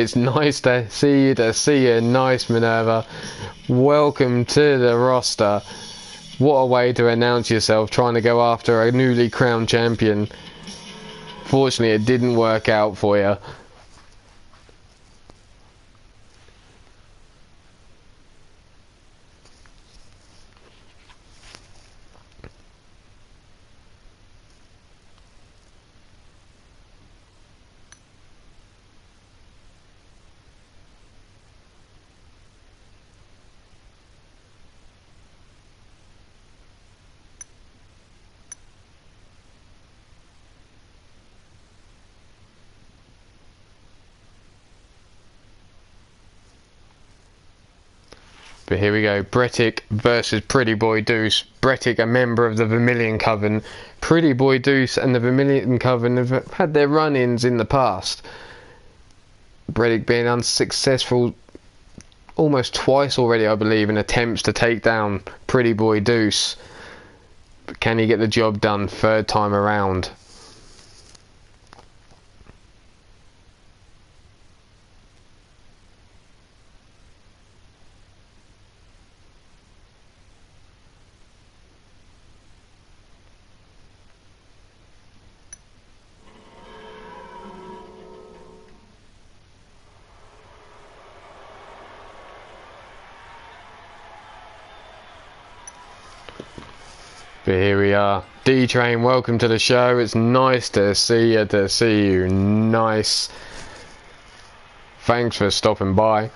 It's nice to see you, Nice, Minerva. Welcome to the roster. What a way to announce yourself, trying to go after a newly crowned champion. Fortunately, it didn't work out for you. But here we go, Brettic versus Pretty Boy Deuce. Brettic, a member of the Vermilion Coven. Pretty Boy Deuce and the Vermilion Coven have had their run-ins in the past. Brettic being unsuccessful almost twice already, I believe, in attempts to take down Pretty Boy Deuce. But can he get the job done third time around? But here we are. D-Train, welcome to the show. It's nice to see you. Nice. Thanks for stopping by.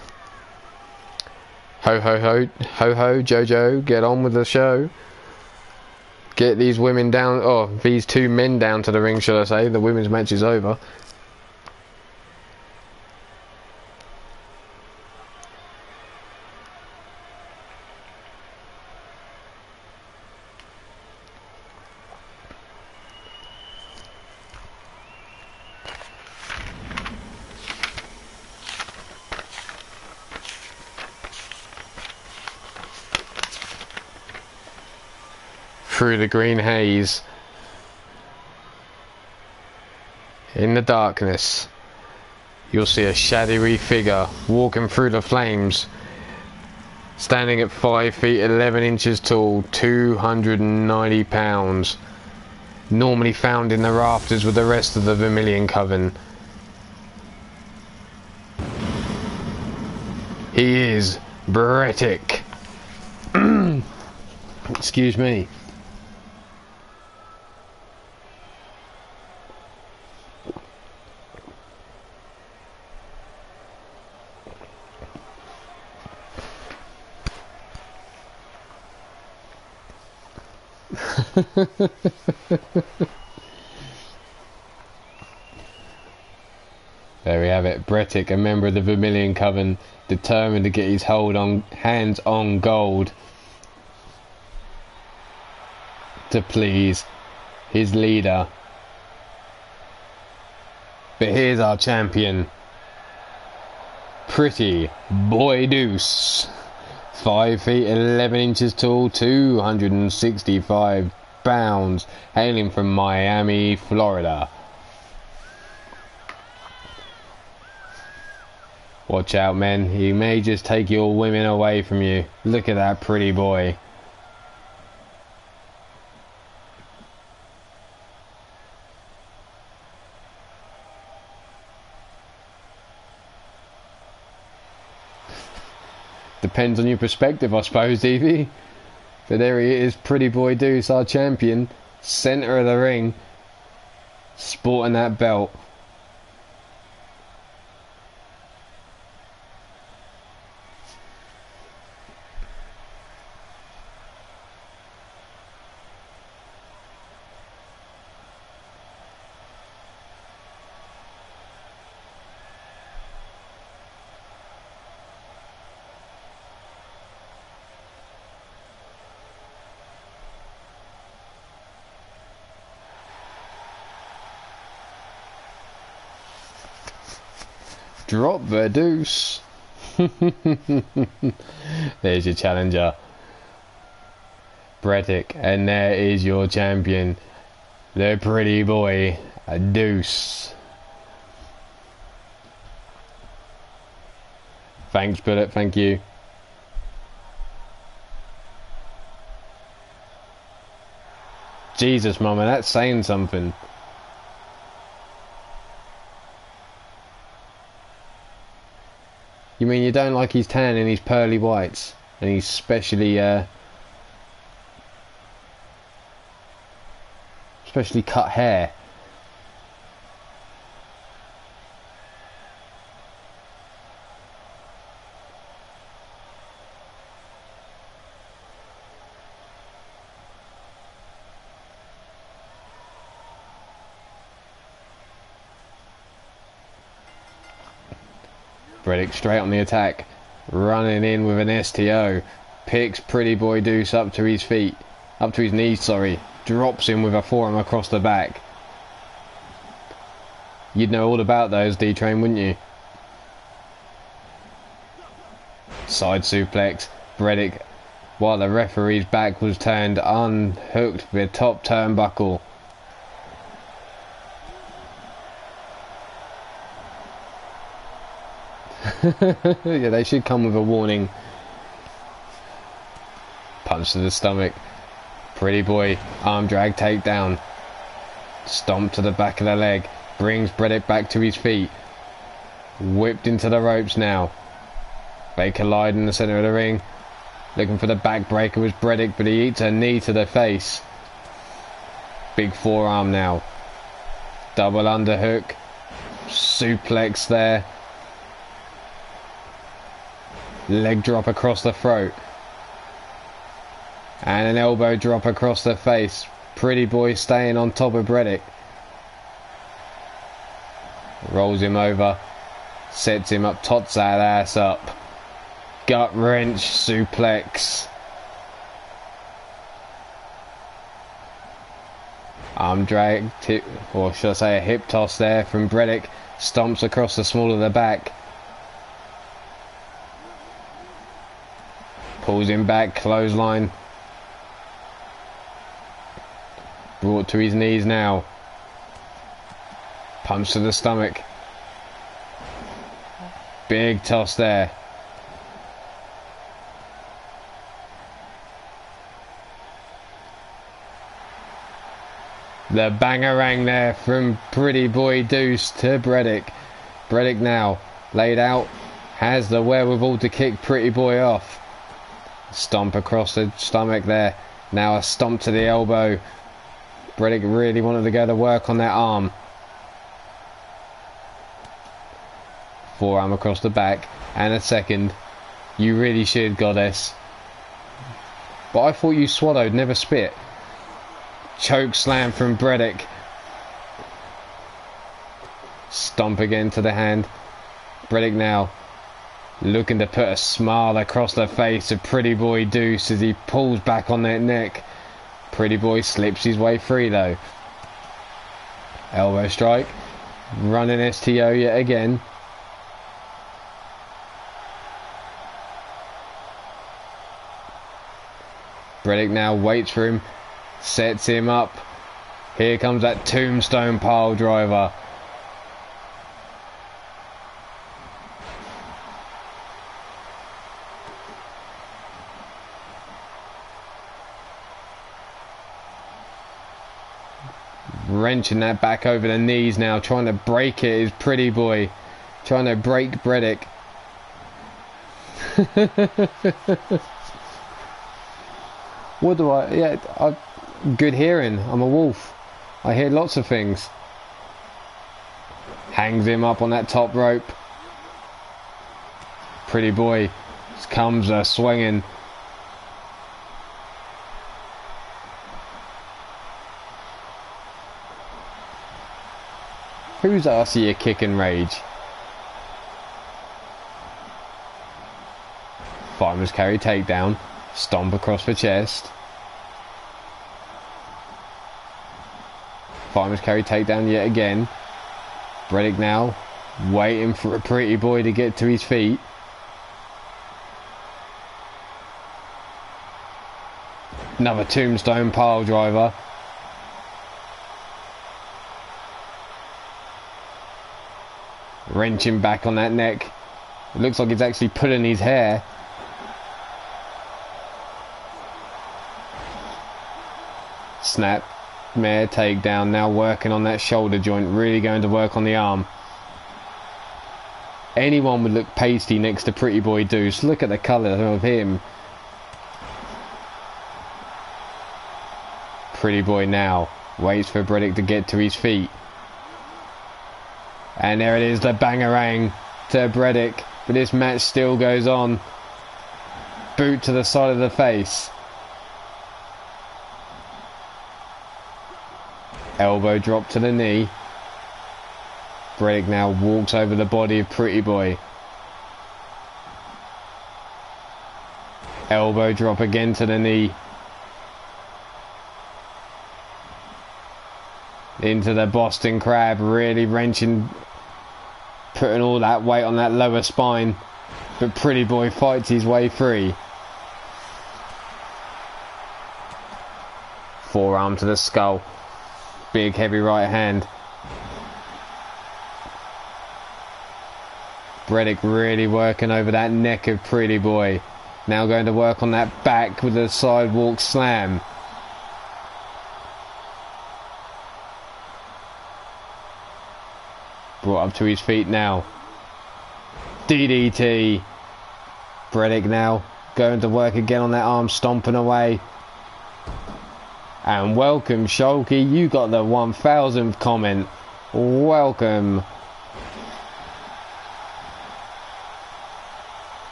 Ho ho ho, ho ho, Jojo, get on with the show. Get these women down, these two men down to the ring, should I say. The women's match is over. Through the green haze, in the darkness, you'll see a shadowy figure walking through the flames, standing at 5 feet 11 inches tall, 290 pounds, normally found in the rafters with the rest of the Vermilion Coven. He is Brettic. Excuse me. There we have it. Brettic, a member of the Vermilion Coven, determined to get his hands on gold to please his leader. But here's our champion, Pretty Boy Deuce. 5 feet 11 inches tall, 265 pounds, hailing from Miami, Florida. Watch out, men, he may just take your women away from you. Look at that pretty boy. Depends on your perspective, I suppose, Evie. But there he is, Pretty Boy Deuce, our champion, centre of the ring, sporting that belt. Drop the deuce. There's your challenger, Brettic, and there is your champion, the Pretty Boy Deuce. Thanks, Bullet, thank you. Jesus, Mama, that's saying something. You mean you don't like his tan and his pearly whites? And he's specially cut hair? Bredick straight on the attack, running in with an STO, picks Pretty Boy Deuce up to his feet, up to his knees, sorry, drops him with a forearm across the back. You'd know all about those, D-Train, wouldn't you? Side suplex, Bredick, while the referee's back was turned, unhooked the top turnbuckle. Yeah, they should come with a warning. Punch to the stomach. Pretty Boy, arm drag takedown. Stomp to the back of the leg. Brings Bredick back to his feet. Whipped into the ropes now. They collide in the centre of the ring. Looking for the backbreaker was Bredick, but he eats a knee to the face. Big forearm now. Double underhook. Suplex there. Leg drop across the throat. And an elbow drop across the face. Pretty Boy staying on top of Bredick. Rolls him over. Sets him up. Tots that ass up. Gut wrench suplex. Arm drag, or should I say a hip toss there from Bredick. Stomps across the small of the back. Pulls him back, clothesline. Brought to his knees now. Punch to the stomach. Big toss there. The bangerang there from Pretty Boy Deuce to Bredick. Bredick now laid out. Has the wherewithal to kick Pretty Boy off. Stomp across the stomach there. Now a stomp to the elbow. Bredick really wanted to go to work on that arm. Forearm across the back. And a second. You really should, Goddess. But I thought you swallowed, never spit. Choke slam from Bredick. Stomp again to the hand. Bredick now looking to put a smile across the face of Pretty Boy Deuce as he pulls back on that neck. Pretty Boy slips his way free though. Elbow strike. Running STO yet again. Bredick now waits for him. Sets him up. Here comes that tombstone pile driver. Wrenching that back over the knees now, trying to break it is Pretty Boy. Trying to break Bredick. What do I... Yeah, good hearing. I'm a wolf. I hear lots of things. Hangs him up on that top rope. Pretty Boy comes swinging. Who's after your kick and rage? Fireman's carry takedown. Stomp across the chest. Fireman's carry takedown yet again. Bredick now waiting for a Pretty Boy to get to his feet. Another tombstone pile driver. Wrenching back on that neck. It looks like he's actually pulling his hair. Snap. Mare takedown. Now working on that shoulder joint. Really going to work on the arm. Anyone would look pasty next to Pretty Boy Deuce. Look at the colour of him. Pretty Boy now waits for Bredick to get to his feet. And there it is, the bangerang to Bredick. But this match still goes on. Boot to the side of the face. Elbow drop to the knee. Bredick now walks over the body of Pretty Boy. Elbow drop again to the knee. Into the Boston Crab, really wrenching, putting all that weight on that lower spine. But Pretty Boy fights his way free. Forearm to the skull. Big heavy right hand. Bredick really working over that neck of Pretty Boy. Now going to work on that back with a sidewalk slam. Brought up to his feet now. DDT. Bredick now going to work again on that arm, stomping away. And welcome, Shulky. You got the 1000th comment. Welcome.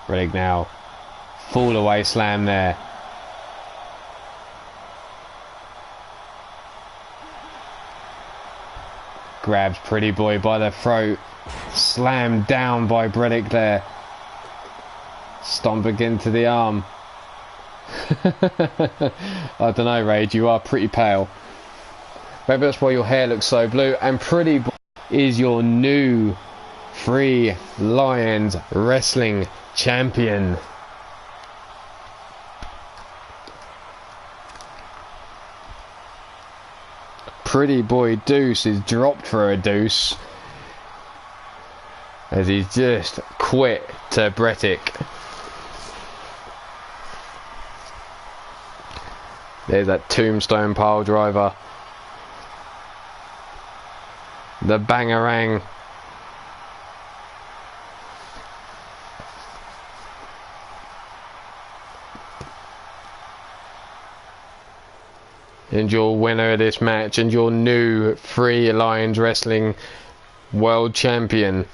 Bredick now. Fall away slam there. Grabs Pretty Boy by the throat. Slammed down by Bredick there. Stomp again to the arm. I don't know, Rage, you are pretty pale. Maybe that's why your hair looks so blue. And Pretty Boy is your new Free Lions Wrestling Champion. Pretty Boy Deuce is dropped for a deuce as he's just quit to Bredick. There's that tombstone pile driver. The bangerang. And your winner of this match and your new Free Lions Wrestling World Champion.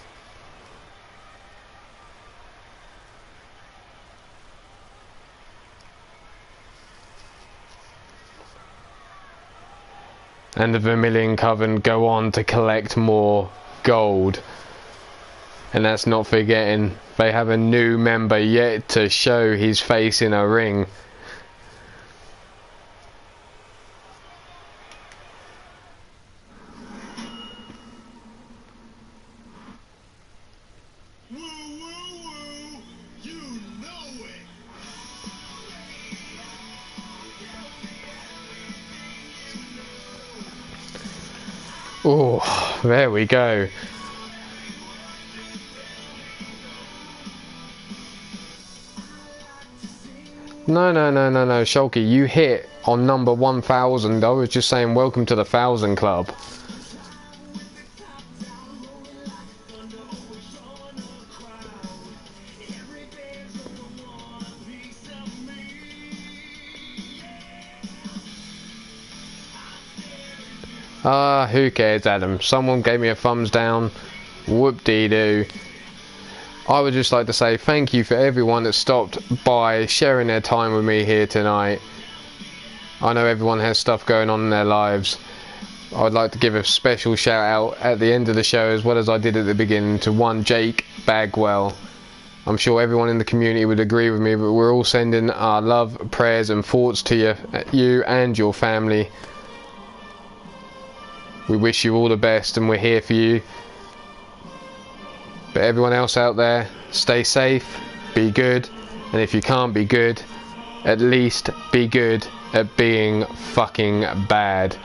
And the Vermilion Coven go on to collect more gold. And that's not forgetting, they have a new member yet to show his face in a ring. Oh, there we go. No, Shulky, you hit on number 1000. I was just saying welcome to the 1000 Club. Who cares, Adam? Someone gave me a thumbs down. Whoop-dee-doo. I would just like to say thank you for everyone that stopped by sharing their time with me here tonight. I know everyone has stuff going on in their lives. I would like to give a special shout out at the end of the show, as well as I did at the beginning, to one Jake Bagwell. I'm sure everyone in the community would agree with me, but we're all sending our love, prayers and thoughts to you and your family. We wish you all the best and we're here for you. But everyone else out there, stay safe, be good, and if you can't be good, at least be good at being fucking bad.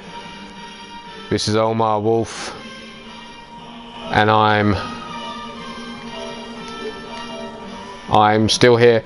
This is Ulmarwolf, and I'm still here